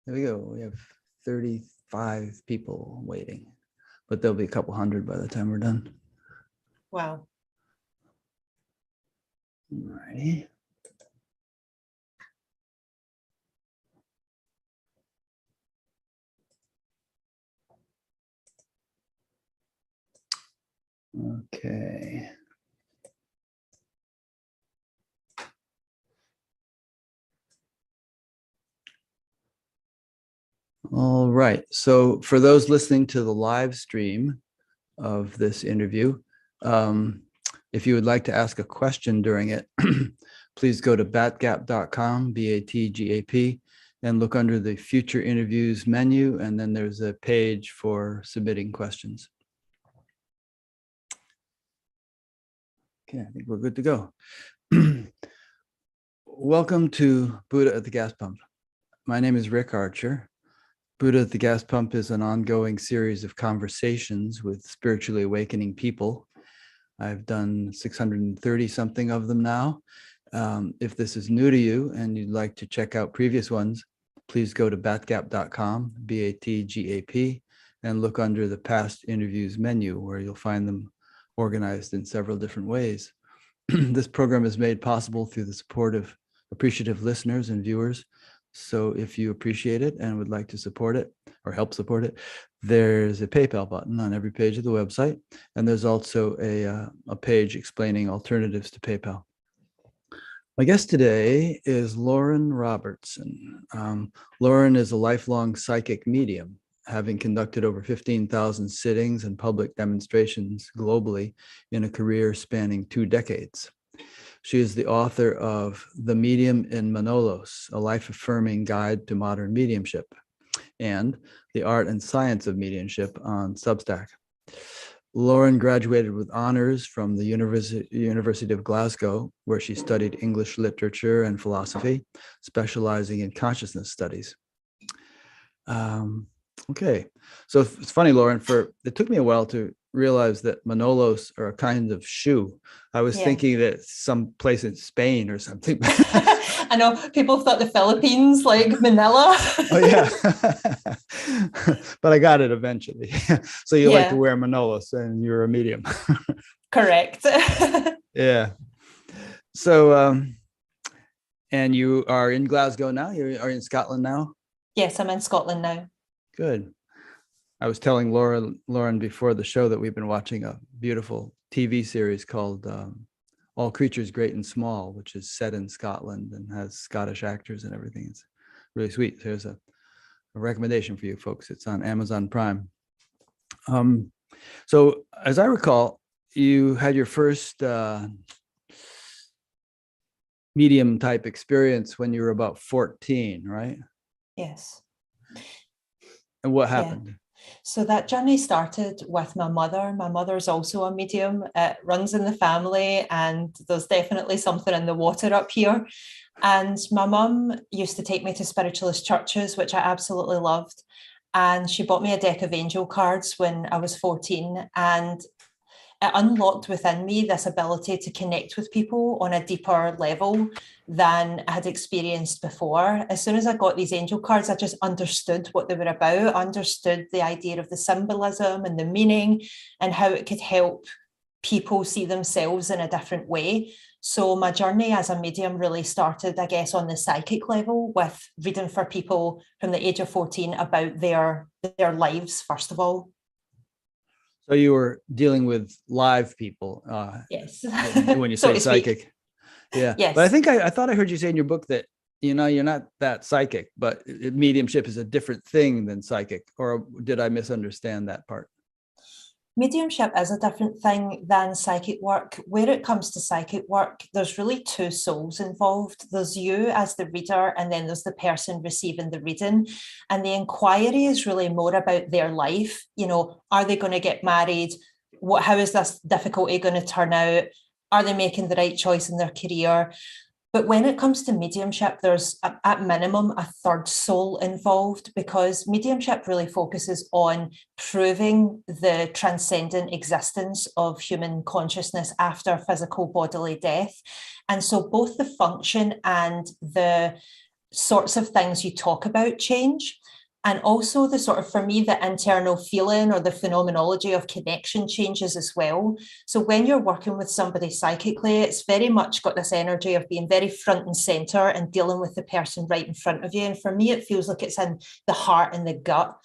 There we go. We have 35 people waiting, but there'll be a couple hundred by the time we're done. Wow. All righty. Okay. All right. So for those listening to the live stream of this interview, if you would like to ask a question during it, please go to batgap.com, BATGAP, and look under the future interviews menu. And then there's a page for submitting questions. Okay, I think we're good to go. Welcome to Buddha at the Gas Pump. My name is Rick Archer. Buddha at the Gas Pump is an ongoing series of conversations with spiritually awakening people. I've done 630 something of them now. If this is new to you and you'd like to check out previous ones, please go to batgap.com, BATGAP, and look under the past interviews menu where you'll find them organized in several different ways. This program is made possible through the support of appreciative listeners and viewers. So if you appreciate it and would like to support it or help support it, there's a PayPal button on every page of the website. And there's also a page explaining alternatives to PayPal. My guest today is Lauren Robertson. Lauren is a lifelong psychic medium, having conducted over 15,000 sittings and public demonstrations globally in a career spanning 2 decades. She is the author of The Medium in Manolos, a life-affirming guide to modern mediumship, and The Art and Science of Mediumship on Substack. Lauren graduated with honors from the University of Glasgow, where she studied English literature and philosophy, specializing in consciousness studies. Okay, so it's funny, Lauren, it took me a while to realize that Manolos are a kind of shoe. I was thinking that some place in Spain or something. I know people thought the Philippines, like Manila. Oh, yeah. But I got it eventually. So you like to wear Manolos and you're a medium. Correct. Yeah. So, and you are in Glasgow now? You are in Scotland now? Yes, I'm in Scotland now. Good. I was telling Lauren before the show that we've been watching a beautiful TV series called All Creatures Great and Small, which is set in Scotland and has Scottish actors and everything. It's really sweet. There's a recommendation for you folks. It's on Amazon Prime. So as I recall, you had your first medium type experience when you were about 14, right? Yes. And what happened? Yeah. So that journey started with my mother. My mother's also a medium. It runs in the family, and there's definitely something in the water up here. And my mum used to take me to spiritualist churches, which I absolutely loved. And she bought me a deck of angel cards when I was 14. And it unlocked within me this ability to connect with people on a deeper level than I had experienced before. As soon as I got these angel cards, I just understood what they were about, understood the idea of the symbolism and the meaning and how it could help people see themselves in a different way. So my journey as a medium really started, I guess, on the psychic level with reading for people from the age of 14 about their lives, first of all. So you were dealing with live people. Yes. When you say psychic. Yeah. Yes. But I thought I heard you say in your book that, you're not that psychic, but mediumship is a different thing than psychic. Or did I misunderstand that part? Mediumship is a different thing than psychic work. Where it comes to psychic work, there's really 2 souls involved. There's you as the reader, and then there's the person receiving the reading. And the inquiry is really more about their life. Are they going to get married? How is this difficulty going to turn out? Are they making the right choice in their career? But when it comes to mediumship, there's at minimum a 3rd soul involved, because mediumship really focuses on proving the transcendent existence of human consciousness after physical bodily death. And so both the function and the sorts of things you talk about change. And also the sort of, for me, the internal feeling or the phenomenology of connection changes as well. So when you're working with somebody psychically, it's very much got this energy of being very front and center and dealing with the person right in front of you. And for me, it feels like it's in the heart and the gut.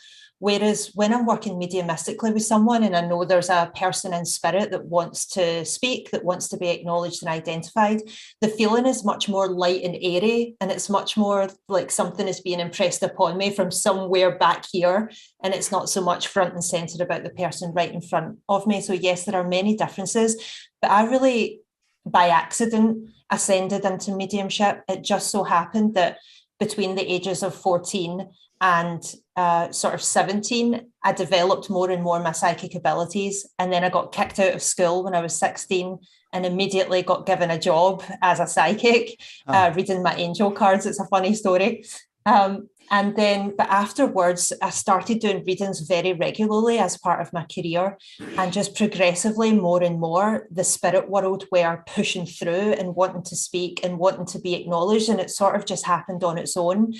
Whereas when I'm working mediumistically with someone and I know there's a person in spirit that wants to speak, that wants to be acknowledged and identified, the feeling is much more light and airy, and it's much more like something is being impressed upon me from somewhere back here, and it's not so much front and centered about the person right in front of me. So yes, there are many differences, but I really, by accident, ascended into mediumship. It just so happened that between the ages of 14 and sort of 17, I developed more and more my psychic abilities. And then I got kicked out of school when I was 16 and immediately got given a job as a psychic, reading my angel cards. It's a funny story. And then, but afterwards, I started doing readings very regularly as part of my career, and just progressively more and more, the spirit world were pushing through and wanting to speak and wanting to be acknowledged. And it sort of just happened on its own.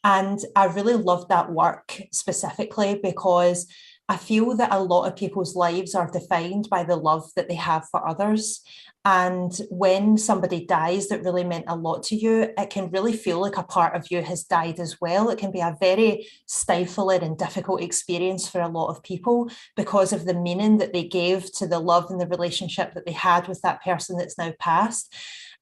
And I really loved that work specifically because I feel that a lot of people's lives are defined by the love that they have for others. And when somebody dies that really meant a lot to you, it can really feel like a part of you has died as well. It can be a very stifling and difficult experience for a lot of people because of the meaning that they gave to the love and the relationship that they had with that person that's now passed.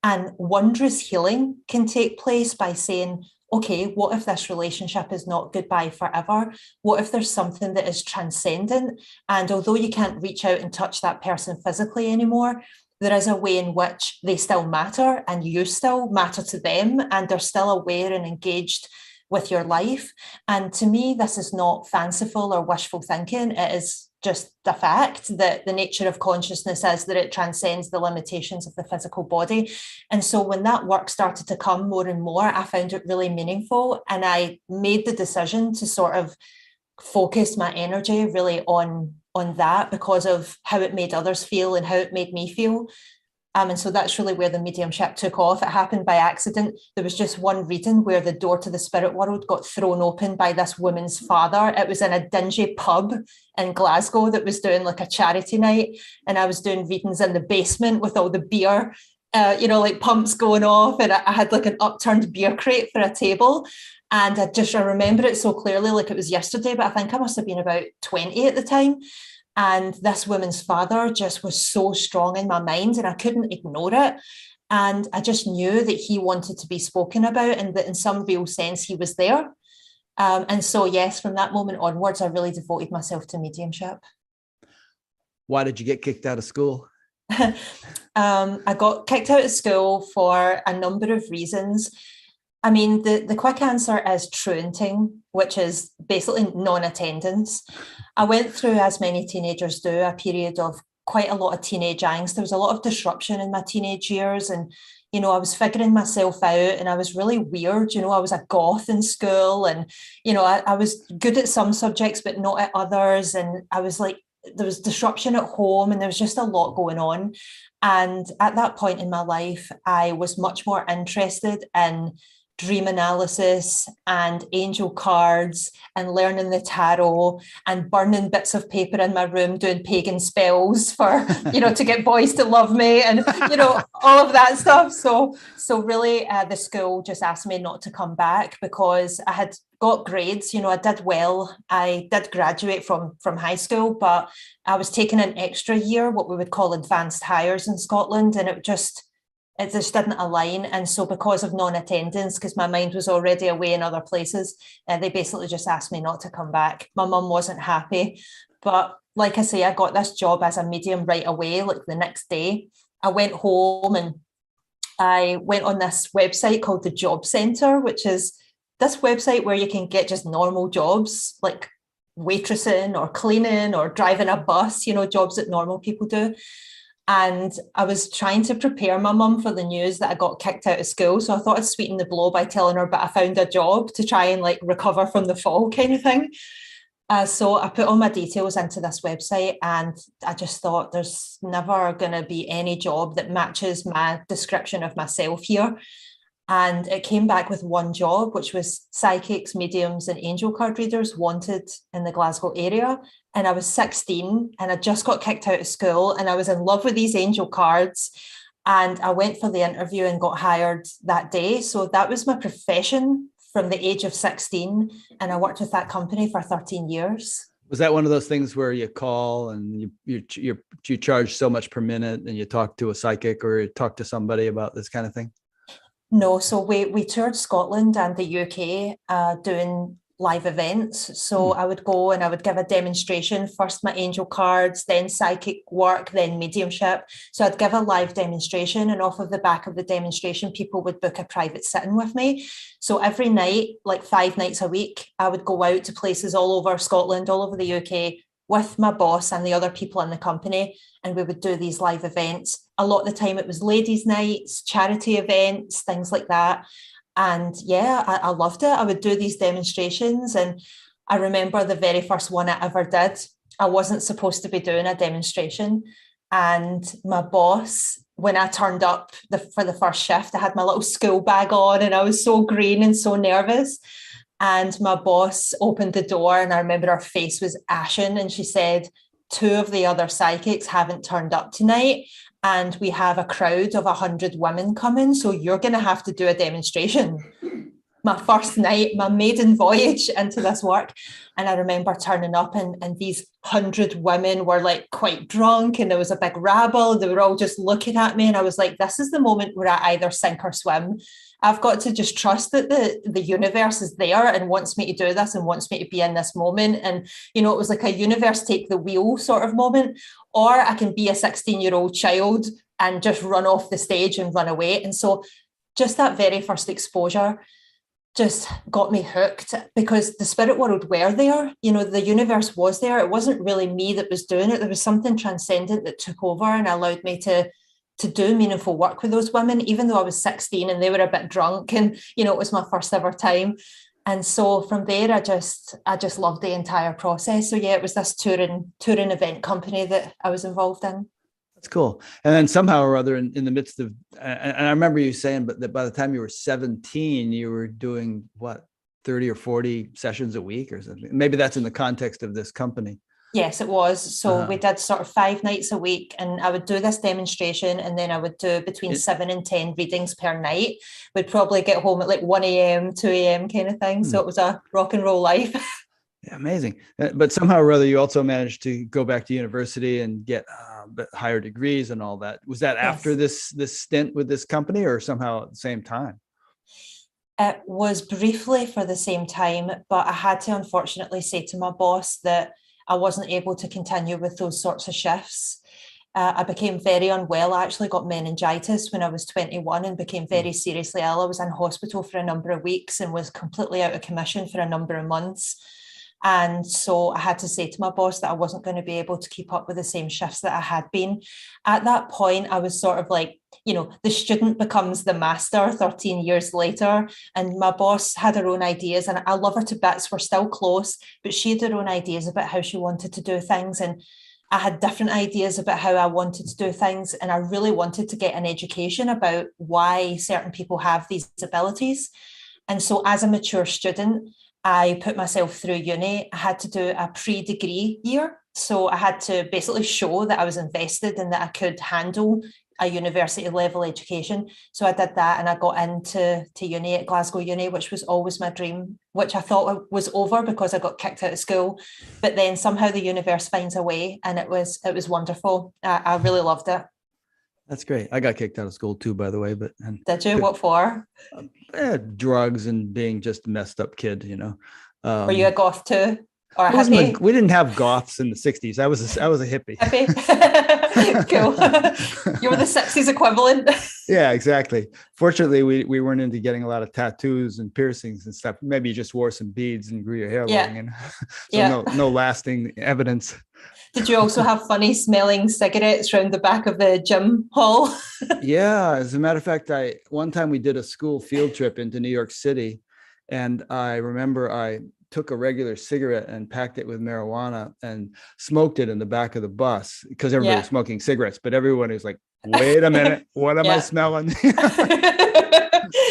And wondrous healing can take place by saying, okay, what if this relationship is not goodbye forever? What if there's something that is transcendent? And although you can't reach out and touch that person physically anymore, there is a way in which they still matter and you still matter to them, and they're still aware and engaged with your life. And to me, this is not fanciful or wishful thinking. It is just the fact that the nature of consciousness is that it transcends the limitations of the physical body. And so when that work started to come more and more, I found it really meaningful. And I made the decision to sort of focus my energy really on that because of how it made others feel and how it made me feel. And so that's really where the mediumship took off. It happened by accident. There was just one reading where the door to the spirit world got thrown open by this woman's father. It was in a dingy pub in Glasgow that was doing like a charity night. And I was doing readings in the basement with all the beer, like pumps going off. And I had like an upturned beer crate for a table. And I remember it so clearly, like it was yesterday, but I think I must have been about 20 at the time. And this woman's father just was so strong in my mind and I couldn't ignore it. And I just knew that he wanted to be spoken about and that in some real sense he was there. And so, yes, from that moment onwards, I really devoted myself to mediumship. Why did you get kicked out of school? I got kicked out of school for a number of reasons. I mean, the quick answer is truanting, which is basically non-attendance. I went through, as many teenagers do, a period of quite a lot of teenage angst. There was a lot of disruption in my teenage years. And, I was figuring myself out and I was really weird. I was a goth in school and, I was good at some subjects, but not at others. And I was like, there was disruption at home and there was just a lot going on. And at that point in my life, I was much more interested in dream analysis and angel cards and learning the tarot and burning bits of paper in my room doing pagan spells for to get boys to love me and all of that stuff. So really the school just asked me not to come back because I had got grades. I did well. I did graduate from high school, but I was taking an extra year, what we would call advanced hires in Scotland, and it just didn't align. And so because of non-attendance, because my mind was already away in other places, they basically just asked me not to come back. My mum wasn't happy. But like I say, I got this job as a medium right away, like the next day. I went home and I went on this website called the Job Centre, which is this website where you can get just normal jobs like waitressing or cleaning or driving a bus, jobs that normal people do. And I was trying to prepare my mum for the news that I got kicked out of school. So I thought I'd sweeten the blow by telling her, but I found a job to try and recover from the fall kind of thing. So I put all my details into this website and I just thought there's never going to be any job that matches my description of myself here. And it came back with one job, which was psychics, mediums, and angel card readers wanted in the Glasgow area. And I was 16 and I just got kicked out of school and I was in love with these angel cards. And I went for the interview and got hired that day. So that was my profession from the age of 16. And I worked with that company for 13 years. Was that one of those things where you call and you charge so much per minute and you talk to a psychic or you talk to somebody about this kind of thing? No, so we toured Scotland and the UK doing live events. So I would go and I would give a demonstration, first my angel cards, then psychic work, then mediumship. So I'd give a live demonstration, and off of the back of the demonstration, people would book a private sitting with me. So every night, like 5 nights a week, I would go out to places all over Scotland, all over the UK, with my boss and the other people in the company, and we would do these live events. A lot of the time it was ladies' nights, charity events, things like that. And yeah, I loved it. I would do these demonstrations. And I remember the very first one I ever did, I wasn't supposed to be doing a demonstration. And my boss, when I turned up for the first shift, I had my little school bag on and I was so green and so nervous. And my boss opened the door and I remember her face was ashen and she said, 2 of the other psychics haven't turned up tonight and we have a crowd of 100 women coming, so you're going to have to do a demonstration. My first night, my maiden voyage into this work. And I remember turning up and these 100 women were like quite drunk and there was a big rabble. They were all just looking at me and I was like, this is the moment where I either sink or swim. I've got to just trust that the universe is there and wants me to do this and wants me to be in this moment. And, you know, it was like a universe take the wheel sort of moment, or I can be a 16-year-old child and just run off the stage and run away. And so just that very first exposure just got me hooked because the spirit world were there. You know, the universe was there. It wasn't really me that was doing it. There was something transcendent that took over and allowed me to do meaningful work with those women, even though I was 16 and they were a bit drunk and, you know, it was my first ever time. And so from there, I just loved the entire process. So yeah, it was this touring event company that I was involved in. That's cool. And then somehow or other in the midst of, and I remember you saying, but that by the time you were 17, you were doing what, 30 or 40 sessions a week or something. Maybe that's in the context of this company. Yes, it was. So we did sort of 5 nights a week and I would do this demonstration and then I would do between 7 and 10 readings per night. We'd probably get home at like 1 a.m., 2 a.m. kind of thing. So it was a rock and roll life. Yeah, amazing. But somehow or other, you also managed to go back to university and get higher degrees and all that. Was that after this stint with this company or somehow at the same time? It was briefly for the same time, but I had to unfortunately say to my boss that I wasn't able to continue with those sorts of shifts. I became very unwell. I actually got meningitis when I was 21 and became very seriously ill. I was in hospital for a number of weeks and was completely out of commission for a number of months. And so I had to say to my boss that I wasn't going to be able to keep up with the same shifts that I had been. At that point, I was sort of like, you know, the student becomes the master 13 years later. And my boss had her own ideas and I love her to bits. We're still close, but she had her own ideas about how she wanted to do things. And I had different ideas about how I wanted to do things. And I really wanted to get an education about why certain people have these abilities. And so as a mature student, I put myself through uni. I had to do a pre-degree year. So I had to basically show that I was invested and that I could handle a university level education. So I did that and I got into uni at Glasgow Uni, which was always my dream, which I thought was over because I got kicked out of school. But then somehow the universe finds a way and it was wonderful. I really loved it. That's great. I got kicked out of school too, by the way. But did you? What for? Drugs and being just a messed up kid, you know. Were you a goth too? Or a hippie? We didn't have goths in the 60s. I was a hippie. Cool. You were the 60s equivalent. Yeah, exactly. Fortunately, we weren't into getting a lot of tattoos and piercings and stuff. Maybe you just wore some beads and grew your hair long. And so no lasting evidence. Did you also have funny smelling cigarettes around the back of the gym hall? Yeah, as a matter of fact, one time we did a school field trip into New York City, and I remember I took a regular cigarette and packed it with marijuana and smoked it in the back of the bus because everybody was smoking cigarettes, but everyone was like Wait a minute. What am I Yeah. smelling?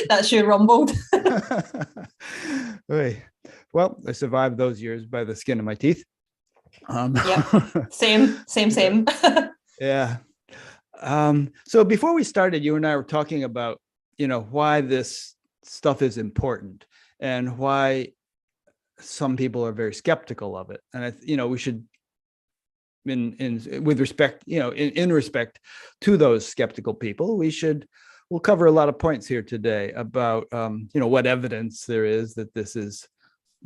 That's you rumbled. Oy. Well, I survived those years by the skin of my teeth. Yep. Same. Yeah. So before we started, you and I were talking about, why this stuff is important and why some people are very skeptical of it. And we should, with respect, in respect to those skeptical people, we'll cover a lot of points here today about, what evidence there is that this is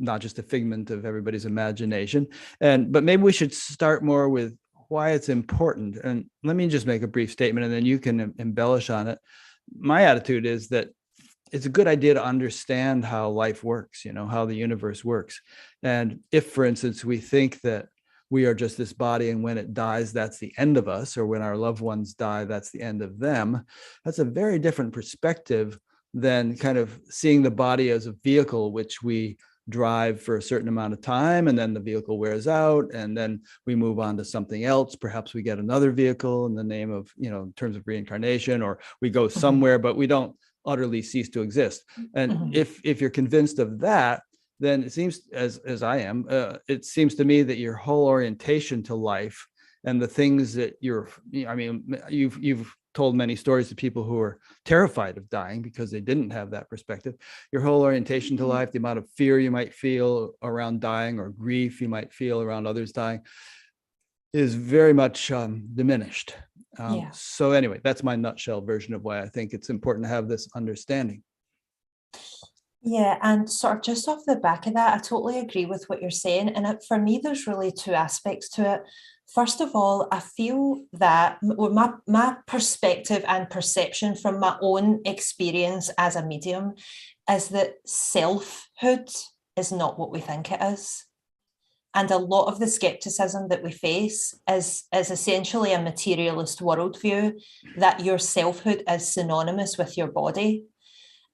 not just a figment of everybody's imagination. But maybe we should start more with why it's important. And let me just make a brief statement and then you can embellish on it. My attitude is that it's a good idea to understand how life works, how the universe works. And if, for instance, we think that we are just this body and when it dies, that's the end of us, or when our loved ones die, that's the end of them, that's a very different perspective than kind of seeing the body as a vehicle which we drive for a certain amount of time, and then the vehicle wears out, and then we move on to something else. Perhaps we get another vehicle in the name of, in terms of reincarnation, or we go somewhere, but we don't utterly cease to exist. And if you're convinced of that, then it seems, as I am, it seems to me that your whole orientation to life and the things that you've told many stories to people who are terrified of dying because they didn't have that perspective. Your whole orientation to life, the amount of fear you might feel around dying or grief you might feel around others dying, is very much diminished. So anyway, that's my nutshell version of why I think it's important to have this understanding. Yeah, and sort of just off the back of that, I totally agree with what you're saying. And for me, there's really two aspects to it. First of all, I feel that my perspective and perception from my own experience as a medium is that selfhood is not what we think it is. And a lot of the skepticism that we face is essentially a materialist worldview, that your selfhood is synonymous with your body.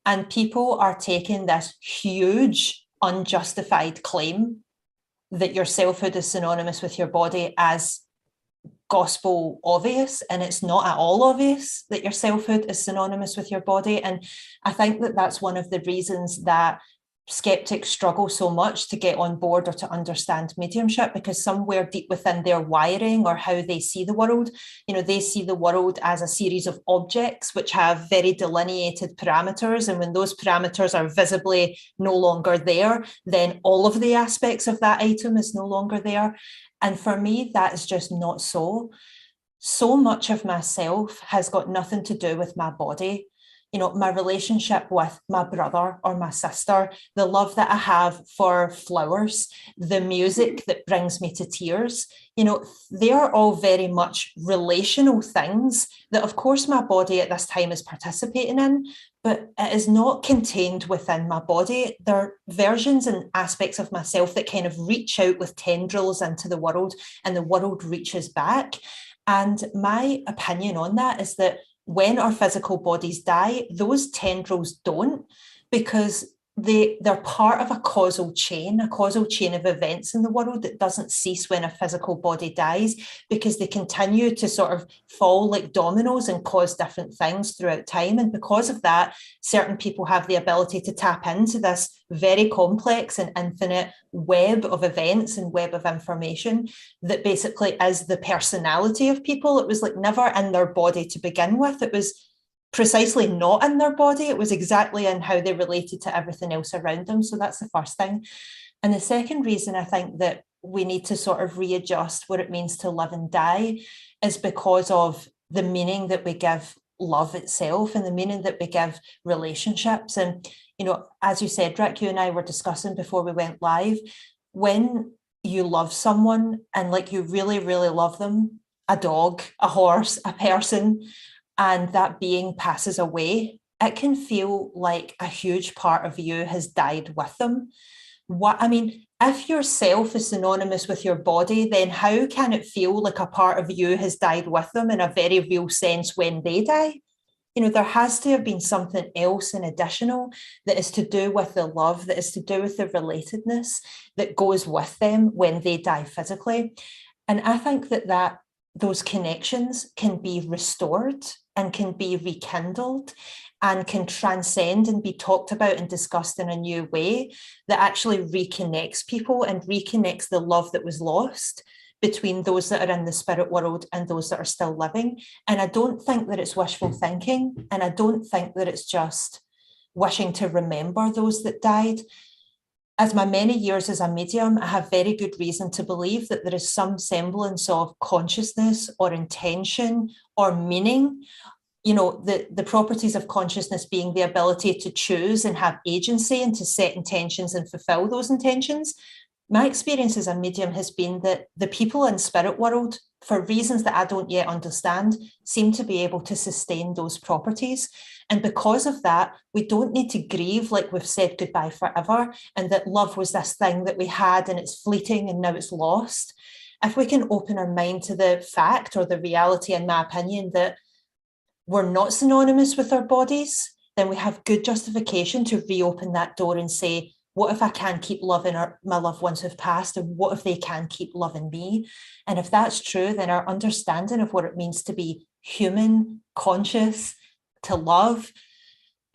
And people are taking this huge, unjustified claim that your selfhood is synonymous with your body as gospel obvious. And it's not at all obvious that your selfhood is synonymous with your body. And I think that that's one of the reasons that skeptics struggle so much to get on board or to understand mediumship, because somewhere deep within their wiring or how they see the world, they see the world as a series of objects which have very delineated parameters. And when those parameters are visibly no longer there, then all of the aspects of that item is no longer there. And for me, that is just not so. So much of myself has got nothing to do with my body. My relationship with my brother or my sister, the love that I have for flowers, the music that brings me to tears, they are all very much relational things that, of course, my body at this time is participating in, but it is not contained within my body. There are versions and aspects of myself that kind of reach out with tendrils into the world, and the world reaches back. And my opinion on that is that when our physical bodies die, those tendrils don't, because they're part of a causal chain of events in the world that doesn't cease when a physical body dies, because they continue to sort of fall like dominoes and cause different things throughout time. And because of that, certain people have the ability to tap into this very complex and infinite web of events and web of information that basically is the personality of people. It was like never in their body to begin with. It was precisely not in their body. It was exactly in how they related to everything else around them. So that's the first thing. And the second reason I think that we need to sort of readjust what it means to live and die is because of the meaning that we give love itself and the meaning that we give relationships. And, as you said, Rick, you and I were discussing before we went live, when you love someone and like you really, really love them, a dog, a horse, a person, and that being passes away, it can feel like a huge part of you has died with them. If your self is synonymous with your body, then how can it feel like a part of you has died with them in a very real sense when they die? There has to have been something else and additional that is to do with the love, that is to do with the relatedness that goes with them when they die physically. And I think that those connections can be restored and can be rekindled and can transcend and be talked about and discussed in a new way that actually reconnects people and reconnects the love that was lost between those that are in the spirit world and those that are still living. And I don't think that it's wishful thinking, and I don't think that it's just wishing to remember those that died. As my many years as a medium, I have very good reason to believe that there is some semblance of consciousness or intention or meaning. You know, the properties of consciousness being the ability to choose and have agency and to set intentions and fulfill those intentions. My experience as a medium has been that the people in spirit world, for reasons that I don't yet understand, seem to be able to sustain those properties. And because of that, we don't need to grieve like we've said goodbye forever, and that love was this thing that we had and it's fleeting and now it's lost. If we can open our mind to the fact or the reality, in my opinion, that we're not synonymous with our bodies, then we have good justification to reopen that door and say, what if I can keep loving my loved ones who've passed, and what if they can keep loving me? And if that's true, then our understanding of what it means to be human, conscious, to love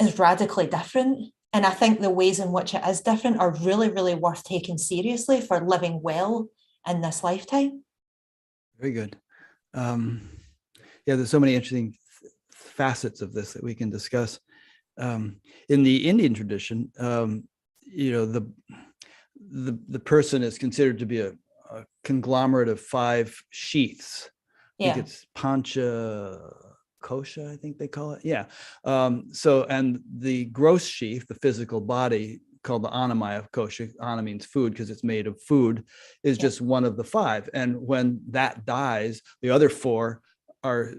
is radically different. And I think the ways in which it is different are really, really worth taking seriously for living well in this lifetime. Very good. Yeah, there's so many interesting facets of this that we can discuss. In the Indian tradition, the person is considered to be a conglomerate of 5 sheaths. I think it's pancha kosha, I think they call it. Yeah. And the gross sheath, the physical body, called the Annamaya kosha. Anna means food because it's made of food, is just one of the 5. And when that dies, the other 4 are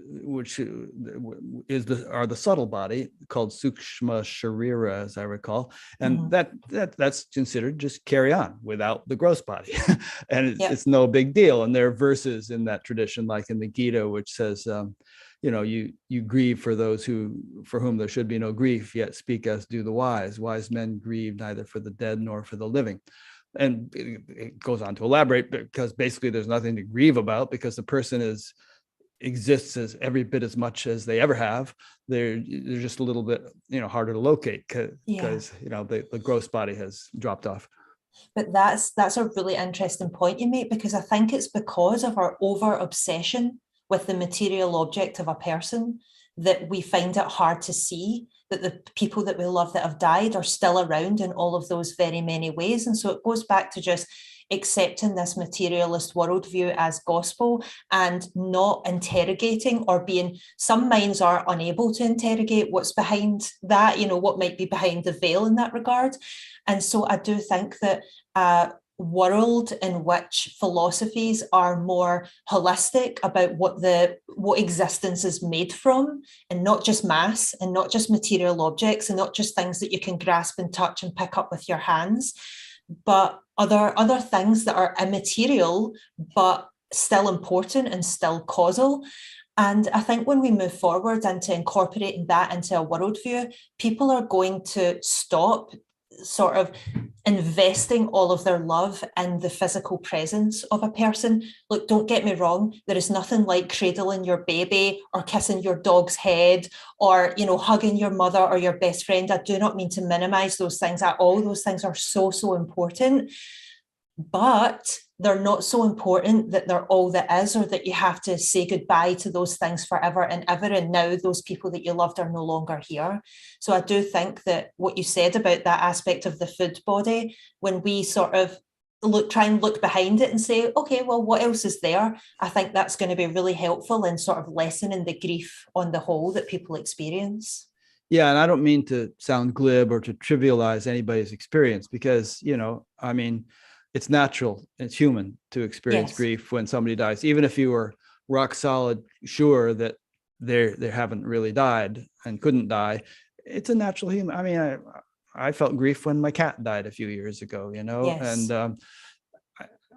the subtle body, called sukshma sharira, as I recall, and that's considered just carry on without the gross body. And it's no big deal. And there are verses in that tradition, like in the Gita, which says you grieve for those for whom there should be no grief, yet speak as do the wise. Wise men grieve neither for the dead nor for the living. And it goes on to elaborate, because basically there's nothing to grieve about, because the person exists as every bit as much as they ever have. They're just a little bit harder to locate because the gross body has dropped off. But that's a really interesting point you make, because I think it's because of our over obsession with the material object of a person that we find it hard to see that the people that we love that have died are still around in all of those very many ways. And so it goes back to just accepting this materialist worldview as gospel and not interrogating, or some minds are unable to interrogate what's behind that, what might be behind the veil in that regard. And so I do think that world in which philosophies are more holistic about what existence is made from, and not just mass, and not just material objects, and not just things that you can grasp and touch and pick up with your hands, but other things that are immaterial but still important and still causal. And I think when we move forward into incorporating that into a worldview, people are going to stop sort of investing all of their love in the physical presence of a person. Look, don't get me wrong, there is nothing like cradling your baby or kissing your dog's head or hugging your mother or your best friend. I do not mean to minimize those things at all. Those things are so, so important, but they're not so important that they're all that is, or that you have to say goodbye to those things forever and ever. And now those people that you loved are no longer here. So I do think that what you said about that aspect of the food body, when we sort of try and look behind it and say, okay, well, what else is there? I think that's going to be really helpful in sort of lessening the grief on the whole that people experience. Yeah, and I don't mean to sound glib or to trivialize anybody's experience, because, it's natural, it's human to experience grief when somebody dies, even if you were rock solid sure that they haven't really died and couldn't die. It's a natural human. I felt grief when my cat died a few years ago, and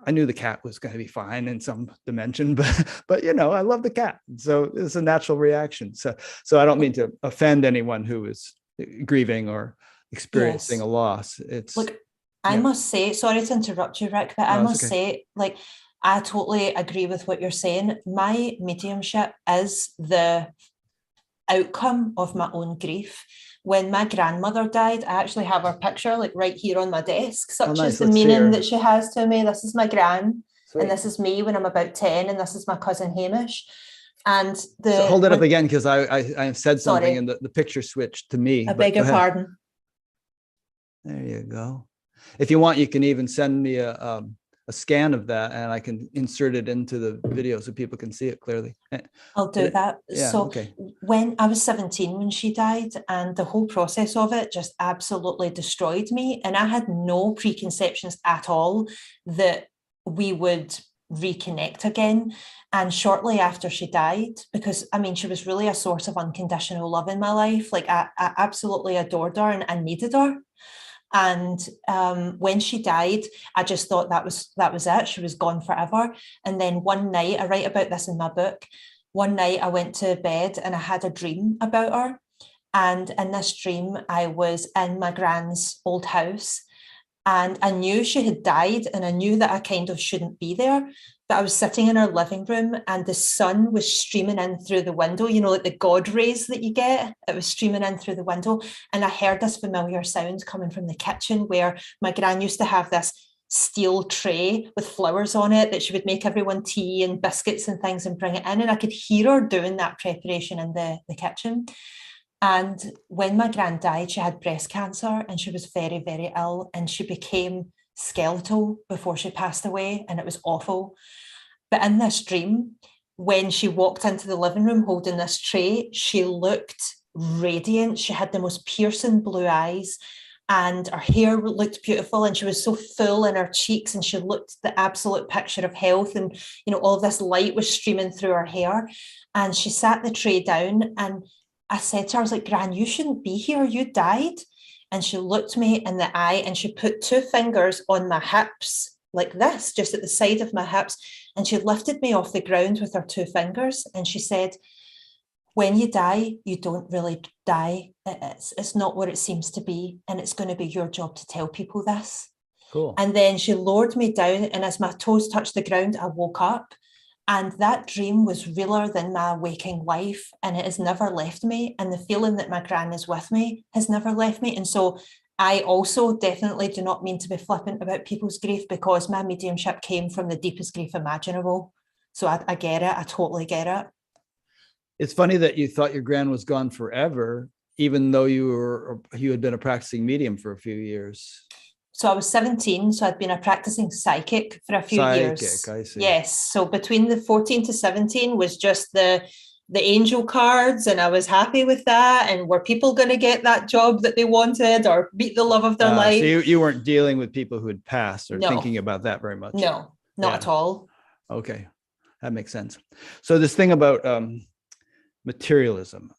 I knew the cat was going to be fine in some dimension, but I love the cat, so it's a natural reaction. So I don't mean to offend anyone who is grieving or experiencing a loss. It's I must say, sorry to interrupt you, Rick, but I must say, I totally agree with what you're saying. My mediumship is the outcome of my own grief. When my grandmother died, I actually have her picture like right here on my desk, such nice. is the Let's see meaning her. that she has to me. This is my gran, Sweet. and this is me when I'm about 10, and this is my cousin Hamish. And so hold it up again, because I said something and the picture switched to me. I beg your pardon. There you go. If you want, you can even send me a scan of that, and I can insert it into the video so people can see it clearly. I'll do that. Yeah, so okay. When I was 17 when she died, and the whole process of it just absolutely destroyed me. And I had no preconceptions at all that we would reconnect again. And shortly after she died, because I mean, she was really a source of unconditional love in my life. Like I absolutely adored her and I needed her. And when she died, I just thought that was it. She was gone forever. And then one night, I write about this in my book. One night I went to bed and I had a dream about her. And in this dream, I was in my gran's old house. And I knew she had died, and I knew that I kind of shouldn't be there. But I was sitting in her living room, and the sun was streaming in through the window, you know, like the God rays that you get. It was streaming in through the window. And I heard this familiar sound coming from the kitchen, where my gran used to have this steel tray with flowers on it that she would make everyone tea and biscuits and things and bring it in. And I could hear her doing that preparation in the kitchen. And when my gran died, she had breast cancer and she was very, very ill, and she became skeletal before she passed away, and it was awful. But in this dream, when she walked into the living room holding this tray, she looked radiant. She had the most piercing blue eyes, and her hair looked beautiful, and she was so full in her cheeks, and she looked the absolute picture of health, and you know, all this light was streaming through her hair. And she sat the tray down, and I said to her, I was like, Gran, you shouldn't be here. You died. And she looked me in the eye and she put two fingers on my hips like this, just at the side of my hips. And she lifted me off the ground with her two fingers. And she said, when you die, you don't really die. It's not what it seems to be. And it's going to be your job to tell people this. Cool. And then she lowered me down. And as my toes touched the ground, I woke up. And that dream was realer than my waking life, and it has never left me. And the feeling that my gran is with me has never left me. And so I also definitely do not mean to be flippant about people's grief, because my mediumship came from the deepest grief imaginable. So I get it. I totally get it. It's funny that you thought your gran was gone forever, even though you had been a practicing medium for a few years. So I was 17, so I'd been a practicing psychic for a few years. I see. Yes. So between the 14 to 17 was just the angel cards, and I was happy with that. And were people going to get that job that they wanted or meet the love of their life? So you weren't dealing with people who had passed or No. Thinking about that very much? No, not at all. Okay. That makes sense. So this thing about materialism,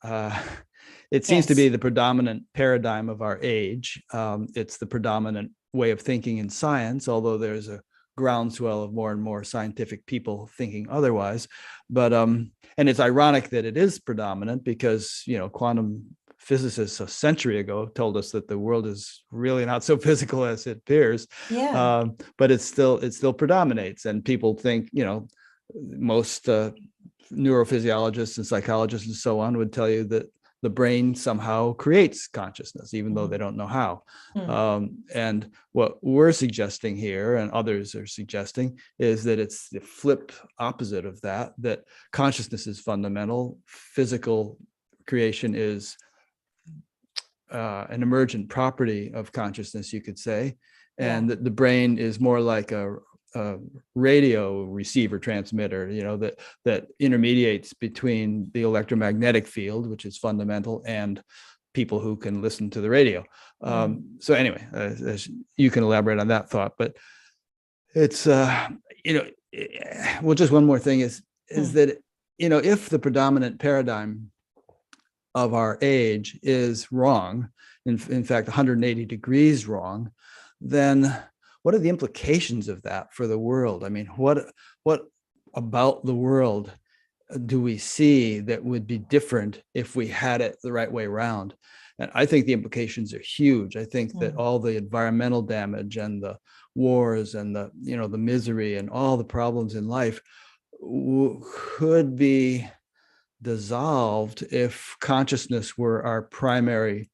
it seems to be the predominant paradigm of our age. It's the predominant way of thinking in science, although there's a groundswell of more and more scientific people thinking otherwise. But and it's ironic that it is predominant, because you know, quantum physicists a century ago told us that the world is really not so physical as it appears. Yeah. But it still predominates, and people think, you know, most neurophysiologists and psychologists and so on would tell you that the brain somehow creates consciousness, even though they don't know how. And what we're suggesting here, and others are suggesting, is that it's the flip opposite of that, that consciousness is fundamental. Physical creation is an emergent property of consciousness, you could say. And that the brain is more like a radio receiver transmitter, you know, that intermediates between the electromagnetic field, which is fundamental, and people who can listen to the radio. So anyway, as you can elaborate on that thought, but it's you know, well, just one more thing is that, you know, if the predominant paradigm of our age is wrong, in fact 180 degrees wrong, then what are the implications of that for the world? I mean, what about the world do we see that would be different if we had it the right way around? And I think the implications are huge. I think that all the environmental damage and the wars and the, the misery and all the problems in life could be dissolved if consciousness were our primary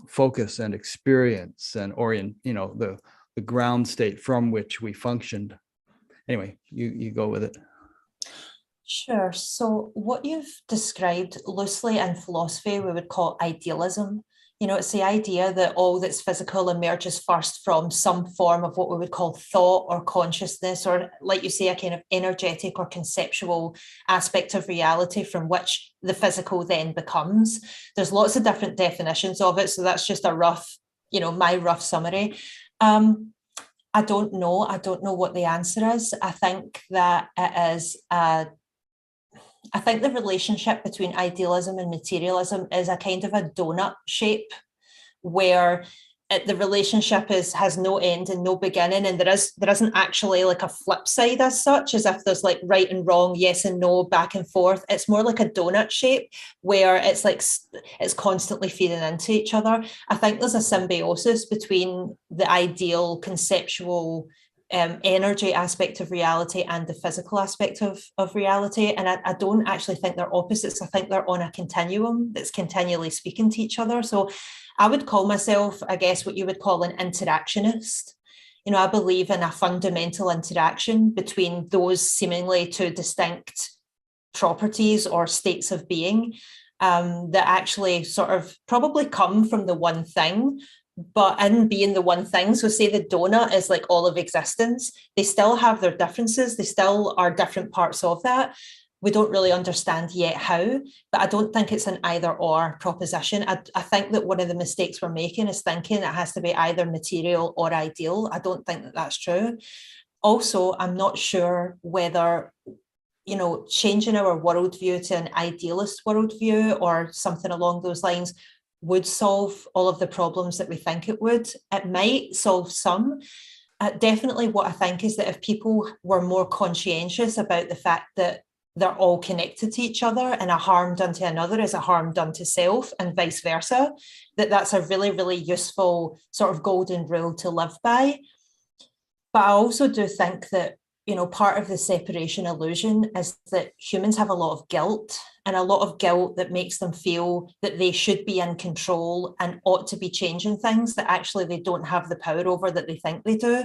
focus and experience and the ground state from which we functioned. Anyway, you go with it. Sure. So what you've described loosely in philosophy, we would call idealism. It's the idea that all that's physical emerges first from some form of what we would call thought or consciousness, or like you say, a kind of energetic or conceptual aspect of reality from which the physical then becomes. There's lots of different definitions of it. So that's just a rough, my rough summary. I don't know. I don't know what the answer is. I think that it is I think the relationship between idealism and materialism is a kind of a donut shape where the relationship has no end and no beginning, and there isn't actually like a flip side as such, as if there's like right and wrong, yes and no, back and forth. It's more like a donut shape where it's like it's constantly feeding into each other. I think there's a symbiosis between the ideal conceptual energy aspect of reality and the physical aspect of reality. And I don't actually think they're opposites. I think they're on a continuum that's continually speaking to each other. So I would call myself, I guess, what you would call an interactionist. I believe in a fundamental interaction between those seemingly two distinct properties or states of being that actually sort of probably come from the one thing, but in being the one thing. So say the donut is like all of existence, they still have their differences, they still are different parts of that. We don't really understand yet how, but I don't think it's an either or proposition. I think that one of the mistakes we're making is thinking it has to be either material or ideal. I don't think that that's true. Also, I'm not sure whether changing our worldview to an idealist worldview or something along those lines would solve all of the problems that we think it would. It might solve some. Definitely what I think is that if people were more conscientious about the fact that they're all connected to each other and a harm done to another is a harm done to self and vice versa, that's a really, really useful sort of golden rule to live by. But I also do think that part of the separation illusion is that humans have a lot of guilt, and a lot of guilt that makes them feel that they should be in control and ought to be changing things that actually they don't have the power over that they think they do.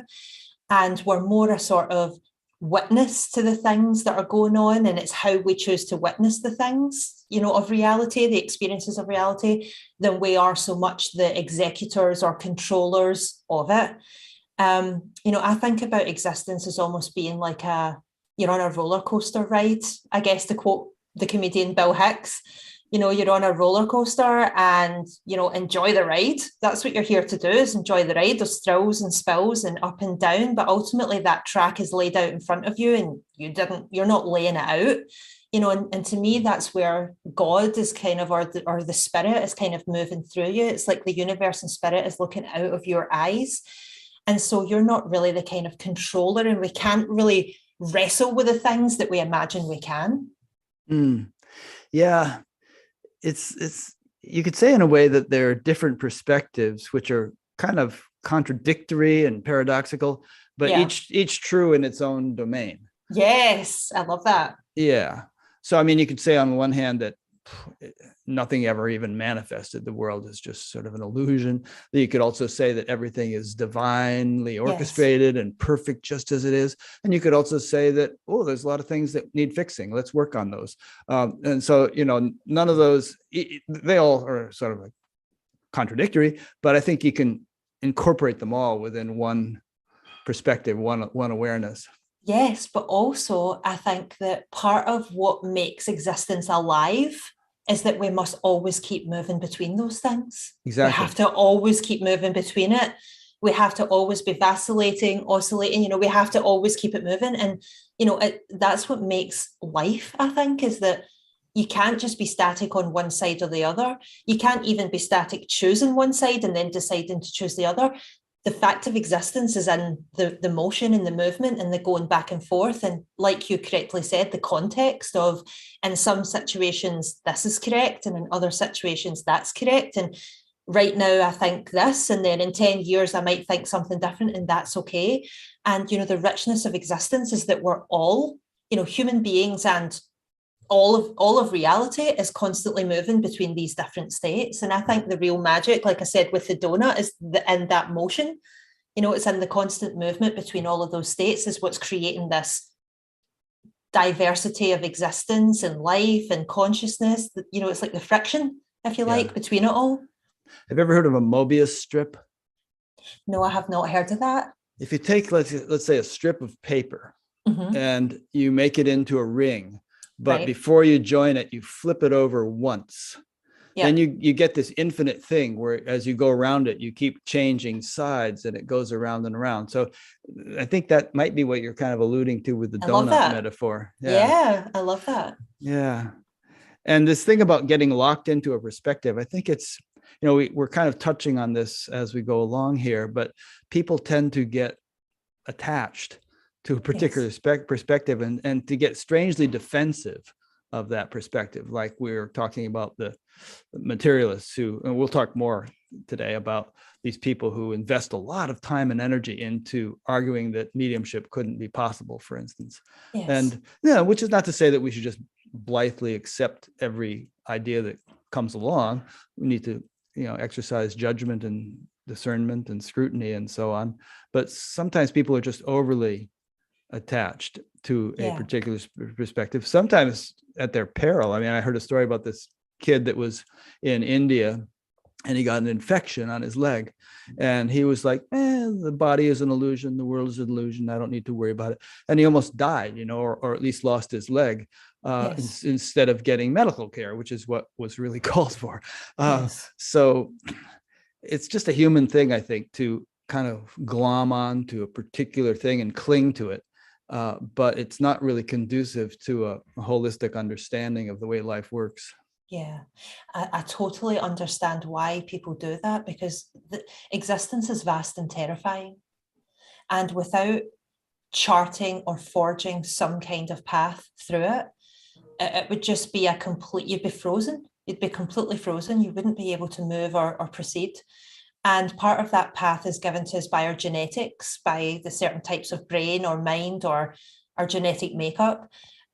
And we're more a sort of witness to the things that are going on, and it's how we choose to witness the things, of reality, the experiences of reality, than we are so much the executors or controllers of it. I think about existence as almost being like you're on a roller coaster ride, I guess, to quote the comedian Bill Hicks. You're on a roller coaster and, enjoy the ride. That's what you're here to do, is enjoy the ride. There's thrills and spills and up and down, but ultimately that track is laid out in front of you and you're not laying it out. And to me, that's where God is kind of, or the spirit is kind of moving through you. It's like the universe and spirit is looking out of your eyes. And so you're not really the kind of controller, and we can't really wrestle with the things that we imagine we can. Yeah, it's you could say in a way that there are different perspectives which are kind of contradictory and paradoxical, but each true in its own domain. Yes, I love that. Yeah. So, I mean, you could say on one hand that nothing ever even manifested. The world is just sort of an illusion. You could also say that everything is divinely orchestrated and perfect just as it is. And you could also say that, there's a lot of things that need fixing. Let's work on those. And so, none of those, they all are sort of like contradictory, but I think you can incorporate them all within one perspective, one awareness. Yes, but also I think that part of what makes existence alive is that we must always keep moving between those things. Exactly. We have to always keep moving between it. We have to always be vacillating, oscillating, we have to always keep it moving. And, that's what makes life, I think, is that you can't just be static on one side or the other. You can't even be static choosing one side and then deciding to choose the other. The fact of existence is in the motion and the movement and the going back and forth. And like you correctly said, the context of, in some situations, this is correct, and in other situations, that's correct. And right now I think this, and then in 10 years I might think something different, and that's okay. And the richness of existence is that we're all, human beings, and all of reality is constantly moving between these different states. And I think the real magic, like I said with the donut, is in that motion. It's in the constant movement between all of those states is what's creating this diversity of existence and life and consciousness. It's like the friction, if you like, between it all. Have you ever heard of a Mobius strip? No, I have not heard of that. If you take, let's say, a strip of paper and you make it into a ring, but before you join it, you flip it over once. Then you get this infinite thing where as you go around it, you keep changing sides and it goes around and around. So I think that might be what you're kind of alluding to with the donut metaphor. Yeah, I love that. Yeah. And this thing about getting locked into a perspective, I think it's, we're kind of touching on this as we go along here, but people tend to get attached to a particular perspective and to get strangely defensive of that perspective. Like we were talking about the materialists and we'll talk more today about these people who invest a lot of time and energy into arguing that mediumship couldn't be possible, for instance. And which is not to say that we should just blithely accept every idea that comes along. We need to, exercise judgment and discernment and scrutiny and so on. But sometimes people are just overly attached to a particular perspective, sometimes at their peril. I mean, I heard a story about this kid that was in India and he got an infection on his leg and he was like, the body is an illusion, the world is an illusion, I don't need to worry about it. And he almost died, or at least lost his leg instead of getting medical care, which is what was really called for. So it's just a human thing, I think, to kind of glom on to a particular thing and cling to it. But it's not really conducive to a holistic understanding of the way life works. Yeah, I totally understand why people do that, because the existence is vast and terrifying. And without charting or forging some kind of path through it, it would just be you'd be frozen. You'd be completely frozen. You wouldn't be able to move or proceed. And part of that path is given to us by our genetics, by the certain types of brain or mind or our genetic makeup.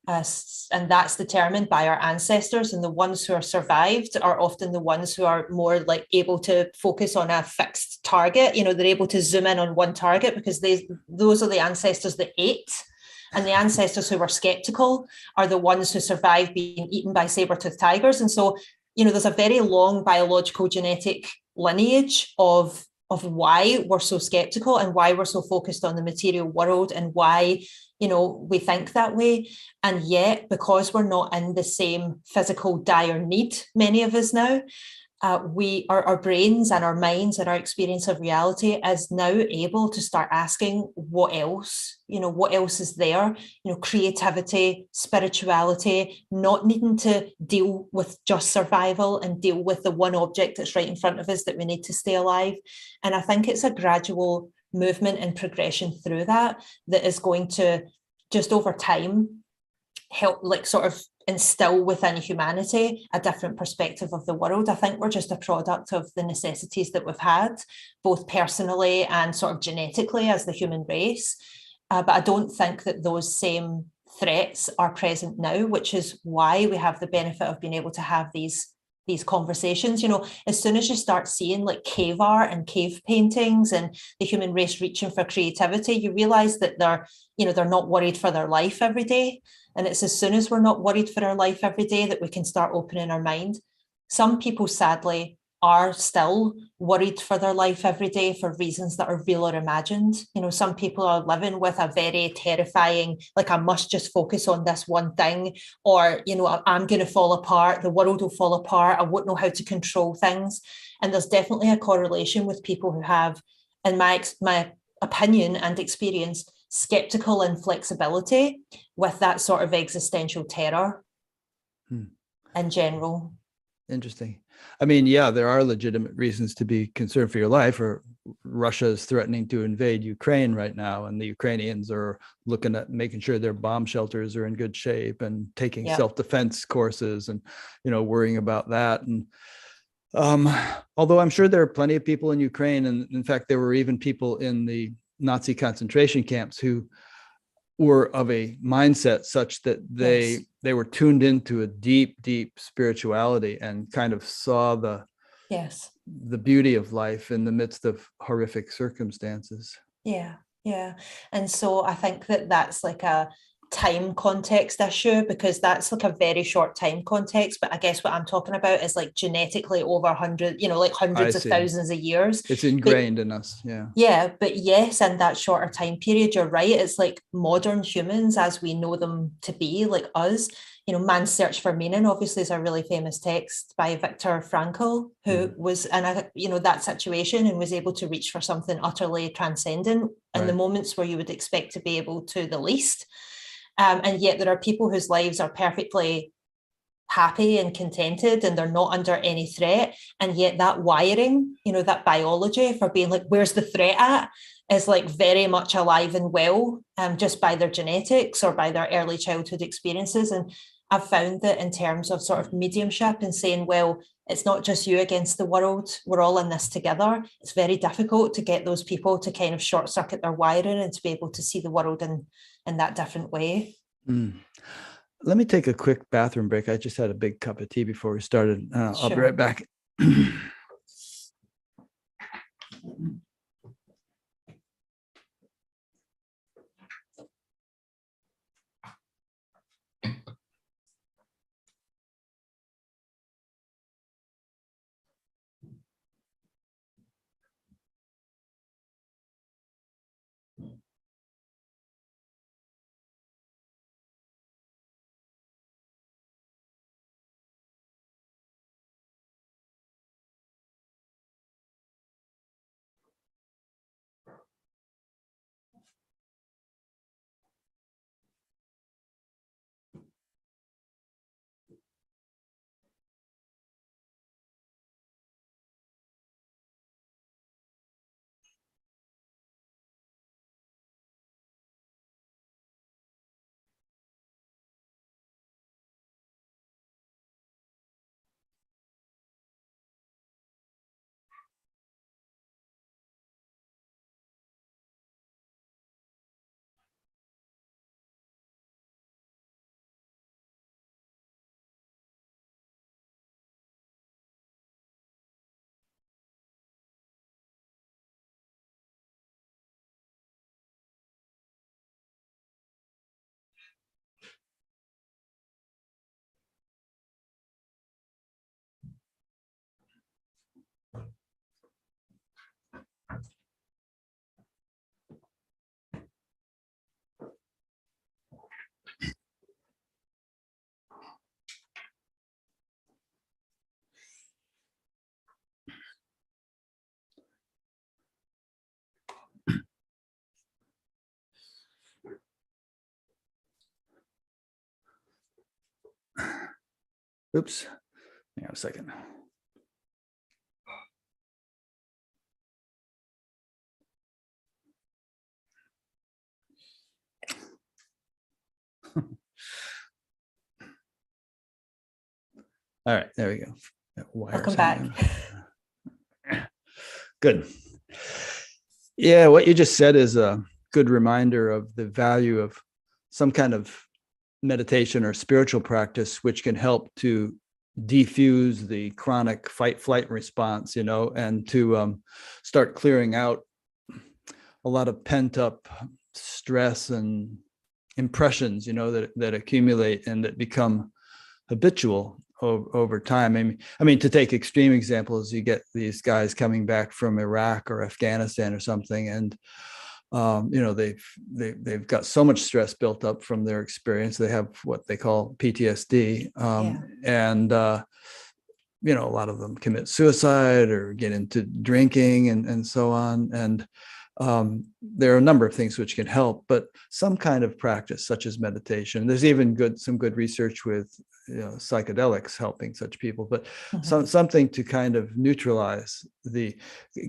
And that's determined by our ancestors. And the ones who are survived are often the ones who are more like able to focus on a fixed target. They're able to zoom in on one target because those are the ancestors that ate. And the ancestors who were skeptical are the ones who survived being eaten by saber-toothed tigers. And so, there's a very long biological genetic lineage of why we're so skeptical and why we're so focused on the material world and why, we think that way. And yet, because we're not in the same physical dire need, many of us now, our brains and our minds and our experience of reality is now able to start asking what else is there, creativity, spirituality, not needing to deal with just survival and deal with the one object that's right in front of us that we need to stay alive. And I think it's a gradual movement and progression through that is going to just over time help sort of instill within humanity a different perspective of the world. I think we're just a product of the necessities that we've had, both personally and sort of genetically as the human race. But I don't think that those same threats are present now, which is why we have the benefit of being able to have these conversations. As soon as you start seeing like cave art and cave paintings and the human race reaching for creativity, you realize that they're not worried for their life every day. And it's as soon as we're not worried for our life every day that we can start opening our mind. Some people, sadly, are still worried for their life every day for reasons that are real or imagined. Some people are living with a very terrifying, like, I must just focus on this one thing, or, I'm going to fall apart, the world will fall apart, I won't know how to control things. And there's definitely a correlation with people who have, in my opinion and experience, skeptical inflexibility with that sort of existential terror in general. Interesting. I mean, yeah, there are legitimate reasons to be concerned for your life. Or Russia is threatening to invade Ukraine right now, and the Ukrainians are looking at making sure their bomb shelters are in good shape and taking self-defense courses and, worrying about that. And Um, Although I'm sure there are plenty of people in Ukraine, and in fact, there were even people in the Nazi concentration camps who were of a mindset such that Yes. they were tuned into a deep spirituality and kind of saw Yes. the beauty of life in the midst of horrific circumstances. Yeah, yeah. And so I think that that's like a time context issue, because that's like a very short time context. But I guess what I'm talking about is like genetically over 100, like I hundreds of see. thousands of years. It's But ingrained in us. Yeah. yeah, but yes, in that shorter time period, you're right. It's like modern humans as we know them to be, like us. Man's Search for Meaning obviously is a really famous text by Viktor Frankl, who was in that situation and was able to reach for something utterly transcendent in the moments where you would expect to be able to the least. And yet there are people whose lives are perfectly happy and contented and they're not under any threat, and yet that wiring, that biology for being like, where's the threat at, is like very much alive and well, just by their genetics or by their early childhood experiences. And I've found that in terms of sort of mediumship and saying, well, it's not just you against the world, we're all in this together, it's very difficult to get those people to kind of short circuit their wiring and to be able to see the world in that different way. Let me take a quick bathroom break. I just had a big cup of tea before we started. I'll be right back. Oops. Hang on a second. All right, there we go. Welcome back. Good. Yeah, what you just said is a good reminder of the value of some kind of meditation or spiritual practice, which can help to defuse the chronic fight flight response, and to start clearing out a lot of pent up stress and impressions, that accumulate and that become habitual over time. I mean, to take extreme examples, you get these guys coming back from Iraq or Afghanistan or something, and they've got so much stress built up from their experience. They have what they call PTSD, and a lot of them commit suicide or get into drinking and so on. And there are a number of things which can help, but some kind of practice such as meditation. There's even some good research with psychedelics helping such people, but something to kind of neutralize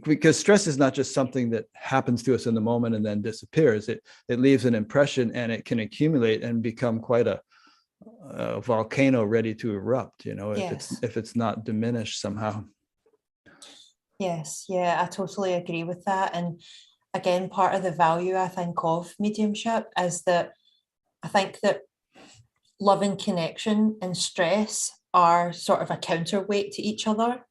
because stress is not just something that happens to us in the moment and then disappears. It leaves an impression, and it can accumulate and become quite a volcano ready to erupt, if it's not diminished somehow. Yes, yeah, I totally agree with that. And again, part of the value I think of mediumship is that I think that love and connection and stress are sort of a counterweight to each other.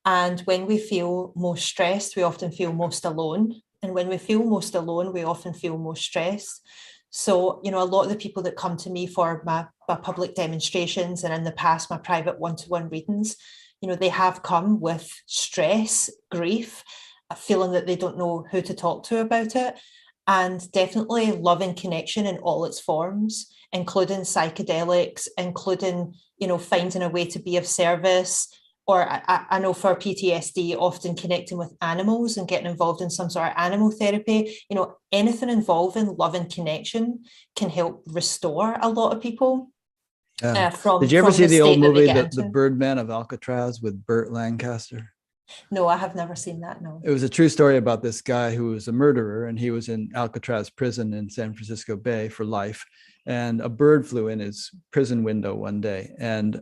And when we feel most stressed, we often feel most alone. And when we feel most alone, we often feel most stressed. So, a lot of the people that come to me for my public demonstrations and in the past, my private one-to-one readings, they have come with stress, grief, a feeling that they don't know who to talk to about it. And definitely love and connection in all its forms, including psychedelics, including, finding a way to be of service, or I know for PTSD, often connecting with animals and getting involved in some sort of animal therapy, anything involving love and connection can help restore a lot of people Yeah. from Did you ever see the the old state that they movie, get the into. Birdman of Alcatraz with Burt Lancaster? No, I have never seen that. No. It was a true story about this guy who was a murderer, and he was in Alcatraz prison in San Francisco Bay for life. And a bird flew in his prison window one day, and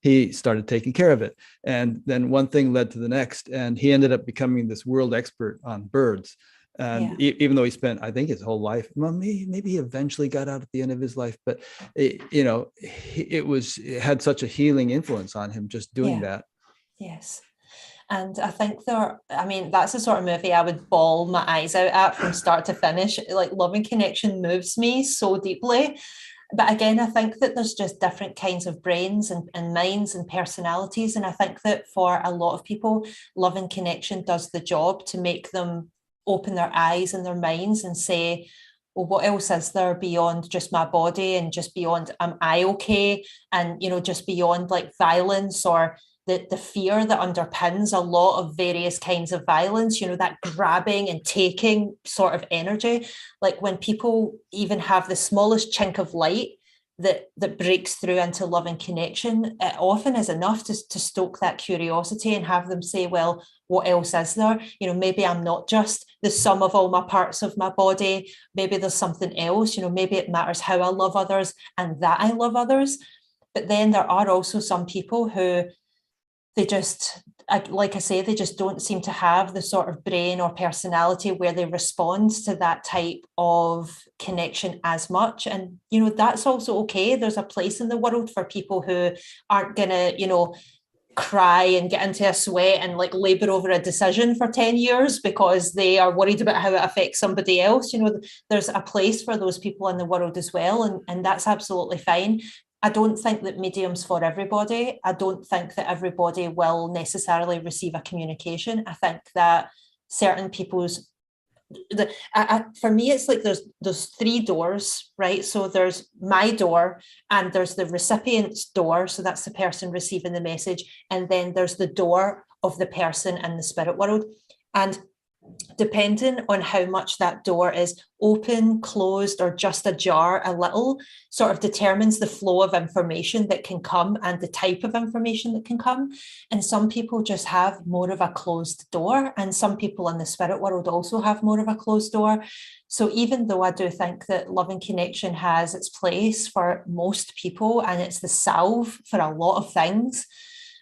he started taking care of it. And then one thing led to the next, and he ended up becoming this world expert on birds. And Yeah. Even though he spent, I think, his whole life, well, maybe he eventually got out at the end of his life, but it had such a healing influence on him just doing Yeah. that. Yes. And I think that's the sort of movie I would bawl my eyes out at from start to finish. Like, Love and Connection moves me so deeply. But again, I think that there's just different kinds of brains and minds and personalities. And I think that for a lot of people, Love and Connection does the job to make them open their eyes and their minds and say, well, what else is there beyond just my body, and just beyond, am I okay? And, just beyond like violence or the fear that underpins a lot of various kinds of violence, that grabbing and taking sort of energy. Like when people even have the smallest chink of light that breaks through into love and connection, it often is enough to stoke that curiosity and have them say, well, what else is there? Maybe I'm not just the sum of all my parts of my body. Maybe there's something else. Maybe it matters how I love others and that I love others. But then there are also some people who they just, like I say, they just don't seem to have the sort of brain or personality where they respond to that type of connection as much. And, that's also okay. There's a place in the world for people who aren't going to, cry and get into a sweat and like labor over a decision for 10 years because they are worried about how it affects somebody else. There's a place for those people in the world as well. And that's absolutely fine. I don't think that medium's for everybody. I don't think that everybody will necessarily receive a communication. I think that certain people's for me, it's like there's three doors, right? So there's my door, and there's the recipient's door. So that's the person receiving the message. And then there's the door of the person in the spirit world. And depending on how much that door is open, closed, or just ajar a little, sort of determines the flow of information that can come and the type of information that can come. And some people just have more of a closed door, and some people in the spirit world also have more of a closed door. So even though I do think that love and connection has its place for most people, and it's the salve for a lot of things,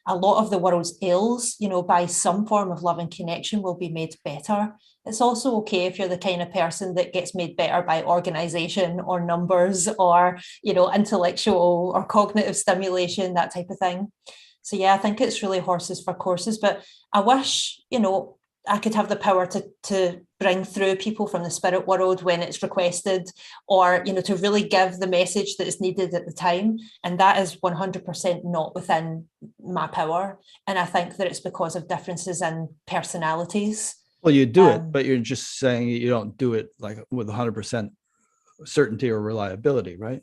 a lot of the world's ills, by some form of love and connection will be made better. It's also okay if you're the kind of person that gets made better by organization or numbers or, intellectual or cognitive stimulation, that type of thing. So yeah, I think it's really horses for courses, but I wish, I could have the power to bring through people from the spirit world when it's requested, or, to really give the message that is needed at the time. And that is 100% not within my power. And I think that it's because of differences in personalities. Well, you do it, but you're just saying you don't do it like with 100% certainty or reliability, right?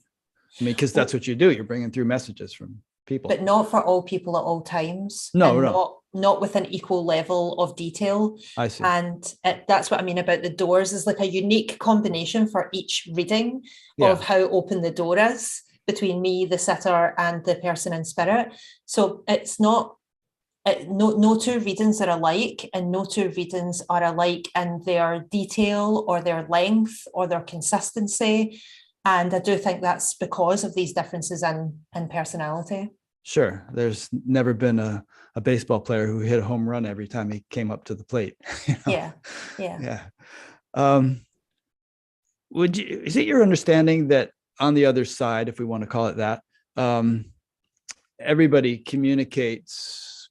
I mean, because that's what you do. You're bringing through messages from people. But not for all people at all times. No, and no. not with an equal level of detail. I see. And that's what I mean about the doors, is like a unique combination for each reading of how open the door is between me, the sitter, and the person in spirit. So it's not, no two readings are alike, and no two readings are alike in their detail or their length or their consistency. And I do think that's because of these differences in personality. Sure. There's never been a baseball player who hit a home run every time he came up to the plate. Yeah. Yeah. Yeah. Um, is it your understanding that on the other side, if we want to call it that, um, everybody communicates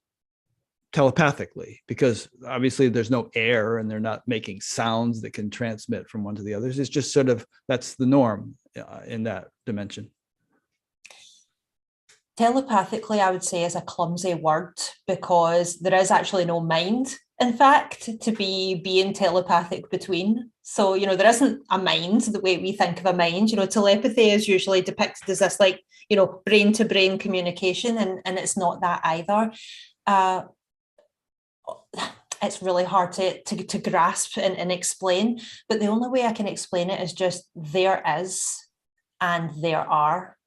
telepathically, because obviously there's no air and they're not making sounds that can transmit from one to the others. It's just sort of, that's the norm in that dimension. Telepathically, I would say, is a clumsy word, because there is actually no mind, in fact, to be being telepathic between. So, there isn't a mind the way we think of a mind. Telepathy is usually depicted as this, like, brain to brain communication, and it's not that either. It's really hard to grasp and explain, but the only way I can explain it is just there is and there are.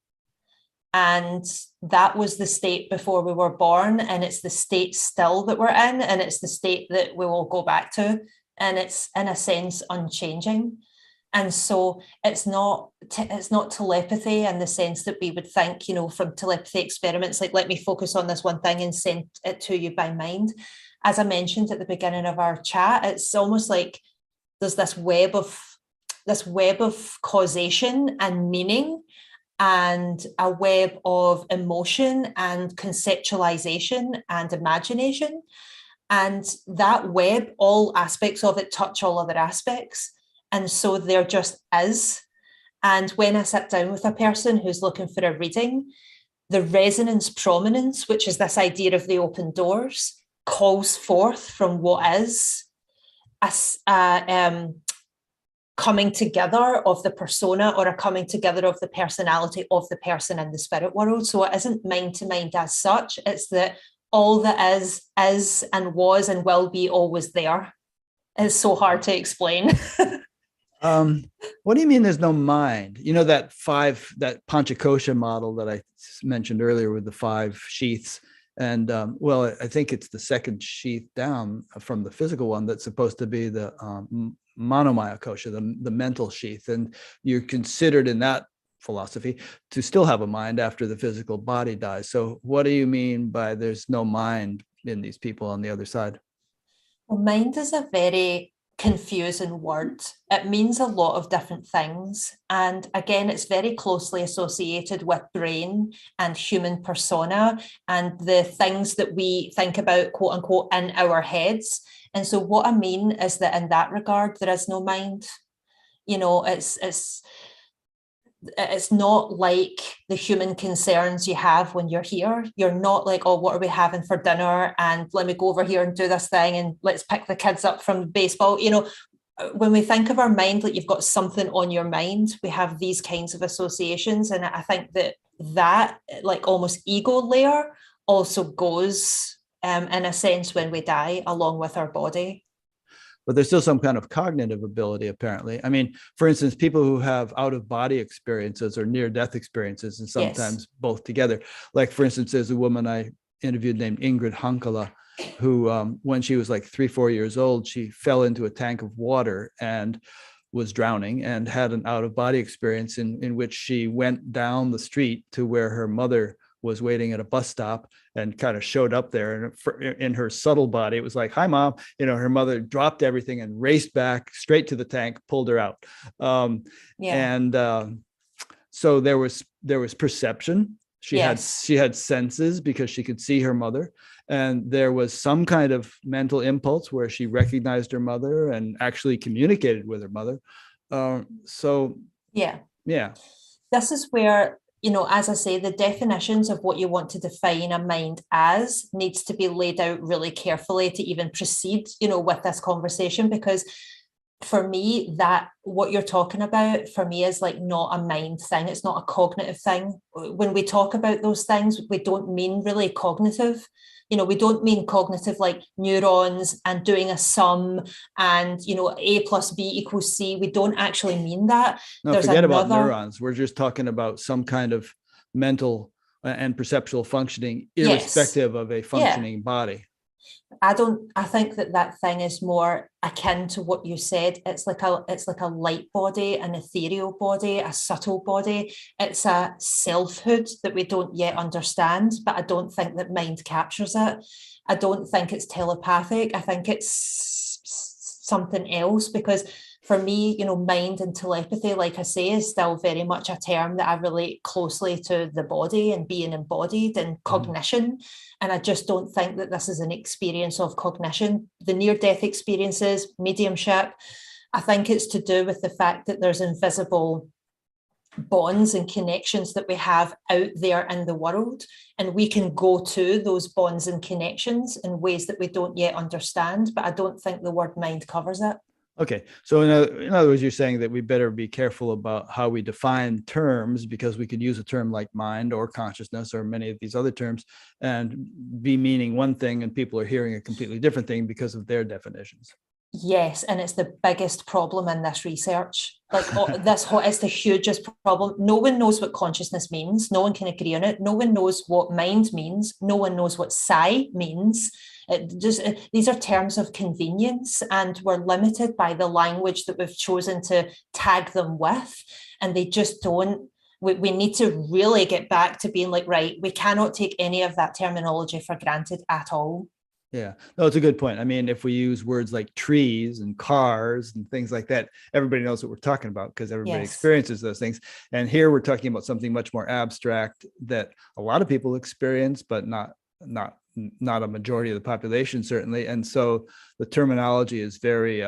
And that was the state before we were born, and it's the state still that we're in, and it's the state that we will go back to, and it's in a sense unchanging. And so it's not telepathy in the sense that we would think, from telepathy experiments, like, let me focus on this one thing and send it to you by mind. As I mentioned at the beginning of our chat, it's almost like there's this web of causation and meaning, and a web of emotion and conceptualization and imagination. And that web, all aspects of it touch all other aspects. And so there just is. And when I sit down with a person who's looking for a reading, the resonance prominence, which is this idea of the open doors, calls forth from what is coming together of the persona, or a coming together of the personality of the person in the spirit world. So it isn't mind to mind as such. It's that all that is and was and will be always there. It's so hard to explain. What do you mean there's no mind? That Panchakosha model that I mentioned earlier with the 5 sheaths. And I think it's the second sheath down from the physical one that's supposed to be the Manomaya kosha, the mental sheath. And you're considered in that philosophy to still have a mind after the physical body dies. So what do you mean by there's no mind in these people on the other side? Well, mind is a very confusing word. It means a lot of different things. And again, it's very closely associated with brain and human persona and the things that we think about, quote unquote, in our heads. And so what I mean is that in that regard, there is no mind. It's not like the human concerns you have when you're here. You're not like, oh, what are we having for dinner? And let me go over here and do this thing, and let's pick the kids up from baseball. When we think of our mind, like you've got something on your mind, we have these kinds of associations. And I think that like almost ego layer also goes in a sense when we die along with our body. But there's still some kind of cognitive ability, apparently. I mean, for instance, people who have out-of-body experiences or near-death experiences, and sometimes both together. Like, for instance, there's a woman I interviewed named Ingrid Hankala, who, when she was like 3-4 years old, she fell into a tank of water and was drowning, and had an out-of-body experience in which she went down the street to where her mother was waiting at a bus stop, and kind of showed up there. And in her subtle body, it was like, hi, Mom. Her mother dropped everything and raced back straight to the tank, pulled her out. So there was perception. She had senses because she could see her mother. And there was some kind of mental impulse where she recognized her mother and actually communicated with her mother. This is where, as I say, the definitions of what you want to define a mind as needs to be laid out really carefully to even proceed, with this conversation. Because for me, that what you're talking about for me is like not a mind thing. It's not a cognitive thing. When we talk about those things, we don't mean really cognitive. We don't mean cognitive like neurons and doing a sum and, A plus B equals C. We don't actually mean that. No, forget about neurons. We're just talking about some kind of mental and perceptual functioning, irrespective of a functioning body. I think that thing is more akin to what you said. It's like a light body, an ethereal body, a subtle body. It's a selfhood that we don't yet understand, but I don't think that mind captures it. I don't think it's telepathic. I think it's something else, because for me, mind and telepathy, like I say, is still very much a term that I relate closely to the body and being embodied and cognition. And I just don't think that this is an experience of cognition. The near-death experiences, mediumship, I think it's to do with the fact that there's invisible bonds and connections that we have out there in the world, and we can go to those bonds and connections in ways that we don't yet understand, but I don't think the word mind covers it. Okay. So in other words, you're saying that we better be careful about how we define terms, because we could use a term like mind or consciousness or many of these other terms and be meaning one thing, and people are hearing a completely different thing because of their definitions. Yes, and it's the biggest problem in this research. Like it's the hugest problem. No one knows what consciousness means. No one can agree on it. No one knows what mind means. No one knows what psi means. These are terms of convenience, and we're limited by the language that we've chosen to tag them with, and they just don't. We need to really get back to being like, right, we cannot take any of that terminology for granted at all. Yeah, no, it's a good point. I mean, if we use words like trees and cars and things like that, everybody knows what we're talking about because everybody experiences those things. And here we're talking about something much more abstract that a lot of people experience, but not a majority of the population, certainly. And so the terminology is very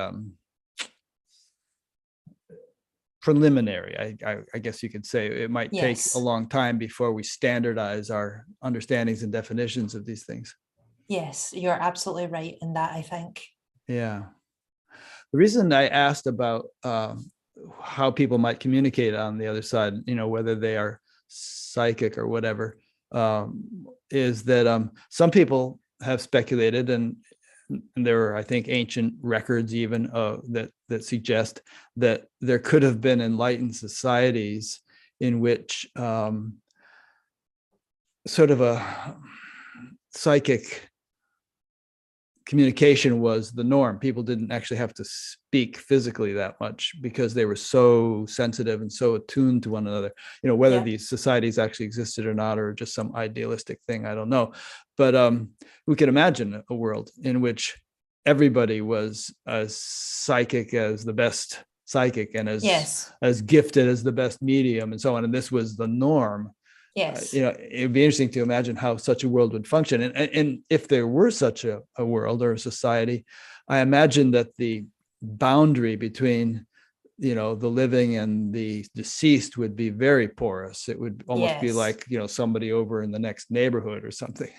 preliminary. I guess you could say it might take a long time before we standardize our understandings and definitions of these things. Yes, you're absolutely right in that, I think. Yeah. The reason I asked about how people might communicate on the other side, whether they are psychic or whatever, is that some people have speculated, and there are, I think, ancient records even that suggest that there could have been enlightened societies in which sort of a psychic communication was the norm. People didn't actually have to speak physically that much because they were so sensitive and so attuned to one another. Whether these societies actually existed or not, or just some idealistic thing, I don't know. But we can imagine a world in which everybody was as psychic as the best psychic and as gifted as the best medium and so on. And this was the norm. Yes. It'd be interesting to imagine how such a world would function. And if there were such a world or a society, I imagine that the boundary between, the living and the deceased would be very porous. It would almost be like, somebody over in the next neighborhood or something.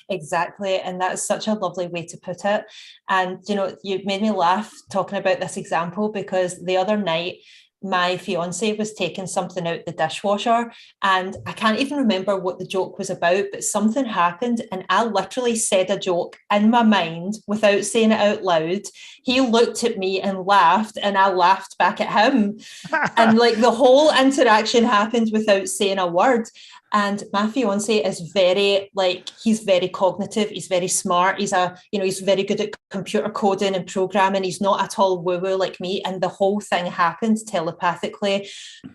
Exactly. And that's such a lovely way to put it. And, you made me laugh talking about this example, because the other night, my fiance was taking something out the dishwasher, and I can't even remember what the joke was about, but something happened and I literally said a joke in my mind without saying it out loud. He looked at me and laughed, and I laughed back at him. And like the whole interaction happened without saying a word. And my fiance is he's very cognitive. He's very smart. He's very good at computer coding and programming. He's not at all woo-woo like me. And the whole thing happened telepathically.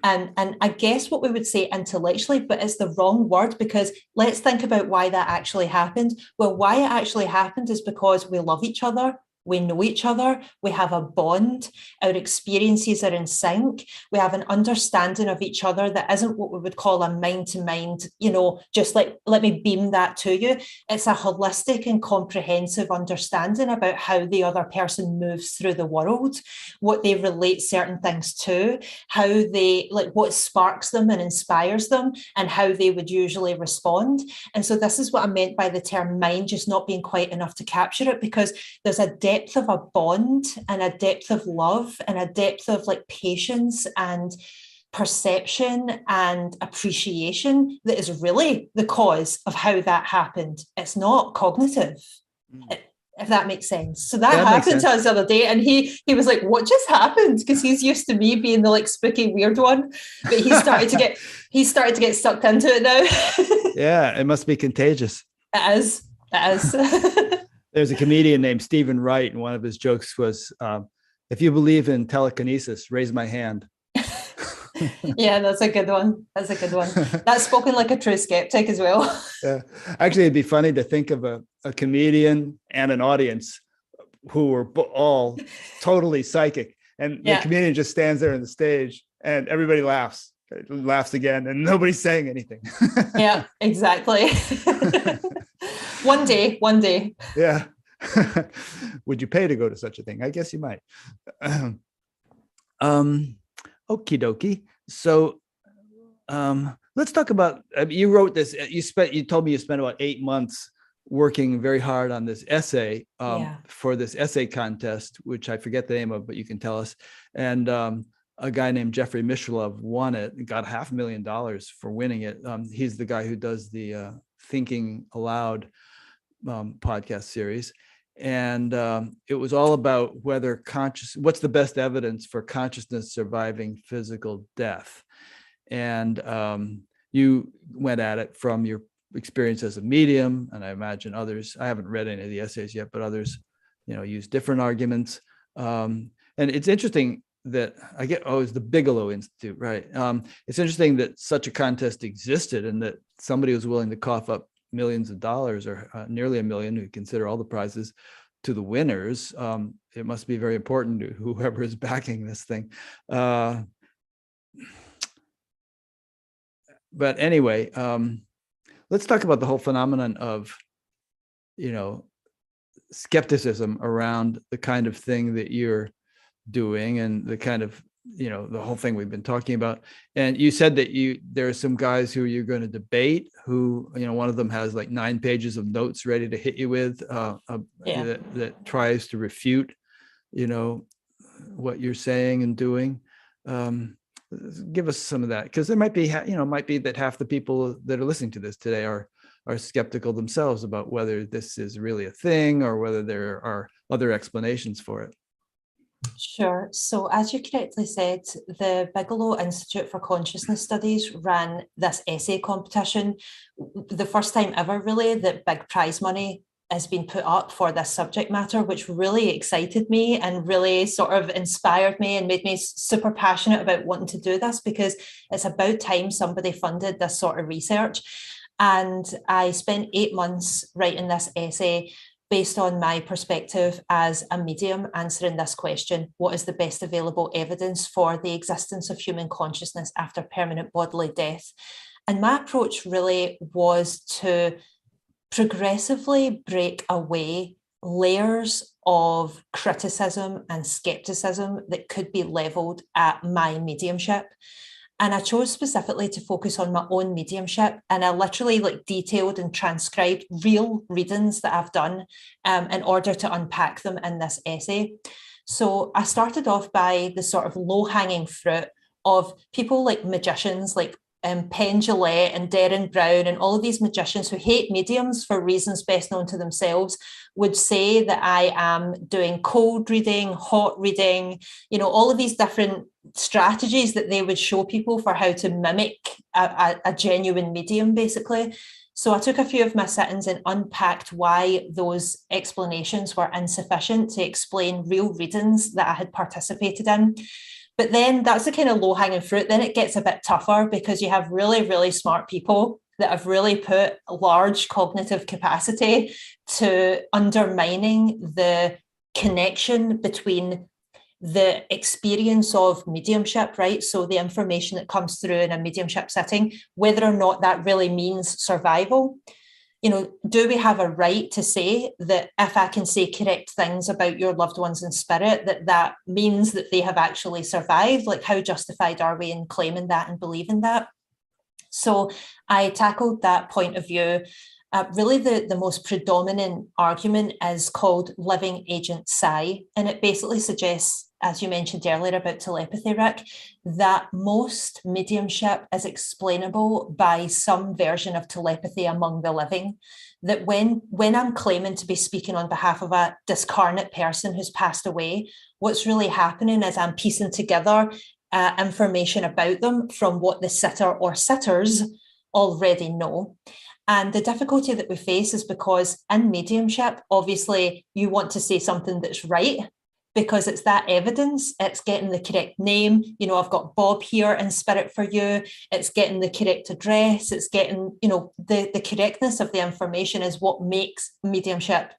And I guess what we would say intellectually, but it's the wrong word, because let's think about why that actually happened. Well, why it actually happened is because we love each other. We know each other, we have a bond, our experiences are in sync, we have an understanding of each other that isn't what we would call a mind-to-mind, just like, let me beam that to you. It's a holistic and comprehensive understanding about how the other person moves through the world, what they relate certain things to, how they, what sparks them and inspires them, and how they would usually respond. And so this is what I meant by the term mind just not being quite enough to capture it, because there's a depth of a bond and a depth of love and a depth of patience and perception and appreciation that is really the cause of how that happened. It's not cognitive, if that makes sense. So that happened to us the other day, and he was like, what just happened? Because he's used to me being the spooky weird one, but he started to get sucked into it now. Yeah, it must be contagious. It is There's a comedian named Stephen Wright, and one of his jokes was, if you believe in telekinesis, raise my hand. Yeah, that's a good one. That's a good one. That's spoken like a true skeptic as well. Yeah. Actually, it'd be funny to think of a comedian and an audience who were all totally psychic. And the comedian just stands there on the stage and everybody laughs again, and nobody's saying anything. Yeah, exactly. One day. Yeah. Would you pay to go to such a thing? I guess you might. Okie dokie. So let's talk about, you wrote this, you told me you spent about 8 months working very hard on this essay for this essay contest, which I forget the name of, but you can tell us. And a guy named Jeffrey Mishlove won it and got $500,000 for winning it. He's the guy who does the Thinking Aloud podcast series. And it was all about whether what's the best evidence for consciousness surviving physical death. And you went at it from your experience as a medium, and I imagine others, I haven't read any of the essays yet, but others, use different arguments. And it's interesting that it's the Bigelow Institute, right? It's interesting that such a contest existed and that somebody was willing to cough up millions of dollars, or nearly $1 million, who consider all the prizes, to the winners. It must be very important to whoever is backing this thing. But anyway, let's talk about the whole phenomenon of, skepticism around the kind of thing that you're doing, and the kind of, the whole thing we've been talking about. And you said that there are some guys who you're going to debate, who, one of them has like 9 pages of notes ready to hit you with, that tries to refute, what you're saying and doing. Give us some of that, because there might be, might be that half the people that are listening to this today are skeptical themselves about whether this is really a thing or whether there are other explanations for it. Sure. So as you correctly said, the Bigelow Institute for Consciousness Studies ran this essay competition, the first time ever really that big prize money has been put up for this subject matter, which really excited me and really sort of inspired me and made me super passionate about wanting to do this, because it's about time somebody funded this sort of research. And I spent 8 months writing this essay based on my perspective as a medium, answering this question: what is the best available evidence for the existence of human consciousness after permanent bodily death? And my approach really was to progressively break away layers of criticism and skepticism that could be leveled at my mediumship. And I chose specifically to focus on my own mediumship, and I literally detailed and transcribed real readings that I've done in order to unpack them in this essay. So I started off by the sort of low-hanging fruit of people like magicians, like Penn Jillette and Derren Brown, and all of these magicians who hate mediums for reasons best known to themselves, would say that I am doing cold reading, hot reading, all of these different strategies that they would show people for how to mimic a genuine medium, basically. So I took a few of my sittings and unpacked why those explanations were insufficient to explain real readings that I had participated in. But then that's the kind of low-hanging fruit. Then it gets a bit tougher, because you have really, really smart people that have really put large cognitive capacity to undermining the connection between the experience of mediumship, right? So the information that comes through in a mediumship setting, whether or not that really means survival. Do we have a right to say that if I can say correct things about your loved ones in spirit, that means that they have actually survived? Like, how justified are we in claiming that and believing that? So I tackled that point of view. Really, the most predominant argument is called living agent psi, and it basically suggests, as you mentioned earlier about telepathy, Rick, that most mediumship is explainable by some version of telepathy among the living. That when I'm claiming to be speaking on behalf of a discarnate person who's passed away, what's really happening is I'm piecing together information about them from what the sitter or sitters already know. And the difficulty that we face is because in mediumship, obviously, you want to say something that's right, because it's that evidence. It's getting the correct name. You know, I've got Bob here in spirit for you. It's getting the correct address. It's getting, you know, the correctness of the information is what makes mediumship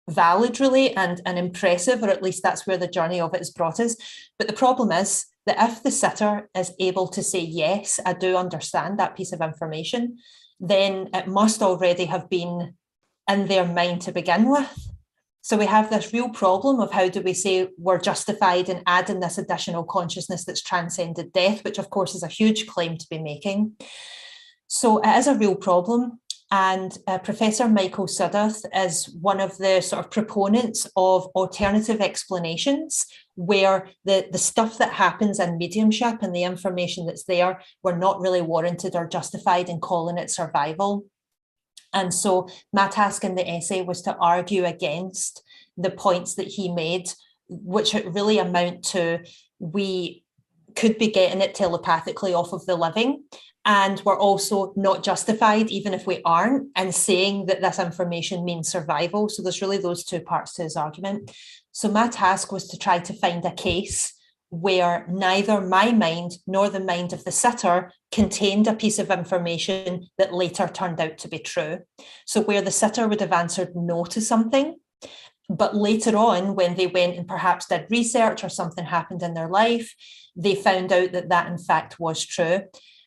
valid, really, and impressive, or at least that's where the journey of it has brought us. But the problem is that if the sitter is able to say, yes, I do understand that piece of information, then it must already have been in their mind to begin with. So we have this real problem of how do we say we're justified in adding this additional consciousness that's transcended death, which of course is a huge claim to be making. So it is a real problem. And Professor Michael Sudduth is one of the sort of proponents of alternative explanations, where the stuff that happens in mediumship and the information that's there, we're not really warranted or justified in calling it survival. And so my task in the essay was to argue against the points that he made, which really amount to we could be getting it telepathically off of the living. And we're also not justified, even if we aren't, in saying that this information means survival. So there's really those two parts to his argument. So my task was to try to find a case where neither my mind nor the mind of the sitter contained a piece of information that later turned out to be true. So where the sitter would have answered no to something, but later on, when they went and perhaps did research or something happened in their life, they found out that that in fact was true.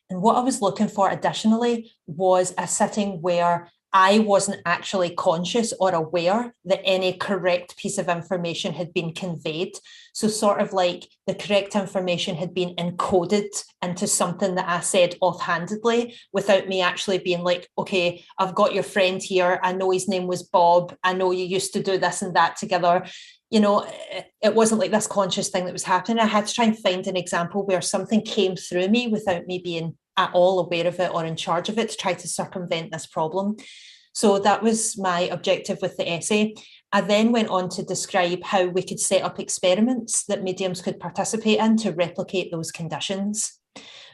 And what I was looking for additionally was a setting where I wasn't actually conscious or aware that any correct piece of information had been conveyed. So sort of like the correct information had been encoded into something that I said offhandedly without me actually being like, okay, I've got your friend here. I know his name was Bob. I know you used to do this and that together. You know, it wasn't like this conscious thing that was happening. I had to try and find an example where something came through me without me being at all aware of it or in charge of it to try to circumvent this problem. So that was my objective with the essay. I then went on to describe how we could set up experiments that mediums could participate in to replicate those conditions,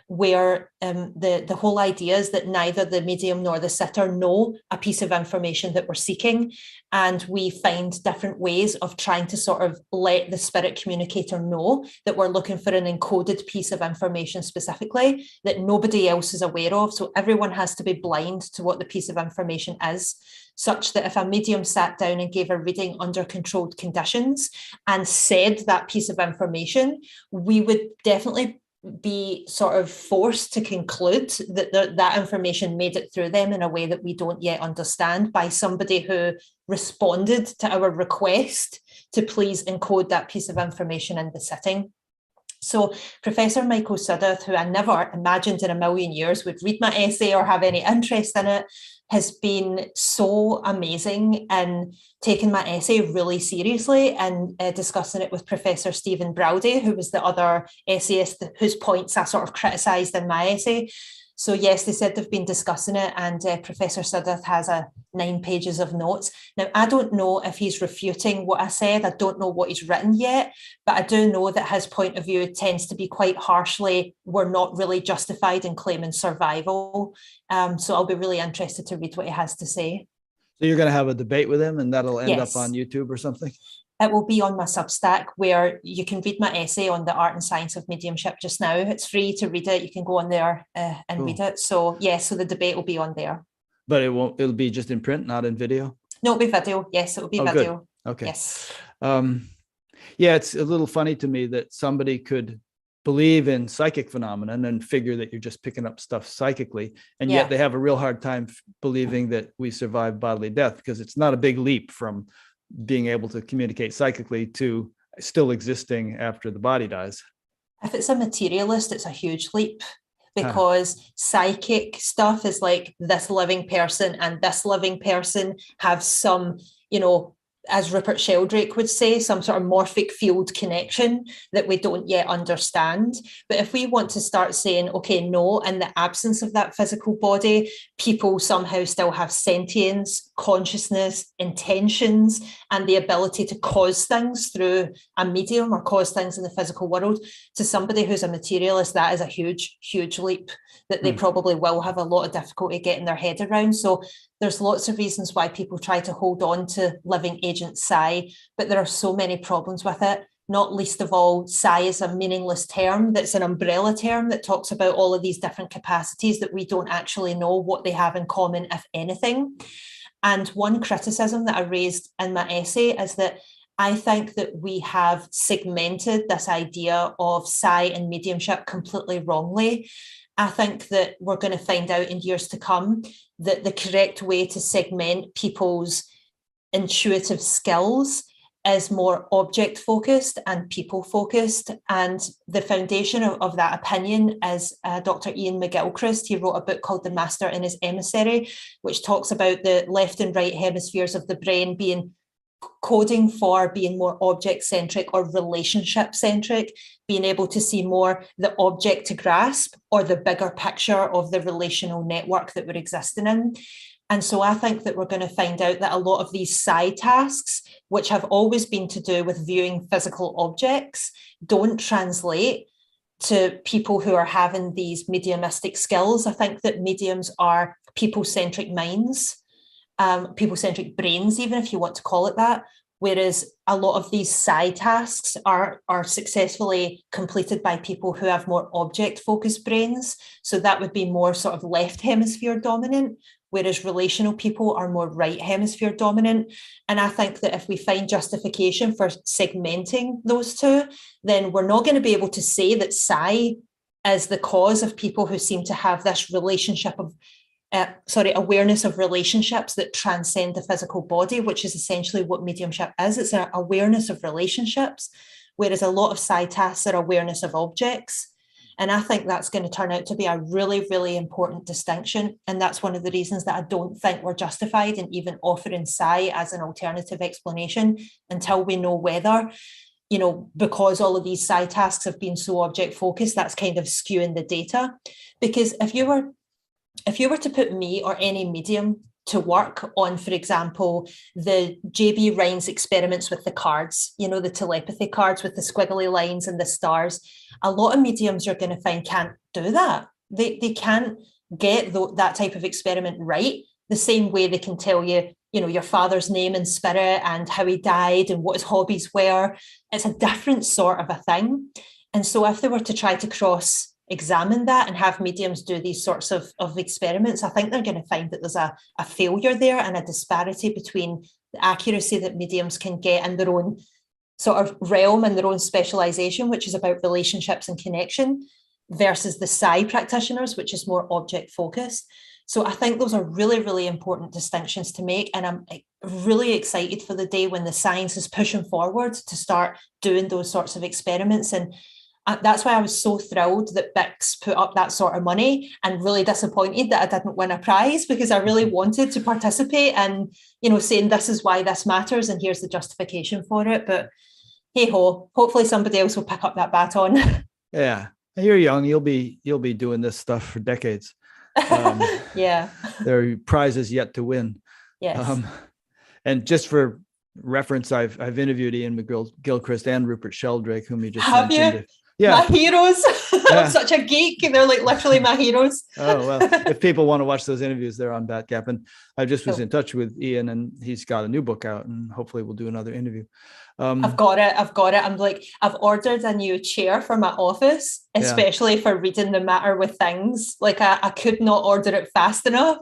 where the whole idea is that neither the medium nor the sitter know a piece of information that we're seeking. And we find different ways of trying to sort of let the spirit communicator know that we're looking for an encoded piece of information specifically that nobody else is aware of. So everyone has to be blind to what the piece of information is, such that if a medium sat down and gave a reading under controlled conditions and said that piece of information, we would definitely be sort of forced to conclude that that information made it through them in a way that we don't yet understand by somebody who responded to our request to please encode that piece of information in the sitting. So Professor Michael Sudduth, who I never imagined in a million years would read my essay or have any interest in it, has been so amazing in taking my essay really seriously and discussing it with Professor Stephen Browdy, who was the other essayist whose points I sort of criticised in my essay. So yes, they said they've been discussing it, and Professor Sudduth has 9 pages of notes. Now, I don't know if he's refuting what I said. I don't know what he's written yet, but I do know that his point of view tends to be quite harshly, we're not really justified in claiming survival. So I'll be really interested to read what he has to say. So you're going to have a debate with him and that'll end Yes. up on YouTube or something? It will be on my Substack, where you can read my essay on the art and science of mediumship just now. It's free to read it. You can go on there and Cool. read it. So yes, so the debate will be on there. But it'll be just in print, not in video? No, it'll be video. Yes, it'll be video. Good. Okay. Yes. Yeah, it's a little funny to me that somebody could believe in psychic phenomenon and figure that you're just picking up stuff psychically, and yet they have a real hard time believing that we survive bodily death, because it's not a big leap from being able to communicate psychically to still existing after the body dies. If it's a materialist, it's a huge leap, because psychic stuff is like this living person and this living person have some, you know, as Rupert Sheldrake would say, some sort of morphic field connection that we don't yet understand. But if we want to start saying, okay, no, in the absence of that physical body, people somehow still have sentience, consciousness, intentions, and the ability to cause things through a medium or cause things in the physical world, to somebody who's a materialist, that is a huge, huge leap that they probably will have a lot of difficulty getting their head around. So there's lots of reasons why people try to hold on to living agent psi, but there are so many problems with it. Not least of all, psi is a meaningless term that's an umbrella term that talks about all of these different capacities that we don't actually know what they have in common, if anything. And one criticism that I raised in my essay is that I think that we have segmented this idea of psi and mediumship completely wrongly. I think that we're going to find out in years to come that the correct way to segment people's intuitive skills is more object focused and people focused. And the foundation of that opinion is Dr. Ian McGilchrist. He wrote a book called The Master and His Emissary, which talks about the left and right hemispheres of the brain being coding for being more object-centric or relationship-centric, being able to see more the object to grasp or the bigger picture of the relational network that we're existing in. And so I think that we're going to find out that a lot of these psi tasks, which have always been to do with viewing physical objects, don't translate to people who are having these mediumistic skills. I think that mediums are people-centric minds, people-centric brains, even if you want to call it that, whereas a lot of these psi tasks are successfully completed by people who have more object-focused brains. So that would be more sort of left hemisphere dominant, whereas relational people are more right hemisphere dominant. And I think that if we find justification for segmenting those two, then we're not going to be able to say that psi is the cause of people who seem to have this relationship of awareness of relationships that transcend the physical body, which is essentially what mediumship is. It's an awareness of relationships, whereas a lot of psi tasks are awareness of objects. And I think that's going to turn out to be a really, really important distinction. And that's one of the reasons that I don't think we're justified in even offering psi as an alternative explanation until we know whether, you know, because all of these psi tasks have been so object focused, that's kind of skewing the data. Because if you were to put me or any medium to work on, for example, the J.B. Rhine's experiments with the cards, you know, the telepathy cards with the squiggly lines and the stars, a lot of mediums you're going to find can't do that. They can't get that type of experiment right, the same way they can tell you, you know, your father's name and spirit and how he died and what his hobbies were. It's a different sort of a thing. And so if they were to try to cross-examine that and have mediums do these sorts of experiments, I think they're going to find that there's a failure there and a disparity between the accuracy that mediums can get in their own sort of realm and their own specialization, which is about relationships and connection, versus the psi practitioners, which is more object focused. So I think those are really, really important distinctions to make. And I'm really excited for the day when the science is pushing forward to start doing those sorts of experiments. And that's why I was so thrilled that Bix put up that sort of money, and really disappointed that I didn't win a prize, because I really wanted to participate and, you know, saying this is why this matters and here's the justification for it. But hey ho, hopefully somebody else will pick up that baton. Yeah, you're young. You'll be doing this stuff for decades. Yeah, there are prizes yet to win. Yes. And just for reference, I've interviewed Ian McGilchrist and Rupert Sheldrake, whom you just have mentioned. you? Yeah, my heroes. I'm such a geek. They're like literally my heroes. Oh, well, if people want to watch those interviews, they're on Batgap. And I just was in touch with Ian, and he's got a new book out, and hopefully we'll do another interview. I've got it. I'm like, I've ordered a new chair for my office, especially for reading The Matter with Things. Like I could not order it fast enough.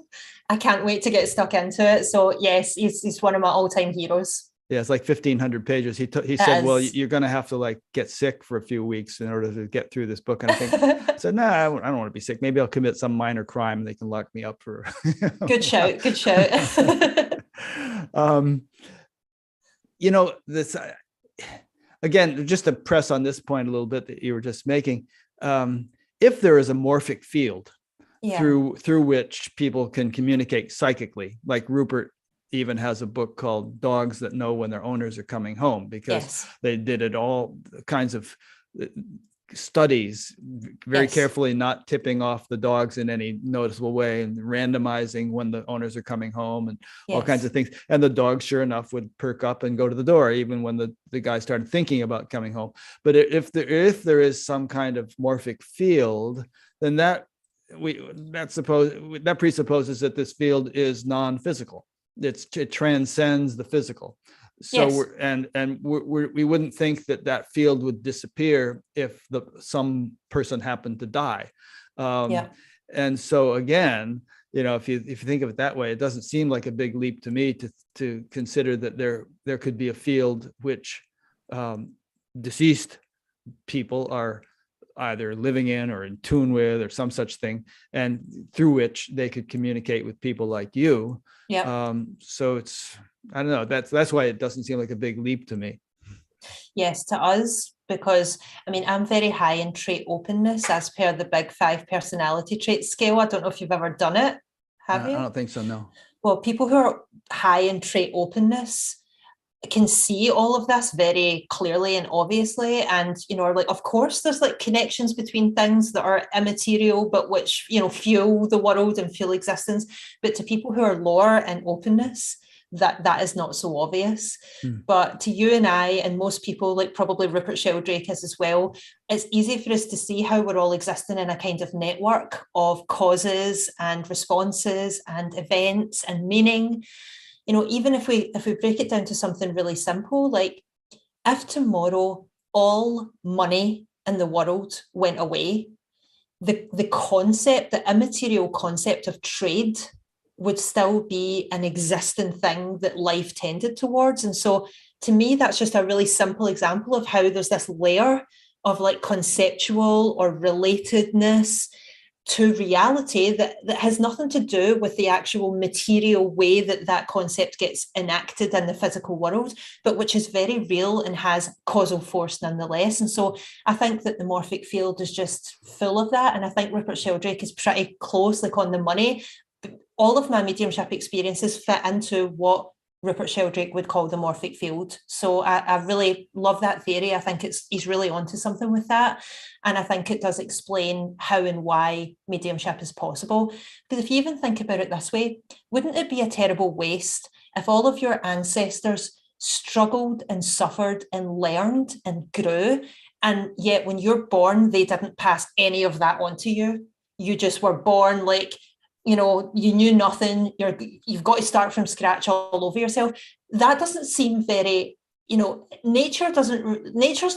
I can't wait to get stuck into it. So yes, he's one of my all-time heroes. Yeah, it's like 1,500 pages. He said, well, you're going to have to like get sick for a few weeks in order to get through this book. And I said, no, I don't want to be sick. Maybe I'll commit some minor crime and they can lock me up for. Good shout. You know, this again, just to press on this point a little bit that you were just making. If there is a morphic field through which people can communicate psychically, like Rupert even has a book called Dogs That Know When Their Owners Are Coming Home, because Yes. they did it all kinds of studies very Yes. carefully, not tipping off the dogs in any noticeable way, and randomizing when the owners are coming home and all kinds Yes. of things. And the dog, sure enough, would perk up and go to the door, even when the guy started thinking about coming home. But if there is some kind of morphic field, then that presupposes that this field is non-physical. It transcends the physical. So Yes. we wouldn't think that field would disappear if some person happened to die. Yeah. And so again, if you think of it that way, it doesn't seem like a big leap to me to consider that there could be a field which deceased people are either living in or in tune with, or some such thing, and through which they could communicate with people like you. Yeah. So it's, I don't know, that's why it doesn't seem like a big leap to me. Yes, to us, because I mean, I'm very high in trait openness as per the Big 5 personality trait scale. I don't know if you've ever done it. Have you? I don't think so, no. Well, people who are high in trait openness can see all of this very clearly and obviously, and are like, of course there's like connections between things that are immaterial but which fuel the world and fuel existence. But to people who are lower in openness, that is not so obvious. But to you and I and most people, like probably Rupert Sheldrake is as well, it's easy for us to see how we're all existing in a kind of network of causes and responses and events and meaning. Even if we break it down to something really simple, like if tomorrow all money in the world went away, the immaterial concept of trade would still be an existing thing that life tended towards. And so to me, that's just a really simple example of how there's this layer of like conceptual or relatedness to reality that has nothing to do with the actual material way that concept gets enacted in the physical world, but which is very real and has causal force nonetheless. And so I think that the morphic field is just full of that. And I think Rupert Sheldrake is pretty close, like on the money. All of my mediumship experiences fit into what Rupert Sheldrake would call the morphic field. So I really love that theory. I think he's really onto something with that. And I think it does explain how and why mediumship is possible. Because if you even think about it this way, wouldn't it be a terrible waste if all of your ancestors struggled and suffered and learned and grew, and yet when you're born, they didn't pass any of that on to you? You just were born like, you knew nothing, you've got to start from scratch all over yourself. That doesn't seem very, nature's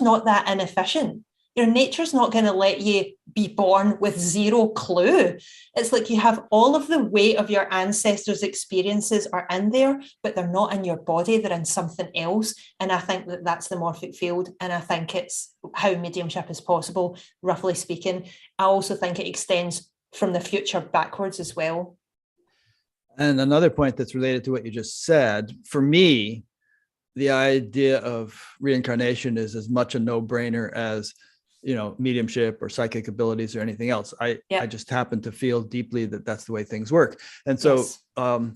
not that inefficient. Nature's not going to let you be born with zero clue. It's like you have all of the weight of your ancestors' experiences are in there, but they're not in your body, they're in something else. And I think that's the morphic field. And I think it's how mediumship is possible, roughly speaking. I also think it extends from the future backwards as well. And another point that's related to what you just said, for me, the idea of reincarnation is as much a no-brainer as, mediumship or psychic abilities or anything else. I just happen to feel deeply that that's the way things work. And so yes.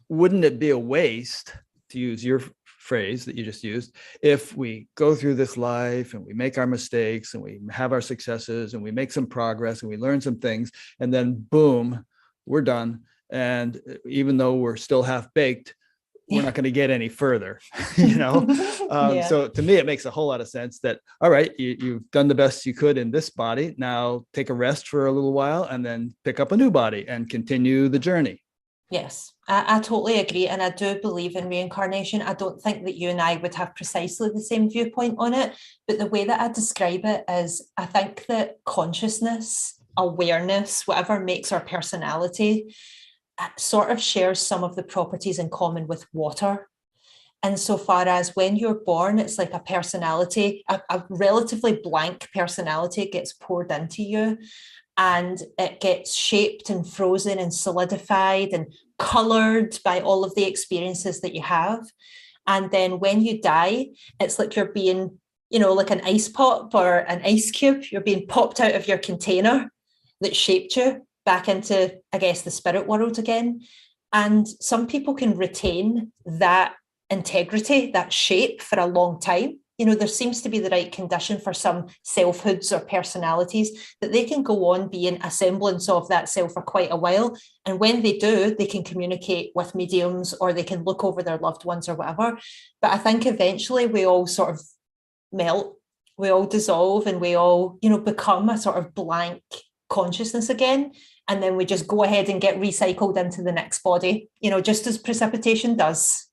Wouldn't it be a waste, to use your phrase that you just used, if we go through this life and we make our mistakes and we have our successes and we make some progress and we learn some things, and then boom, we're done. And even though we're still half baked, we're not going to get any further, So to me, it makes a whole lot of sense that, all right, you've done the best you could in this body. Now take a rest for a little while and then pick up a new body and continue the journey. Yes, I totally agree. And I do believe in reincarnation. I don't think that you and I would have precisely the same viewpoint on it. But the way that I describe it is, I think that consciousness, awareness, whatever makes our personality, sort of shares some of the properties in common with water. Insofar as when you're born, it's like a personality, a relatively blank personality gets poured into you. And it gets shaped and frozen and solidified and colored by all of the experiences that you have. And then when you die, it's like you're being, like an ice pop or an ice cube. You're being popped out of your container that shaped you back into, I guess, the spirit world again. And some people can retain that integrity, that shape for a long time. There seems to be the right condition for some selfhoods or personalities that they can go on being a semblance of that self for quite a while. And when they do, they can communicate with mediums or they can look over their loved ones or whatever. But I think eventually we all sort of melt, we all dissolve, and we all, become a sort of blank consciousness again. And then we just go ahead and get recycled into the next body, just as precipitation does.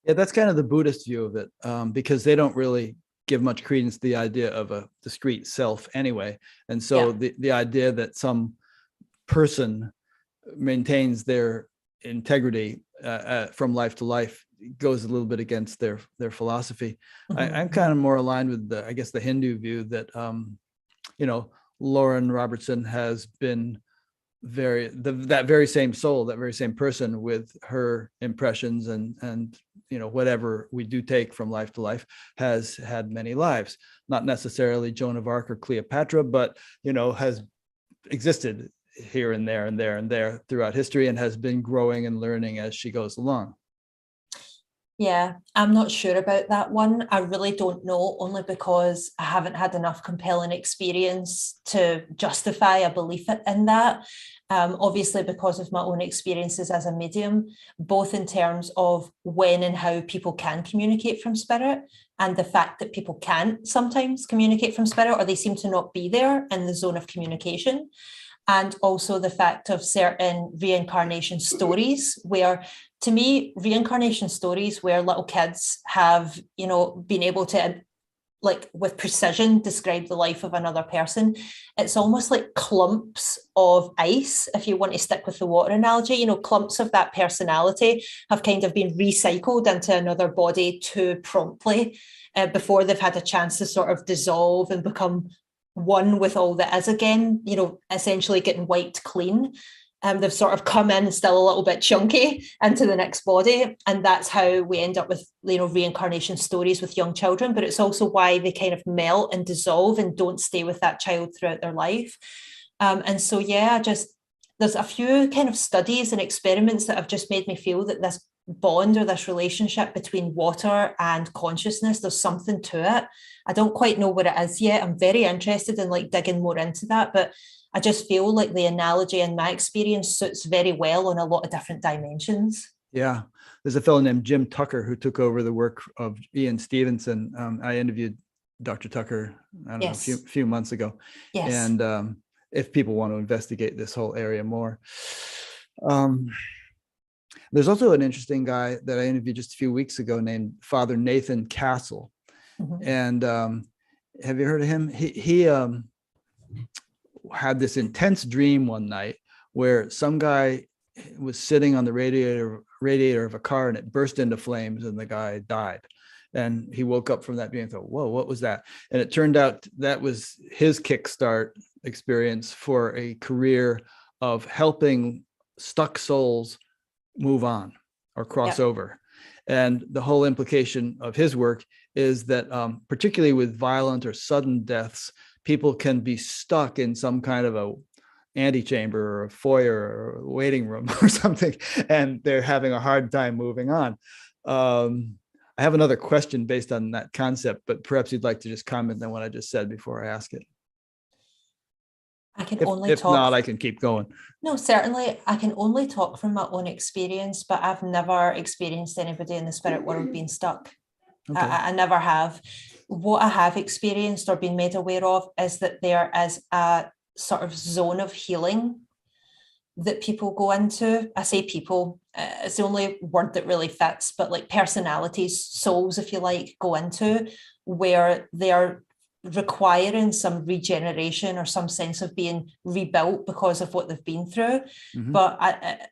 Yeah, that's kind of the Buddhist view of it, because they don't really give much credence to the idea of a discrete self anyway. And so the idea that some person maintains their integrity from life to life goes a little bit against their philosophy. Mm-hmm. I'm kind of more aligned with the Hindu view that, Lauren Robertson has been that very same soul, that very same person with her impressions and whatever we do take from life to life has had many lives, not necessarily Joan of Arc or Cleopatra, but has existed here and there and there and there throughout history and has been growing and learning as she goes along. Yeah, I'm not sure about that one. I really don't know, only because I haven't had enough compelling experience to justify a belief in that. Obviously, because of my own experiences as a medium, both in terms of when and how people can communicate from spirit, and the fact that people can't sometimes communicate from spirit, or they seem to not be there in the zone of communication. And also the fact of certain reincarnation stories where, to me, reincarnation stories where little kids have, been able to, like, with precision, describe the life of another person. It's almost like clumps of ice, if you want to stick with the water analogy. Clumps of that personality have kind of been recycled into another body too promptly before they've had a chance to sort of dissolve and become one with all that is again, essentially getting wiped clean. They've sort of come in still a little bit chunky into the next body. And that's how we end up with, reincarnation stories with young children. But it's also why they kind of melt and dissolve and don't stay with that child throughout their life. And so, there's a few kind of studies and experiments that have just made me feel that this bond or this relationship between water and consciousness, there's something to it. I don't quite know what it is yet. I'm very interested in digging more into that, but I just feel like the analogy in my experience suits very well on a lot of different dimensions. Yeah. There's a fellow named Jim Tucker who took over the work of Ian Stevenson. I interviewed Dr. Tucker, a few months ago. Yes. And if people want to investigate this whole area more. There's also an interesting guy that I interviewed just a few weeks ago named Father Nathan Castle. Mm-hmm. And have you heard of him? He had this intense dream one night where some guy was sitting on the radiator of a car and it burst into flames and the guy died. And he woke up from that dream and thought, whoa, what was that? And it turned out that was his kickstart experience for a career of helping stuck souls move on or cross over. And the whole implication of his work is that particularly with violent or sudden deaths, people can be stuck in some kind of a antechamber or a foyer or a waiting room or something, and they're having a hard time moving on. I have another question based on that concept, but perhaps you'd like to just comment on what I just said before I ask it. I can if not, I can keep going. No, certainly. I can only talk from my own experience, but I've never experienced anybody in the spirit world being stuck. Okay. I never have. What I have experienced or been made aware of is that there is a sort of zone of healing that people go into. I say people, it's the only word that really fits, but like personalities, souls, if you like, go into where they're requiring some regeneration or some sense of being rebuilt because of what they've been through. Mm-hmm. But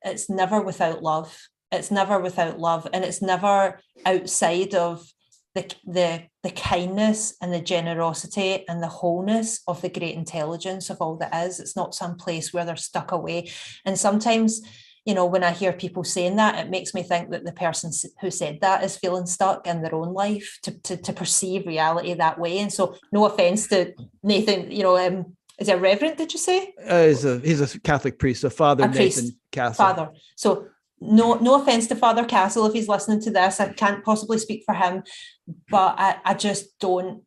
it's never without love. It's never without love. And it's never outside of the kindness and the generosity and the wholeness of the great intelligence of all that is. It's not some place where they're stuck away. And sometimes, when I hear people saying that, it makes me think that the person who said that is feeling stuck in their own life to perceive reality that way. And so, no offense to Nathan, is it Reverend, did you say? He's a Catholic priest, so Father Nathan Castle. Father. So no offense to Father Castle if he's listening to this. I can't possibly speak for him, but I just don't.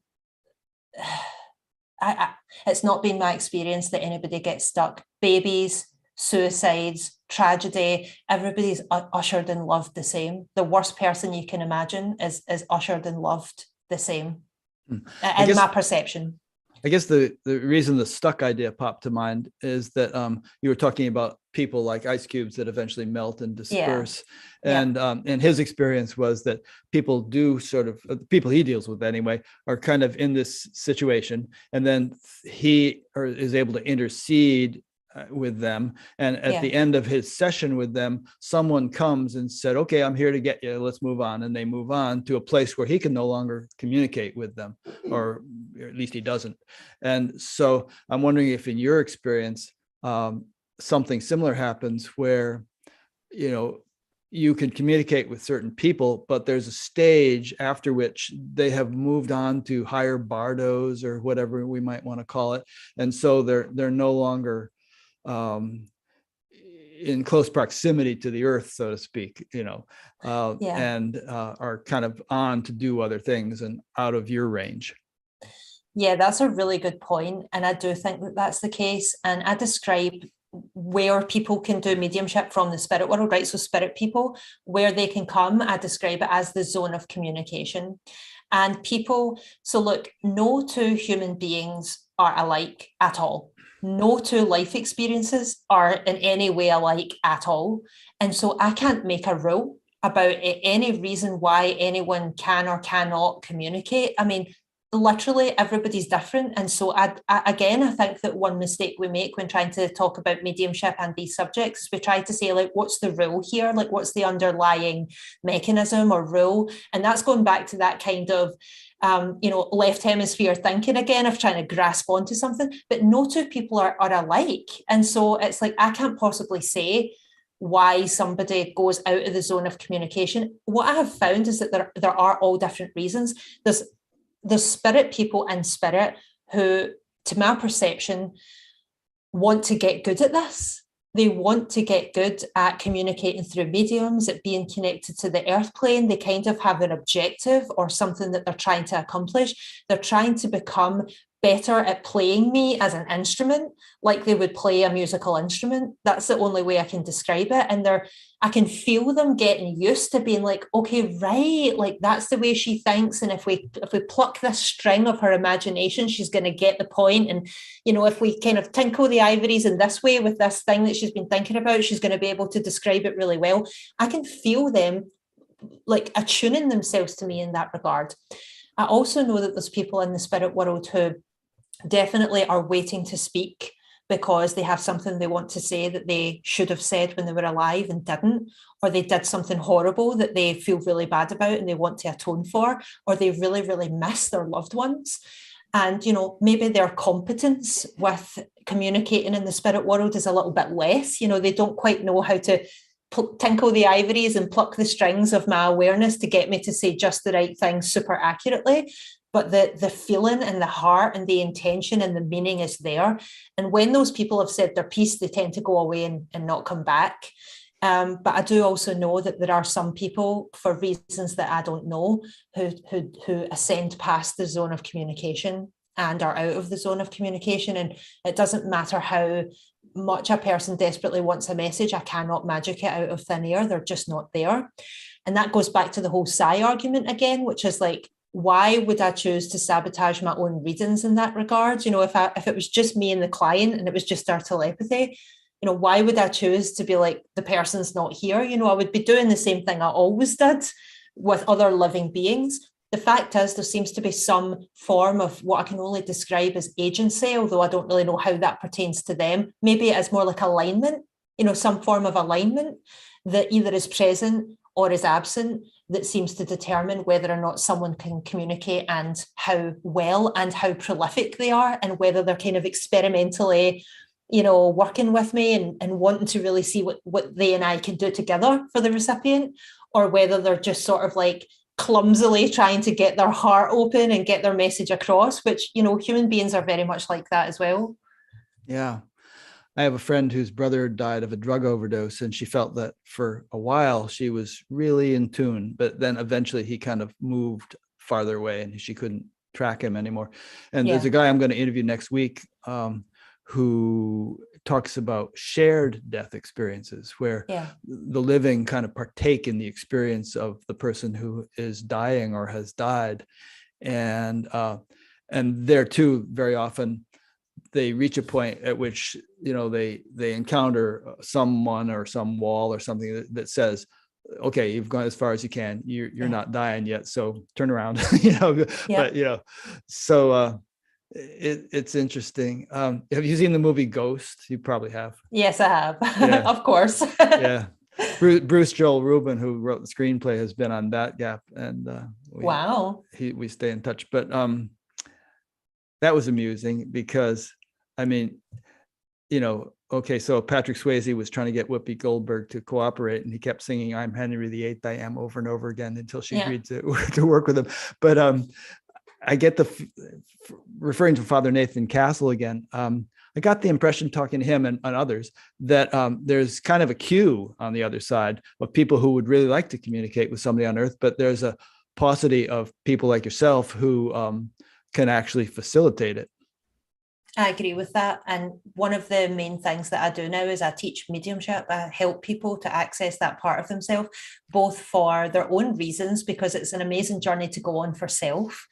It's not been my experience that anybody gets stuck. Babies, suicides, tragedy, everybody's ushered and loved the same. The worst person you can imagine is ushered and loved the same, in my perception. I guess the reason the stuck idea popped to mind is that you were talking about people like ice cubes that eventually melt and disperse. Yeah. And his experience was that people do sort of, people he deals with anyway, are kind of in this situation. And then he is able to intercede with them. And at the end of his session with them, someone comes and said, okay, I'm here to get you. Let's move on. And they move on to a place where he can no longer communicate with them, or at least he doesn't. And so I'm wondering if in your experience, something similar happens where, you can communicate with certain people, but there's a stage after which they have moved on to higher bardos or whatever we might want to call it. And so they're no longer in close proximity to the earth, so to speak, and are kind of on to do other things and out of your range. Yeah, that's a really good point. And I do think that that's the case. And I describe where people can do mediumship from the spirit world, right? So spirit people, where they can come, I describe it as the zone of communication. And people, so look, no two human beings are alike at all. No two life experiences are in any way alike at all. And so I can't make a rule about any reason why anyone can or cannot communicate. I mean, literally everybody's different. And so I think that one mistake we make when trying to talk about mediumship and these subjects is we try to say, like, what's the rule here? Like, what's the underlying mechanism or rule? And that's going back to that kind of left hemisphere thinking again of trying to grasp onto something, but no two people are alike. And so it's like, I can't possibly say why somebody goes out of the zone of communication. What I have found is that there are all different reasons. There's spirit people in spirit who, to my perception, want to get good at this. They want to get good at communicating through mediums, at being connected to the earth plane. They kind of have an objective or something that they're trying to accomplish. They're trying to become better at playing me as an instrument, like they would play a musical instrument. That's the only way I can describe it. And I can feel them getting used to being like, okay, right, like that's the way she thinks. And if we pluck this string of her imagination, she's going to get the point. And, if we kind of tinkle the ivories in this way with this thing that she's been thinking about, she's going to be able to describe it really well. I can feel them like attuning themselves to me in that regard. I also know that there's people in the spirit world who definitely are waiting to speak because they have something they want to say that they should have said when they were alive and didn't, or they did something horrible that they feel really bad about and they want to atone for, or they really, really miss their loved ones. And, maybe their competence with communicating in the spirit world is a little bit less. They don't quite know how to tinkle the ivories and pluck the strings of my awareness to get me to say just the right thing super accurately. But the feeling and the heart and the intention and the meaning is there. And when those people have said their piece, they tend to go away and not come back. But I do also know that there are some people, for reasons that I don't know, who ascend past the zone of communication and are out of the zone of communication. And it doesn't matter how much a person desperately wants a message, I cannot magic it out of thin air. They're just not there. And that goes back to the whole psi argument again, which is like, why would I choose to sabotage my own readings in that regard? If it was just me and the client and it was just our telepathy, why would I choose to be like, the person's not here? I would be doing the same thing I always did with other living beings. The fact is, there seems to be some form of what I can only describe as agency, although I don't really know how that pertains to them. Maybe it's more like alignment, some form of alignment that either is present or is absent, that seems to determine whether or not someone can communicate and how well and how prolific they are, and whether they're kind of experimentally, working with me and wanting to really see what they and I can do together for the recipient, or whether they're just sort of like clumsily trying to get their heart open and get their message across, which, human beings are very much like that as well. Yeah. I have a friend whose brother died of a drug overdose, and she felt that for a while she was really in tune, but then eventually he kind of moved farther away and she couldn't track him anymore. And there's a guy I'm going to interview next week who talks about shared death experiences, where the living kind of partake in the experience of the person who is dying or has died. And there too, very often they reach a point at which, you know, they encounter someone or some wall or something that says, okay, you've gone as far as you can. You're not dying yet, so turn around. But so it's interesting. Have you seen the movie Ghost? You probably have. Yes, I have. Of course. Bruce Joel Rubin, who wrote the screenplay, has been on that gap, and we stay in touch. But that was amusing because, I mean, you know, okay, so Patrick Swayze was trying to get Whoopi Goldberg to cooperate, and he kept singing "I'm Henry VIII, I am" over and over again until she agreed to work with him. But I get referring to Father Nathan Castle again. I got the impression, talking to him and others, that there's kind of a queue on the other side of people who would really like to communicate with somebody on Earth, but there's a paucity of people like yourself who can actually facilitate it. I agree with that. And one of the main things that I do now is I teach mediumship. I help people to access that part of themselves, both for their own reasons, because it's an amazing journey to go on for self,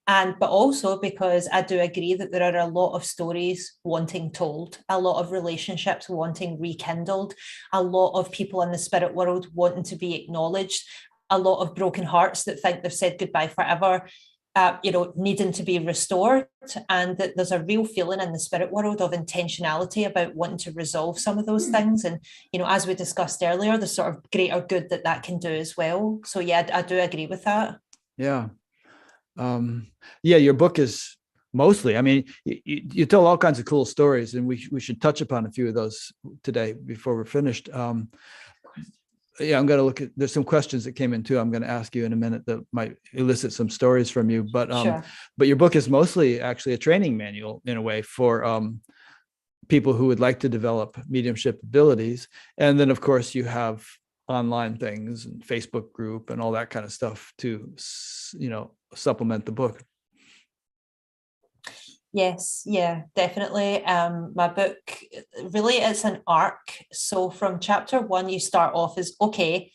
but also because I do agree that there are a lot of stories wanting told, a lot of relationships wanting rekindled, a lot of people in the spirit world wanting to be acknowledged, a lot of broken hearts that think they've said goodbye forever, needing to be restored, and that there's a real feeling in the spirit world of intentionality about wanting to resolve some of those things. And, you know, as we discussed earlier, the sort of greater good that can do as well. So, yeah, I do agree with that. Yeah. Your book is mostly, I mean, you tell all kinds of cool stories, and we should touch upon a few of those today before we're finished. I'm going to look at, there's some questions that came in too. I'm going to ask you in a minute that might elicit some stories from you, but your book is mostly actually a training manual in a way for people who would like to develop mediumship abilities. And then of course you have online things and Facebook group and all that kind of stuff to, you know, supplement the book. Yes, yeah, definitely. My book, really, it's an arc. So from chapter 1, you start off as, okay,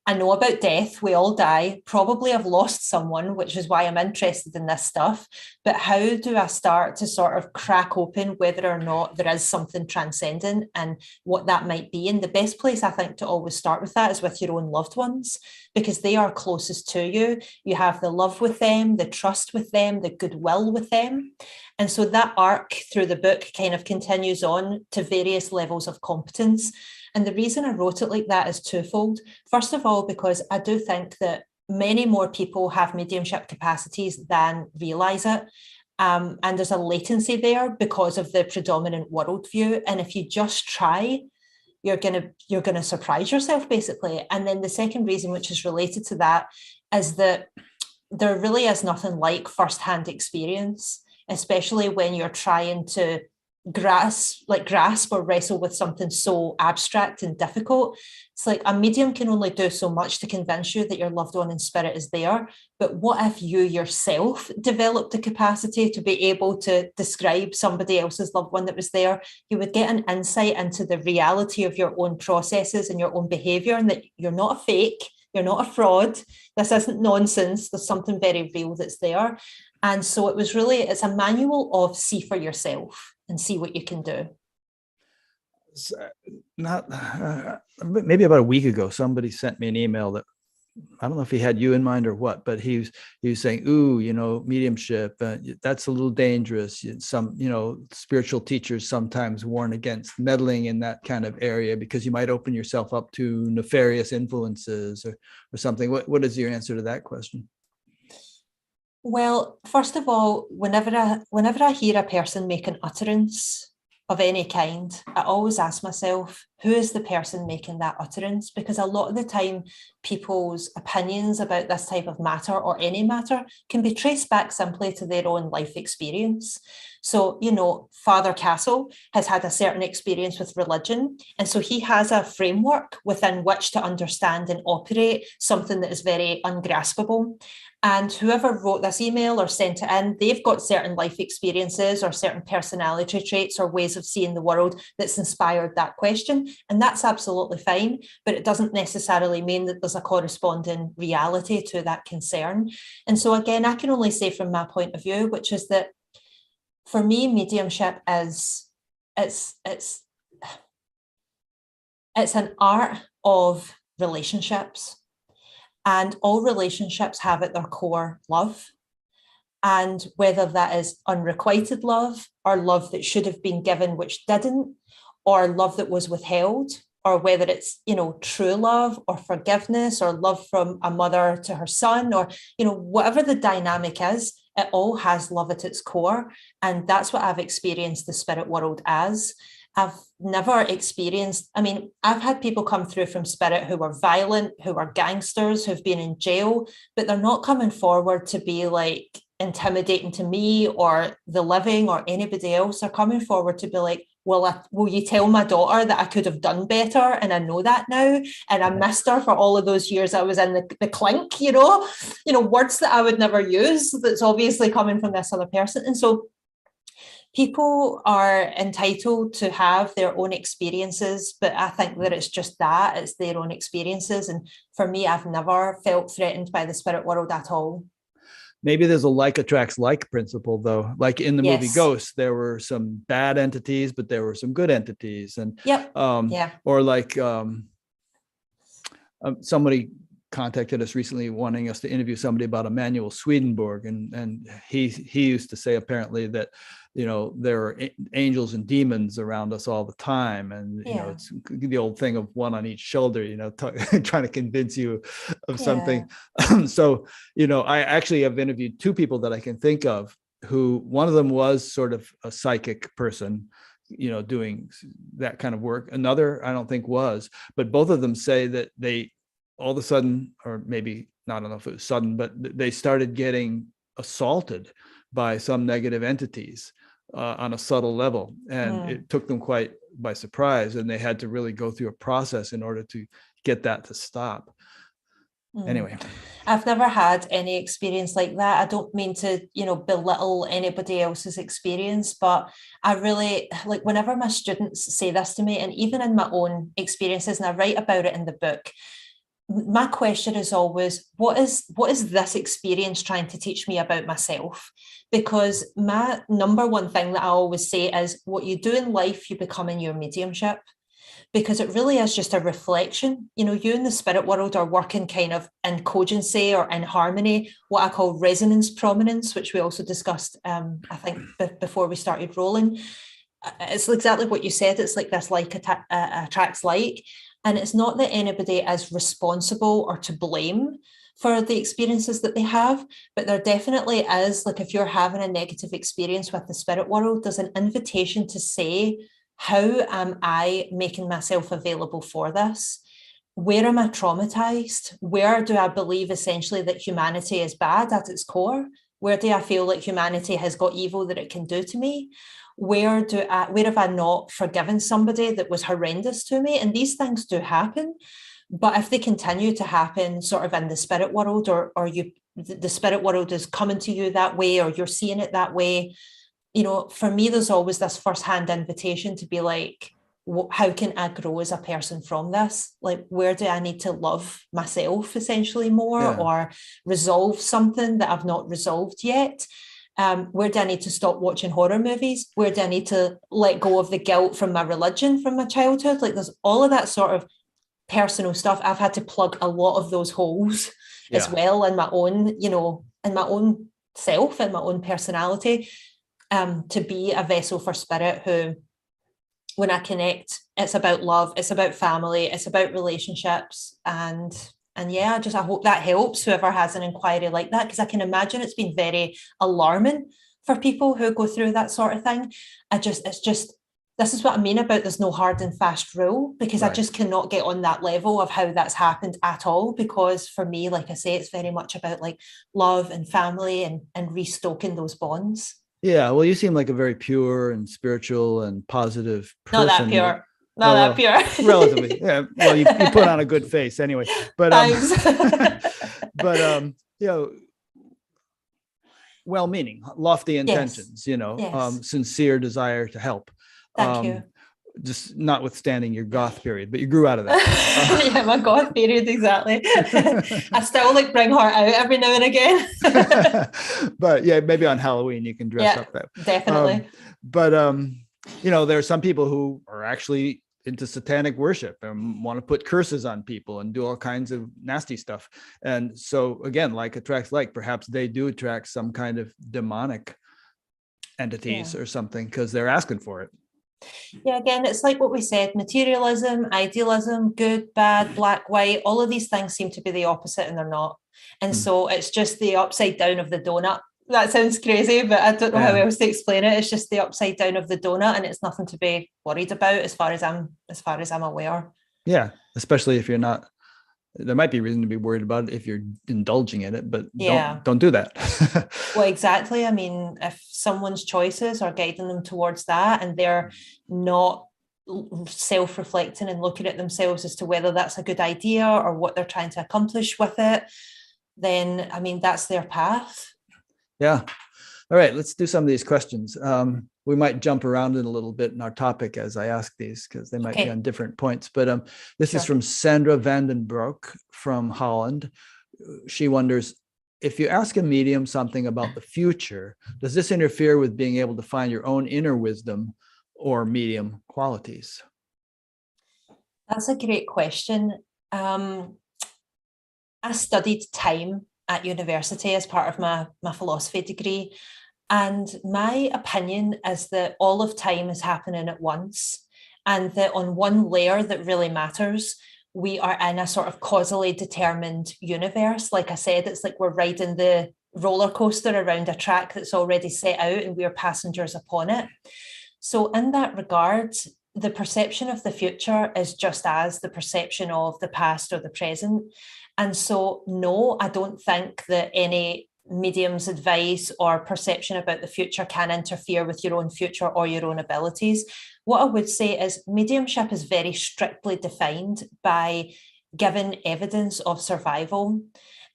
I know about death. We all die. Probably I've lost someone, which is why I'm interested in this stuff. But how do I start to sort of crack open whether or not there is something transcendent and what that might be? And the best place, I think, to always start with that is with your own loved ones, because they are closest to you. You have the love with them, the trust with them, the goodwill with them. And so that arc through the book kind of continues on to various levels of competence. And the reason I wrote it like that is twofold. First of all, because I do think that many more people have mediumship capacities than realize it. And there's a latency there because of the predominant worldview. And if you just try, you're gonna surprise yourself, basically. And then the second reason, which is related to that, is that there really is nothing like firsthand experience, especially when you're trying to grasp or wrestle with something so abstract and difficult. It's like a medium can only do so much to convince you that your loved one in spirit is there. But what if you yourself developed the capacity to be able to describe somebody else's loved one that was there? You would get an insight into the reality of your own processes and your own behavior, and that you're not a fake, you're not a fraud. This isn't nonsense. There's something very real that's there. And so it's a manual of see for yourself and see what you can do. Maybe about a week ago, somebody sent me an email that, I don't know if he had you in mind or what, but he was saying, ooh, you know, mediumship, that's a little dangerous. Some, you know, spiritual teachers sometimes warn against meddling in that kind of area because you might open yourself up to nefarious influences or something. What is your answer to that question? Well, first of all, whenever I hear a person make an utterance of any kind, I always ask myself, who is the person making that utterance? Because a lot of the time, people's opinions about this type of matter or any matter can be traced back simply to their own life experience. So, Father Castle has had a certain experience with religion. And so he has a framework within which to understand and operate something that is very ungraspable. And whoever wrote this email or sent it in, they've got certain life experiences or certain personality traits or ways of seeing the world that's inspired that question. And that's absolutely fine, but it doesn't necessarily mean that there's a corresponding reality to that concern. And so again, I can only say from my point of view, which is that for me, mediumship is it's an art of relationships. And all relationships have at their core love. And whether that is unrequited love or love that should have been given, which didn't, or love that was withheld, or whether it's, true love or forgiveness or love from a mother to her son, or, whatever the dynamic is, it all has love at its core. And that's what I've experienced the spirit world as. I've never experienced, I've had people come through from spirit who were violent, who are gangsters, who've been in jail, but they're not coming forward to be like intimidating to me or the living or anybody else. They're coming forward to be like, well, will you tell my daughter that I could have done better? And I know that now. And I missed her for all of those years I was in the clink, words that I would never use. That's obviously coming from this other person. And so people are entitled to have their own experiences, but I think that it's just that, it's their own experiences. And for me, I've never felt threatened by the spirit world at all. Maybe there's a like attracts like principle, though. Like in the movie Ghost, there were some bad entities, but there were some good entities. And or like somebody contacted us recently wanting us to interview somebody about Emanuel Swedenborg, and he used to say apparently that there are angels and demons around us all the time, and it's the old thing of one on each shoulder, trying to convince you of something. So I actually have interviewed two people that I can think of who, one of them was sort of a psychic person, doing that kind of work. Another I don't think was, but both of them say that they all of a sudden, or maybe not, I don't know if it was sudden, but they started getting assaulted by some negative entities on a subtle level. And it took them quite by surprise. And they had to really go through a process in order to get that to stop. Anyway. I've never had any experience like that. I don't mean to, belittle anybody else's experience, but I really, like, whenever my students say this to me, and even in my own experiences, and I write about it in the book, my question is always, what is this experience trying to teach me about myself? Because my number one thing that I always say is, what you do in life, you become in your mediumship, because it really is just a reflection. You and the spirit world are working kind of in cogency or in harmony, what I call resonance prominence, which we also discussed, I think, before we started rolling. It's exactly what you said. It's like this like attracts like. And it's not that anybody is responsible or to blame for the experiences that they have, but there definitely is, like, if you're having a negative experience with the spirit world, there's an invitation to say, how am I making myself available for this? Where am I traumatized? Where do I believe essentially that humanity is bad at its core? Where do I feel like humanity has got evil that it can do to me? Where have I not forgiven somebody that was horrendous to me? And these things do happen. But if they continue to happen sort of in the spirit world, or the spirit world is coming to you that way, or you're seeing it that way, for me, there's always this firsthand invitation to be like, how can I grow as a person from this? Like, where do I need to love myself essentially more, or resolve something that I've not resolved yet? Where do I need to stop watching horror movies? Where do I need to let go of the guilt from my religion, from my childhood? Like, there's all of that sort of personal stuff. I've had to plug a lot of those holes as well in my own, in my own self, in my own personality, to be a vessel for spirit who, when I connect, it's about love, it's about family, it's about relationships. And I hope that helps whoever has an inquiry like that, because I can imagine it's been very alarming for people who go through that sort of thing. This is what I mean about there's no hard and fast rule, because I just cannot get on that level of how that's happened at all. Because for me, like I say, it's very much about like love and family and restoking those bonds. Yeah, well, you seem like a very pure and spiritual and positive Not that person. pure. Not Oh, that well, pure. relatively. Yeah. Well, you put on a good face anyway. But Thanks. but you know, well-meaning, lofty Yes. intentions, Yes. sincere desire to help. Thank you. Just notwithstanding your goth period, but you grew out of that. Yeah, my goth period, exactly. I still like bring her out every now and again. But yeah, maybe on Halloween you can dress up that. Definitely. But there are some people who are actually into satanic worship and want to put curses on people and do all kinds of nasty stuff. And so again, like attracts like, perhaps they do attract some kind of demonic entities or something because they're asking for it. Yeah, again, it's like what we said, materialism, idealism, good, bad, black, white, all of these things seem to be the opposite and they're not. And so it's just the upside down of the donut. That sounds crazy, but I don't know how else to explain it. It's just the upside down of the donut, and it's nothing to be worried about as far as I'm aware. Yeah, especially if you're not. There might be reason to be worried about it if you're indulging in it, but don't do that. Well, exactly. I mean, if someone's choices are guiding them towards that and they're not self-reflecting and looking at themselves as to whether that's a good idea or what they're trying to accomplish with it, then, I mean, that's their path. Yeah. All right, let's do some of these questions. We might jump around in a little bit in our topic as I ask these, because they might be on different points. But this is from Sandra Vandenbroek from Holland. She wonders, if you ask a medium something about the future, does this interfere with being able to find your own inner wisdom or medium qualities? That's a great question. I studied time at university as part of my philosophy degree. And my opinion is that all of time is happening at once, and that on one layer that really matters, we are in a sort of causally determined universe. Like I said, it's like we're riding the roller coaster around a track that's already set out and we're passengers upon it. So in that regard, the perception of the future is just as the perception of the past or the present. And so, no, I don't think that any medium's advice or perception about the future can interfere with your own future or your own abilities. What I would say is mediumship is very strictly defined by given evidence of survival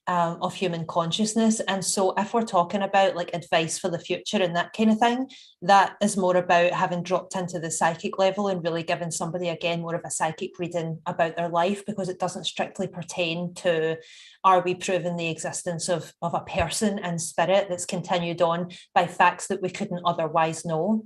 of human consciousness. And so if we're talking about like advice for the future and that kind of thing, that is more about having dropped into the psychic level and really giving somebody, again, more of a psychic reading about their life, because it doesn't strictly pertain to, are we proving the existence of a person and spirit that's continued on by facts that we couldn't otherwise know.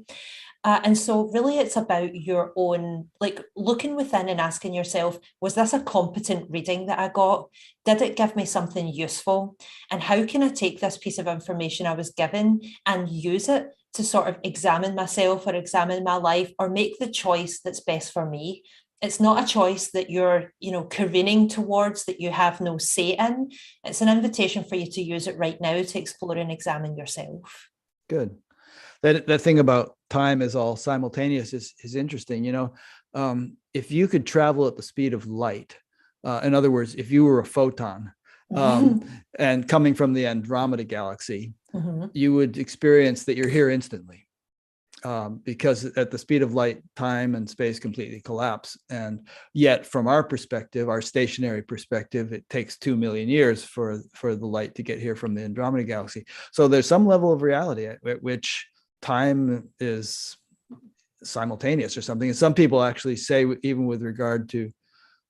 And so really it's about your own, like looking within and asking yourself, was this a competent reading that I got? Did it give me something useful? And how can I take this piece of information I was given and use it to sort of examine myself or examine my life or make the choice that's best for me? It's not a choice that you're, careening towards, that you have no say in. It's an invitation for you to use it right now to explore and examine yourself. Good. That thing about time is all simultaneous is interesting. If you could travel at the speed of light, in other words, if you were a photon and coming from the Andromeda galaxy, you would experience that you're here instantly, because at the speed of light, time and space completely collapse. And yet from our perspective, our stationary perspective, it takes 2 million years for the light to get here from the Andromeda galaxy. So there's some level of reality at which time is simultaneous or something. And some people actually say, even with regard to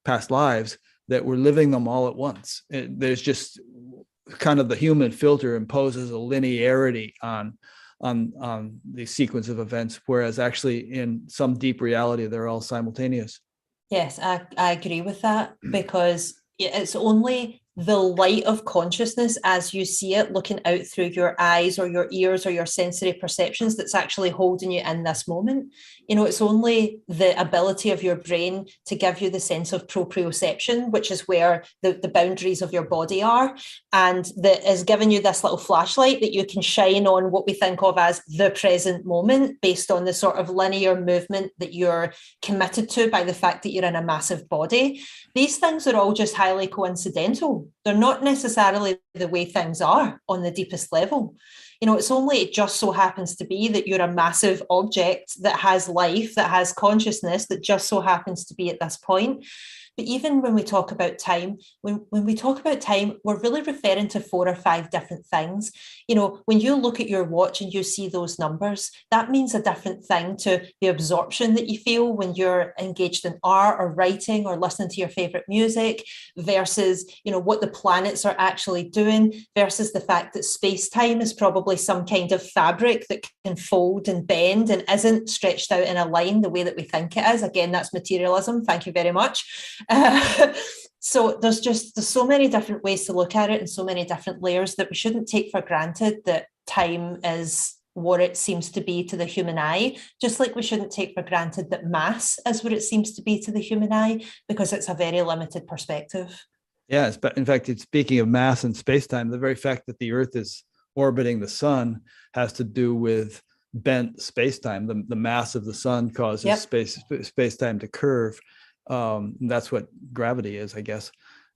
past lives, that we're living them all at once. There's just kind of the human filter imposes a linearity on the sequence of events, whereas actually in some deep reality, they're all simultaneous. Yes, I agree with that, because it's only the light of consciousness as you see it looking out through your eyes or your ears or your sensory perceptions that's actually holding you in this moment. It's only the ability of your brain to give you the sense of proprioception, which is where the boundaries of your body are, and that is giving you this little flashlight that you can shine on what we think of as the present moment based on the sort of linear movement that you're committed to by the fact that you're in a massive body. These things are all just highly coincidental. They're not necessarily the way things are on the deepest level. it just so happens to be that you're a massive object that has life, that has consciousness, that just so happens to be at this point. But even when we talk about time, when we talk about time, we're really referring to 4 or 5 different things. When you look at your watch and you see those numbers, that means a different thing to the absorption that you feel when you're engaged in art or writing or listening to your favorite music versus, what the planets are actually doing versus the fact that space-time is probably some kind of fabric that can fold and bend and isn't stretched out in a line the way that we think it is. Again, that's materialism. Thank you very much. So there's so many different ways to look at it and so many different layers that we shouldn't take for granted that time is what it seems to be to the human eye, just like we shouldn't take for granted that mass is what it seems to be to the human eye, because it's a very limited perspective. Yes, but in fact, speaking of mass and space-time, the very fact that the Earth is orbiting the sun has to do with bent space-time. The mass of the sun causes space-time to curve. That's what gravity is, I guess.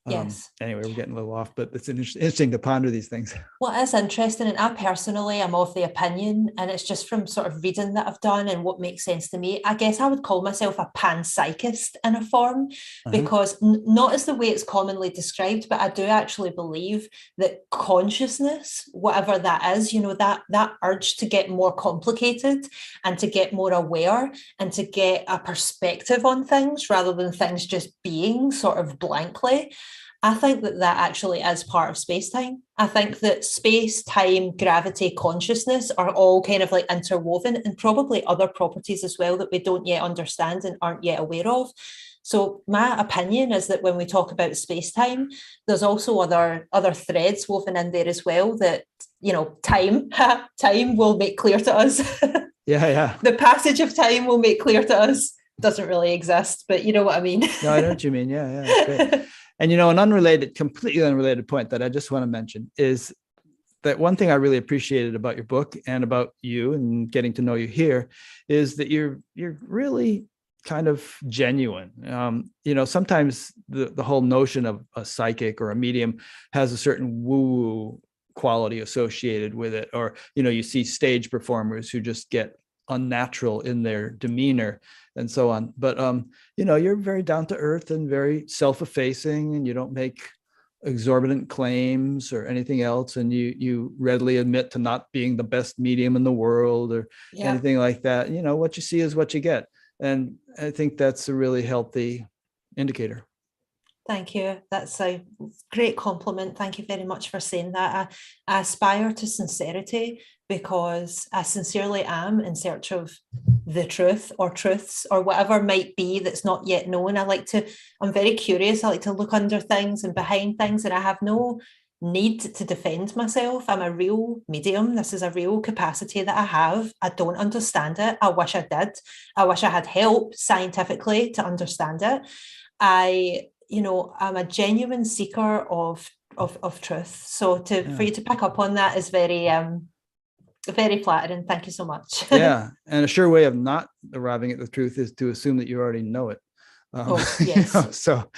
Yes. Anyway, we're getting a little off, but it's interesting to ponder these things. Well, it's interesting. And I personally am of the opinion, and it's just from sort of reading that I've done and what makes sense to me. I guess I would call myself a panpsychist in a form, because not as the way it's commonly described, but I do actually believe that consciousness, whatever that is, that urge to get more complicated and to get more aware and to get a perspective on things rather than things just being sort of blankly. I think that actually is part of space-time. I think that space, time, gravity, consciousness are all kind of like interwoven, and probably other properties as well that we don't yet understand and aren't yet aware of. So my opinion is that when we talk about space-time, there's also other threads woven in there as well that, time will make clear to us. Yeah. The passage of time will make clear to us. Doesn't really exist, but you know what I mean. No, I know what you mean. Yeah, that's great. And, an completely unrelated point that I just want to mention is that one thing I really appreciated about your book and about you and getting to know you here is that you're really kind of genuine. Sometimes the whole notion of a psychic or a medium has a certain woo-woo quality associated with it. Or, you see stage performers who just get unnatural in their demeanor and so on. But, you're very down to earth and very self-effacing, and you don't make exorbitant claims or anything else. And you readily admit to not being the best medium in the world or anything like that. What you see is what you get. And I think that's a really healthy indicator. Thank you. That's a great compliment. Thank you very much for saying that. I aspire to sincerity because I sincerely am in search of the truth or truths or whatever might be that's not yet known. I'm very curious. I like to look under things and behind things, and I have no need to defend myself. I'm a real medium. This is a real capacity that I have. I don't understand it. I wish I did. I wish I had help scientifically to understand it. I'm a genuine seeker of truth. So for you to pick up on that is very very flattering. Thank you so much. Yeah, and a sure way of not arriving at the truth is to assume that you already know it. Yes. So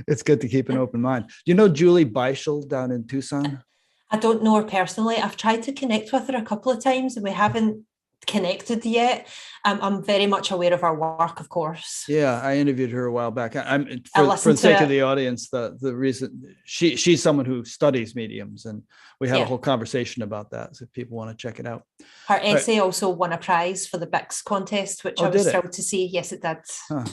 it's good to keep an open mind. Do you know Julie Beischel down in Tucson? I don't know her personally. I've tried to connect with her a couple of times and we haven't connected yet. I'm very much aware of her work, of course. Yeah, I interviewed her a while back. For the sake of the audience, the reason she's someone who studies mediums, and we had a whole conversation about that. So if people want to check it out. Her essay also won a prize for the Bix contest, which I was thrilled to see. Yes, it did. Huh.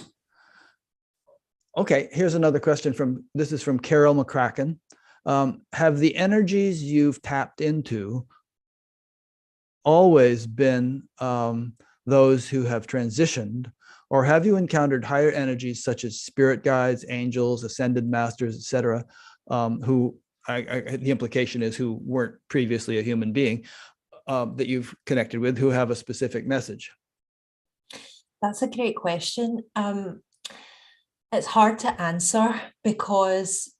Okay, here's another question from Carol McCracken. Have the energies you've tapped into always been those who have transitioned, or have you encountered higher energies such as spirit guides, angels, ascended masters, etc., who the implication is who weren't previously a human being, that you've connected with, who have a specific message? That's a great question. It's hard to answer because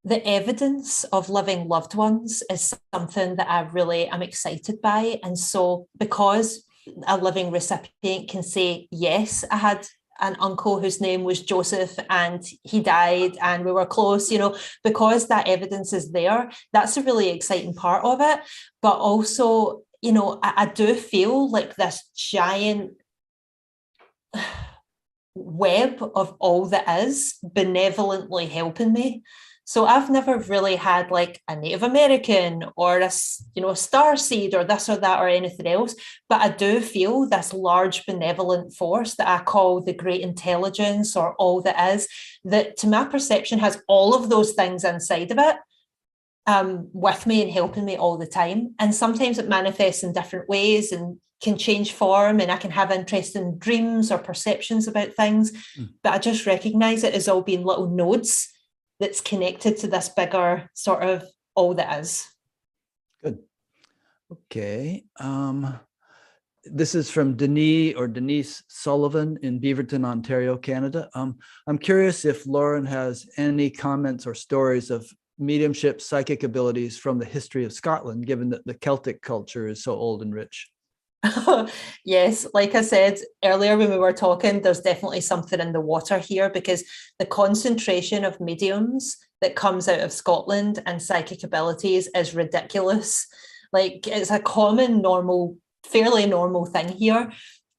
the evidence of living loved ones is something that I really am excited by. And so because a living recipient can say, yes, I had an uncle whose name was Joseph and he died and we were close, because that evidence is there. That's a really exciting part of it. But also, I do feel like this giant web of all that is benevolently helping me. So I've never really had like a Native American or a star seed or this or that or anything else, but I do feel this large benevolent force that I call the great intelligence or all that is, that to my perception has all of those things inside of it, with me and helping me all the time. And sometimes it manifests in different ways and can change form, and I can have interesting dreams or perceptions about things, but I just recognize it as all being little nodes that's connected to this bigger sort of all that is. Good. Okay. This is from Denise Sullivan in Beaverton, Ontario, Canada. I'm curious if Lauren has any comments or stories of mediumship, psychic abilities from the history of Scotland, given that the Celtic culture is so old and rich. Yes, like I said earlier when we were talking, there's definitely something in the water here, because the concentration of mediums that comes out of Scotland and psychic abilities is ridiculous. Like, it's a fairly normal thing here.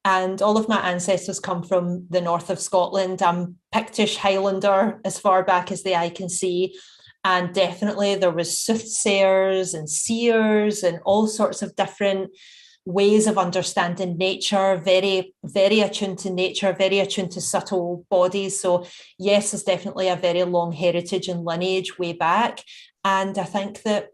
And all of my ancestors come from the north of Scotland. I'm Pictish Highlander as far back as the eye can see. And definitely there was soothsayers and seers and all sorts of different ways of understanding nature, very, very attuned to nature, very attuned to subtle bodies. So yes, there's definitely a very long heritage and lineage way back. And I think that,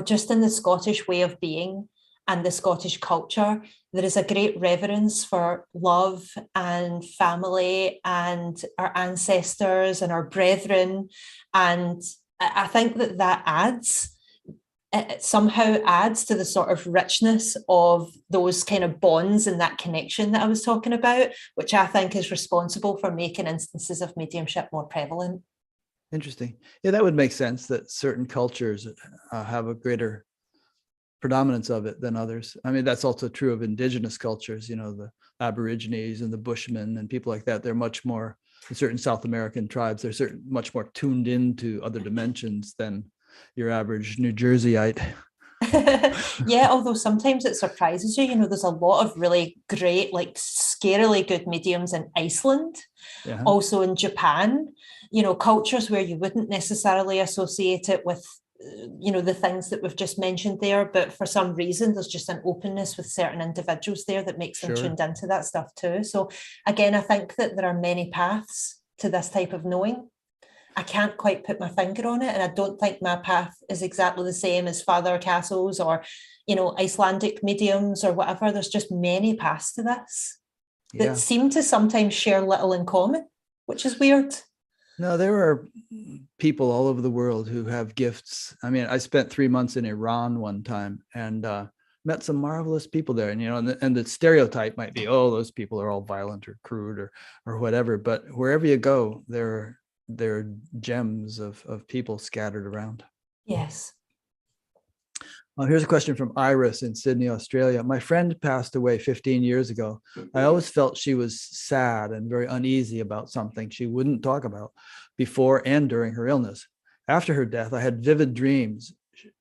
just in the Scottish way of being and the Scottish culture, there is a great reverence for love and family and our ancestors and our brethren. And I think it somehow adds to the sort of richness of those kind of bonds and that connection that I was talking about, which I think is responsible for making instances of mediumship more prevalent. Interesting. Yeah, that would make sense, that certain cultures have a greater predominance of it than others. I mean, that's also true of indigenous cultures, the Aborigines and the Bushmen and people like that. They're much more, certain South American tribes, they're much more tuned into other dimensions than your average New Jerseyite. Yeah, although sometimes it surprises you. There's a lot of really great, like scarily good mediums in Iceland, also in Japan, cultures where you wouldn't necessarily associate it with the things that we've just mentioned there, but for some reason there's just an openness with certain individuals there that makes them tuned into that stuff too. So again, I think that there are many paths to this type of knowing. I can't quite put my finger on it, and I don't think my path is exactly the same as Father Castle's or Icelandic mediums or whatever. There's just many paths to this that seem to sometimes share little in common, which is weird. No, there are people all over the world who have gifts. I mean, I spent 3 months in Iran one time and met some marvelous people there. And, and the stereotype might be, oh, those people are all violent or crude or whatever. But wherever you go, there are gems of people scattered around. Yes. Here's a question from Iris in Sydney, Australia. My friend passed away 15 years ago. I always felt she was sad and very uneasy about something she wouldn't talk about before and during her illness. After her death, I had vivid dreams.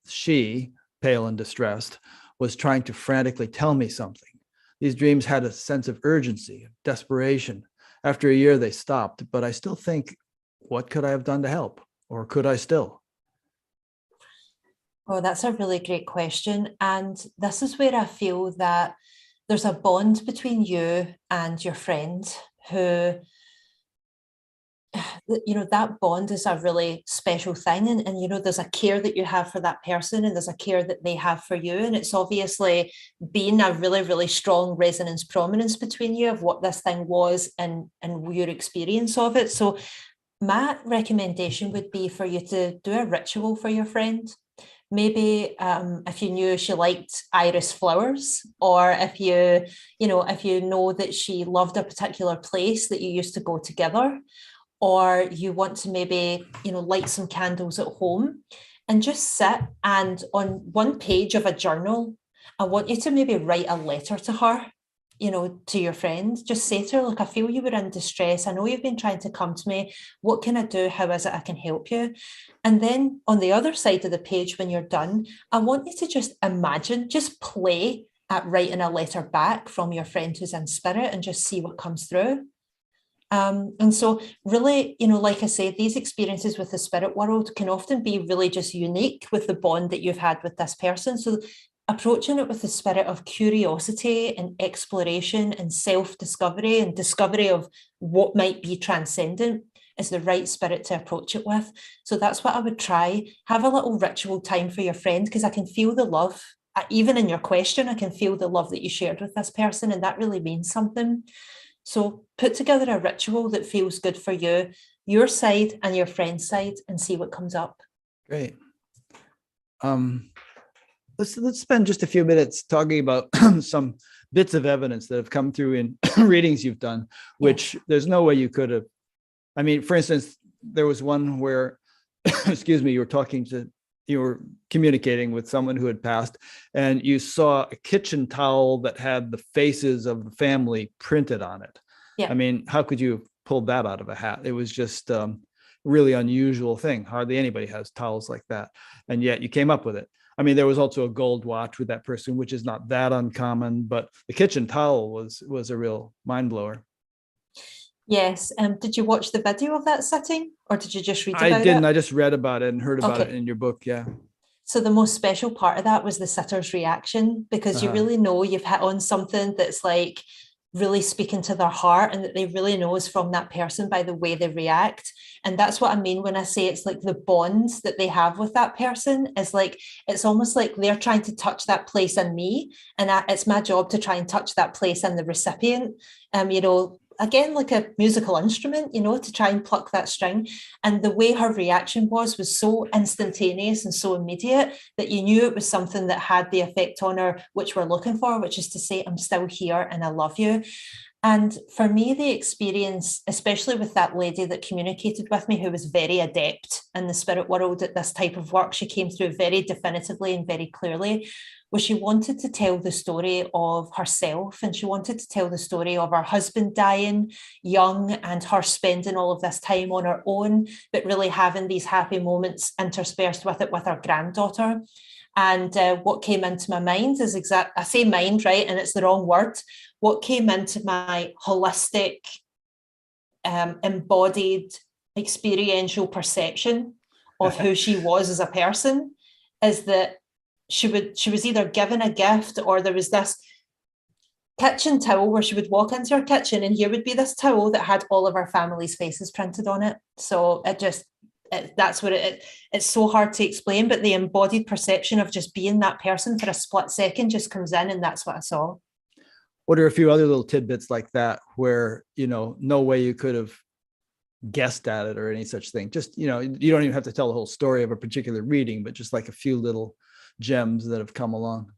She, pale and distressed, was trying to frantically tell me something. These dreams had a sense of urgency, of desperation. After a year, they stopped, but I still think, what could I have done to help? Or could I still? Oh, that's a really great question. And this is where I feel that there's a bond between you and your friend who, that bond is a really special thing. And there's a care that you have for that person and there's a care that they have for you. And it's obviously been a really, really strong resonance prominence between you of what this thing was and your experience of it. So my recommendation would be for you to do a ritual for your friend. Maybe if you knew she liked iris flowers, or if you know that she loved a particular place that you used to go together, or you want to maybe, light some candles at home and just sit, and on one page of a journal, I want you to maybe write a letter to her. to your friend, just say to her, look, I feel you were in distress. I know you've been trying to come to me. What can I do? How is it I can help you? And then on the other side of the page, when you're done, I want you to just imagine, just play at writing a letter back from your friend who's in spirit and just see what comes through. And so really, like I said, these experiences with the spirit world can often be really just unique with the bond that you've had with this person. So approaching it with the spirit of curiosity and exploration and self-discovery and discovery of what might be transcendent is the right spirit to approach it with. So that's what I would try. Have a little ritual time for your friend, because I can feel the love. Even in your question, I can feel the love that you shared with this person, and that really means something. So put together a ritual that feels good for you, your side and your friend's side, and see what comes up. Great. Let's spend just a few minutes talking about some bits of evidence that have come through in readings you've done, which there's no way you could have. I mean, for instance, there was one where, excuse me, you were communicating with someone who had passed, and you saw a kitchen towel that had the faces of the family printed on it. Yeah. I mean, how could you have pulled that out of a hat? It was just a really unusual thing. Hardly anybody has towels like that. And yet you came up with it. I mean, there was also a gold watch with that person, which is not that uncommon, but the kitchen towel was a real mind blower. Yes. Did you watch the video of that sitting, or did you just read about it? I didn't. I just read about it and heard about it in your book. Yeah. So the most special part of that was the sitter's reaction, because you really know you've hit on something that's like really speaking to their heart, and that they really know is from that person by the way they react. And that's what I mean when I say it's like the bonds that they have with that person is like, it's almost like they're trying to touch that place in me, and it's my job to try and touch that place in the recipient. Again, like a musical instrument, to try and pluck that string. And the way her reaction was so instantaneous and so immediate that you knew it was something that had the effect on her, which we're looking for, which is to say, I'm still here and I love you. And for me, the experience, especially with that lady that communicated with me, who was very adept in the spirit world at this type of work, she came through very definitively and very clearly, was she wanted to tell the story of herself, and she wanted to tell the story of her husband dying young and her spending all of this time on her own, but really having these happy moments interspersed with it with her granddaughter. And what came into my mind is I say mind, right? And it's the wrong word. What came into my holistic, embodied, experiential perception of who she was as a person is that she was either given a gift, or there was this kitchen towel where she would walk into her kitchen and here would be this towel that had all of our family's faces printed on it. So that's what it's so hard to explain, but the embodied perception of just being that person for a split second just comes in, and that's what I saw. What are a few other little tidbits like that where, no way you could have guessed at it or any such thing? Just, you don't even have to tell the whole story of a particular reading, but just like a few little gems that have come along.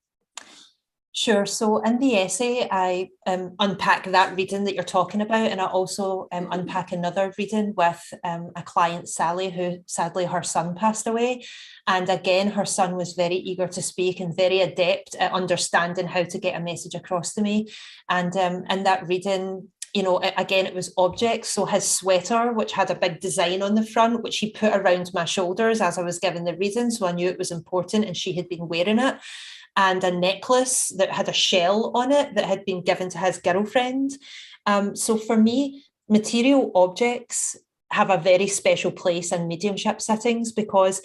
Sure. So in the essay, I unpack that reading that you're talking about, and I also unpack another reading with a client, Sally, who sadly her son passed away. And again, her son was very eager to speak and very adept at understanding how to get a message across to me. And in that reading, again, it was objects. So his sweater, which had a big design on the front, which he put around my shoulders as I was giving the reading. So I knew it was important, and she had been wearing it. And a necklace that had a shell on it that had been given to his girlfriend. So for me, material objects have a very special place in mediumship settings, because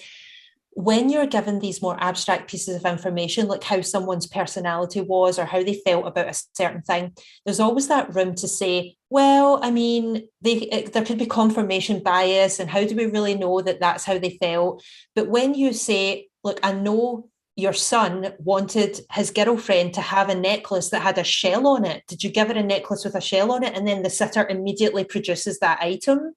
when you're given these more abstract pieces of information, like how someone's personality was or how they felt about a certain thing, there's always that room to say, well, I mean, there could be confirmation bias, and how do we really know that that's how they felt? But when you say, look, I know your son wanted his girlfriend to have a necklace that had a shell on it. Did you give her a necklace with a shell on it? And then the sitter immediately produces that item.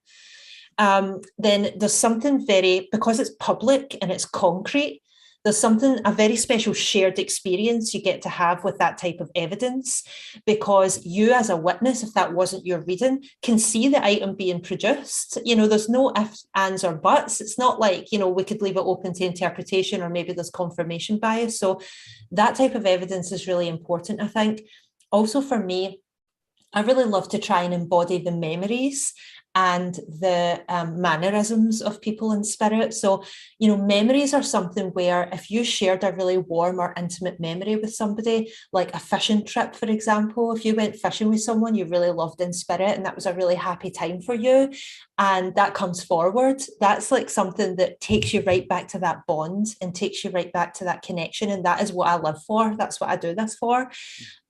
Then there's something because it's public and it's concrete, there's a very special shared experience you get to have with that type of evidence, because you as a witness, if that wasn't your reading, can see the item being produced. There's no ifs, ands, or buts. It's not like, we could leave it open to interpretation, or maybe there's confirmation bias. So that type of evidence is really important, I think. Also for me, I really love to try and embody the memories and the mannerisms of people in spirit. So, memories are something where if you shared a really warm or intimate memory with somebody, like a fishing trip, for example, if you went fishing with someone you really loved in spirit and that was a really happy time for you, and that comes forward, that's like something that takes you right back to that bond and takes you right back to that connection. And that is what I live for. That's what I do this for.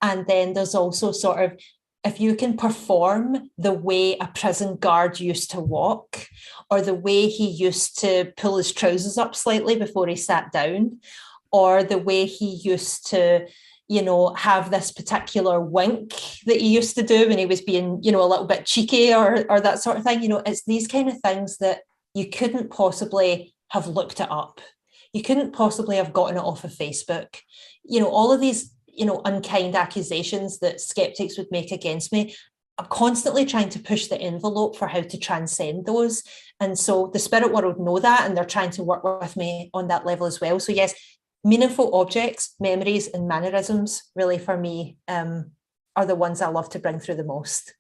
And then there's also sort of, if you can perform the way a prison guard used to walk, or the way he used to pull his trousers up slightly before he sat down, or the way he used to, have this particular wink that he used to do when he was being, a little bit cheeky or that sort of thing, it's these kind of things that you couldn't possibly have looked it up. You couldn't possibly have gotten it off of Facebook. All of these unkind accusations that skeptics would make against me, I'm constantly trying to push the envelope for how to transcend those. And so the spirit world know that, and they're trying to work with me on that level as well. So yes, meaningful objects, memories, and mannerisms really for me are the ones I love to bring through the most.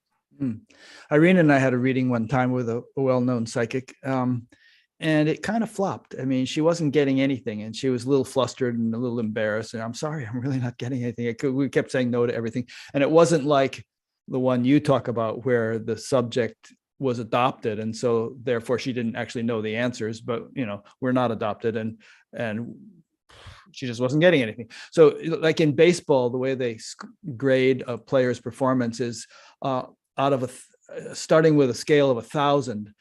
Irene and I had a reading one time with a well-known psychic. And it kind of flopped. I mean, she wasn't getting anything, and she was a little flustered and a little embarrassed. And I'm sorry, I'm really not getting anything. We kept saying no to everything. And it wasn't like the one you talk about where the subject was adopted. And so therefore she didn't actually know the answers, but we're not adopted, and she just wasn't getting anything. So like in baseball, the way they grade a player's performance is starting with a scale of 1,000.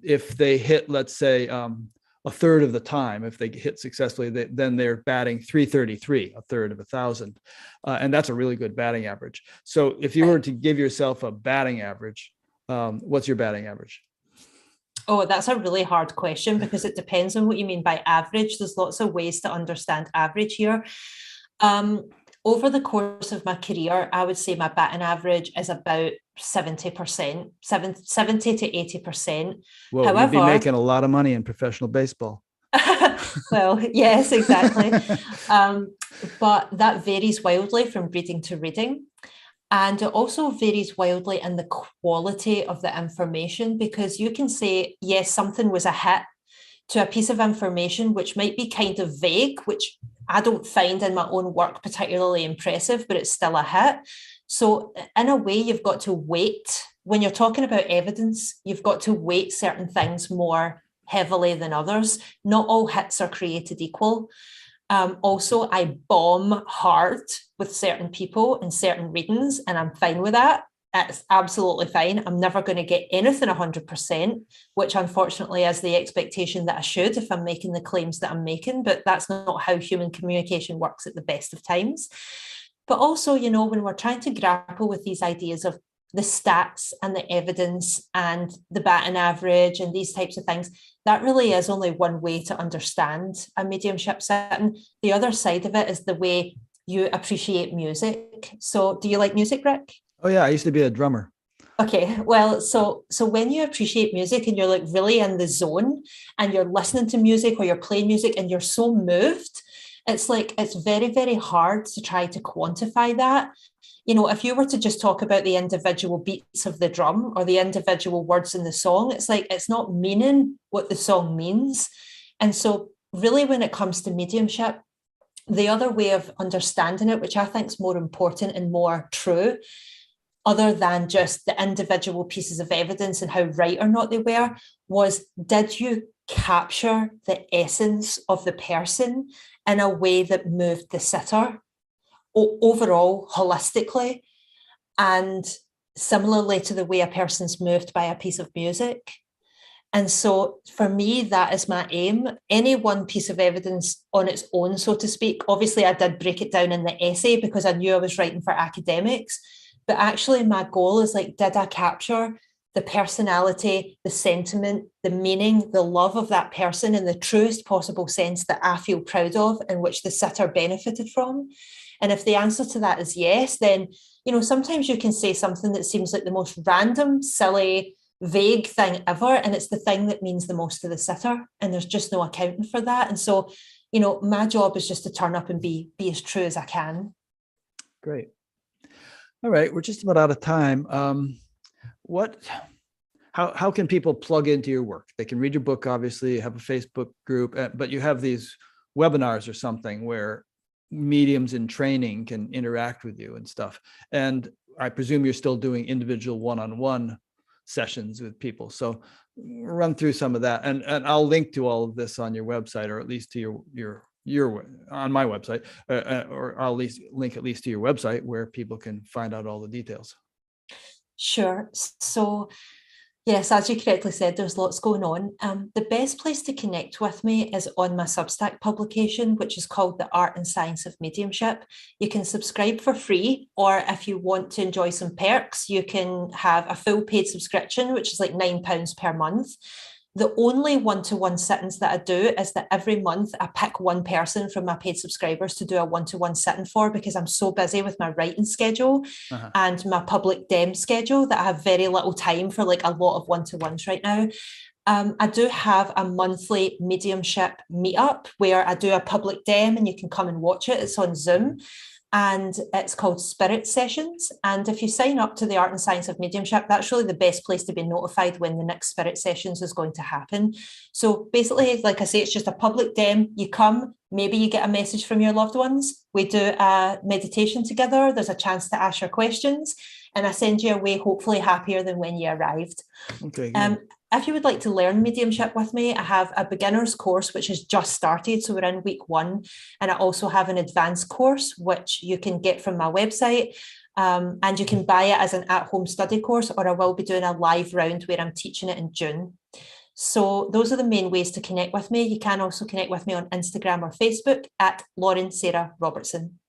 If they hit, let's say, a third of the time, if they hit successfully, then they're batting 333, a third of 1,000. And that's a really good batting average. So if you were to give yourself a batting average, what's your batting average? Oh, that's a really hard question because it depends on what you mean by average. There's lots of ways to understand average here. Over the course of my career, I would say my batting average is about 70%, 70 to 80%. Well, however, you'd be making a lot of money in professional baseball. Well, yes, exactly. But that varies wildly from reading to reading. And it also varies wildly in the quality of the information, because you can say, yes, something was a hit, to a piece of information which might be kind of vague, which I don't find in my own work particularly impressive, but it's still a hit. So in a way, you've got to weight, when you're talking about evidence, you've got to weight certain things more heavily than others. Not all hits are created equal. Also, I bomb hard with certain people in certain readings, and I'm fine with that. It's absolutely fine. I'm never going to get anything 100%, which unfortunately is the expectation that I should if I'm making the claims that I'm making, but that's not how human communication works at the best of times. But also, when we're trying to grapple with these ideas of the stats and the evidence and the batting average and these types of things, that really is only one way to understand a mediumship setting. The other side of it is the way you appreciate music. So do you like music, Rick? Oh yeah, I used to be a drummer. Okay, well, so when you appreciate music and you're like really in the zone and you're listening to music or you're playing music and you're so moved, it's like, it's very, very hard to try to quantify that. If you were to just talk about the individual beats of the drum or the individual words in the song, it's like, it's not meaning what the song means. And so really when it comes to mediumship, the other way of understanding it, which I think is more important and more true, other than just the individual pieces of evidence and how right or not they were, was, did you capture the essence of the person in a way that moved the sitter overall, holistically, and similarly to the way a person's moved by a piece of music? And so for me, that is my aim. Any one piece of evidence on its own, so to speak, obviously I did break it down in the essay because I knew I was writing for academics, but actually my goal is like, did I capture the personality, the sentiment, the meaning, the love of that person in the truest possible sense that I feel proud of and which the sitter benefited from? And if the answer to that is yes, then, sometimes you can say something that seems like the most random, silly, vague thing ever, and it's the thing that means the most to the sitter, and there's just no accounting for that. And so, my job is just to turn up and be as true as I can. Great. All right, we're just about out of time. How can people plug into your work? They can read your book, obviously, you have a Facebook group, but you have these webinars or something where mediums in training can interact with you and stuff. And I presume you're still doing individual one-on-one sessions with people. So run through some of that, and I'll link to all of this on your website, or at least to your on my website, or I'll at least link at least to your website where people can find out all the details. Sure. So yes, as you correctly said, there's lots going on. The best place to connect with me is on my Substack publication, which is called The Art and Science of Mediumship. You can subscribe for free, or if you want to enjoy some perks, you can have a full paid subscription, which is like £9 per month. The only one-to-one sittings that I do is that every month I pick one person from my paid subscribers to do a one-to-one sitting for, because I'm so busy with my writing schedule and my public dem schedule that I have very little time for like a lot of one-to-ones right now. I do have a monthly mediumship meetup where I do a public dem and you can come and watch it. It's on Zoom. And it's called Spirit Sessions. And if you sign up to the Art and Science of Mediumship, that's really the best place to be notified when the next Spirit Sessions is going to happen. So basically, like I say, it's just a public dem. You come, maybe you get a message from your loved ones. We do a meditation together. There's a chance to ask your questions, and I send you away hopefully happier than when you arrived. Okay. Good. If you would like to learn mediumship with me, I have a beginner's course, which has just started. So we're in week 1. And I also have an advanced course, which you can get from my website. And you can buy it as an at-home study course, or I will be doing a live round where I'm teaching it in June. So those are the main ways to connect with me. You can also connect with me on Instagram or Facebook at Lauren Sarah Robertson.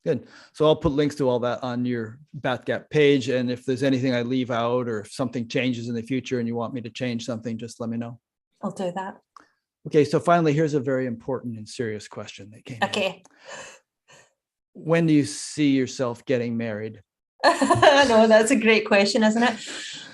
Good. So I'll put links to all that on your Batgap page. And if there's anything I leave out, or if something changes in the future and you want me to change something, just let me know. I'll do that. Okay. So finally, here's a very important and serious question that came in. When do you see yourself getting married? I know, that's a great question, isn't it?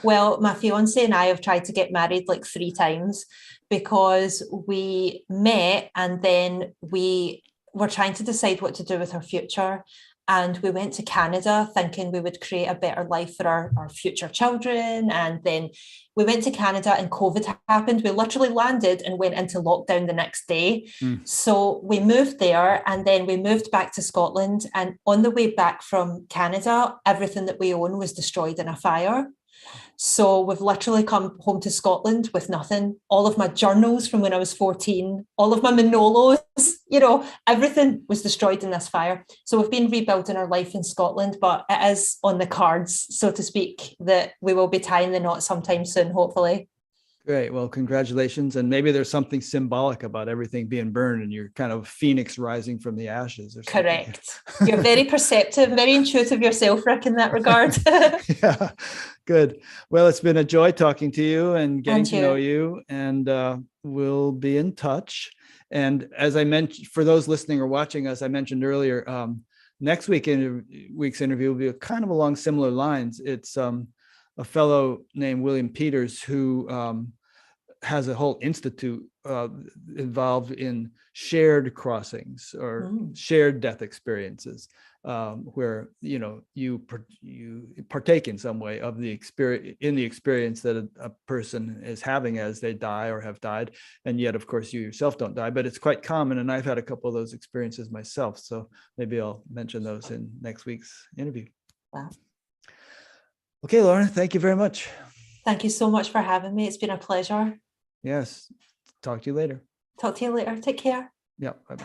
Well, my fiance and I have tried to get married like 3 times, because we met and then we were trying to decide what to do with our future. And we went to Canada thinking we would create a better life for our future children. And then we went to Canada and COVID happened. We literally landed and went into lockdown the next day. So we moved there, and then we moved back to Scotland. And on the way back from Canada, everything that we own was destroyed in a fire. So we've literally come home to Scotland with nothing. All of my journals from when I was 14, all of my Manolos, everything was destroyed in this fire. So we've been rebuilding our life in Scotland, but it is on the cards, so to speak, that we will be tying the knot sometime soon, hopefully. Great. Well, congratulations. And maybe there's something symbolic about everything being burned and you're kind of phoenix rising from the ashes. Or something. Correct. You're very perceptive, very intuitive yourself, Rick, in that regard. Yeah, good. Well, it's been a joy talking to you and getting to know you, and we'll be in touch. And as I mentioned, for those listening or watching us, I mentioned earlier, next week's interview will be kind of along similar lines. It's a fellow named William Peters who has a whole institute involved in shared crossings or shared death experiences, where you partake in some way of the experience that a person is having as they die or have died, and yet of course you yourself don't die, but it's quite common, and I've had a couple of those experiences myself, so maybe I'll mention those in next week's interview. Wow. Okay, Lauren, thank you very much. Thank you so much for having me. It's been a pleasure. Yes. Talk to you later. Talk to you later. Take care. Yeah. Bye-bye.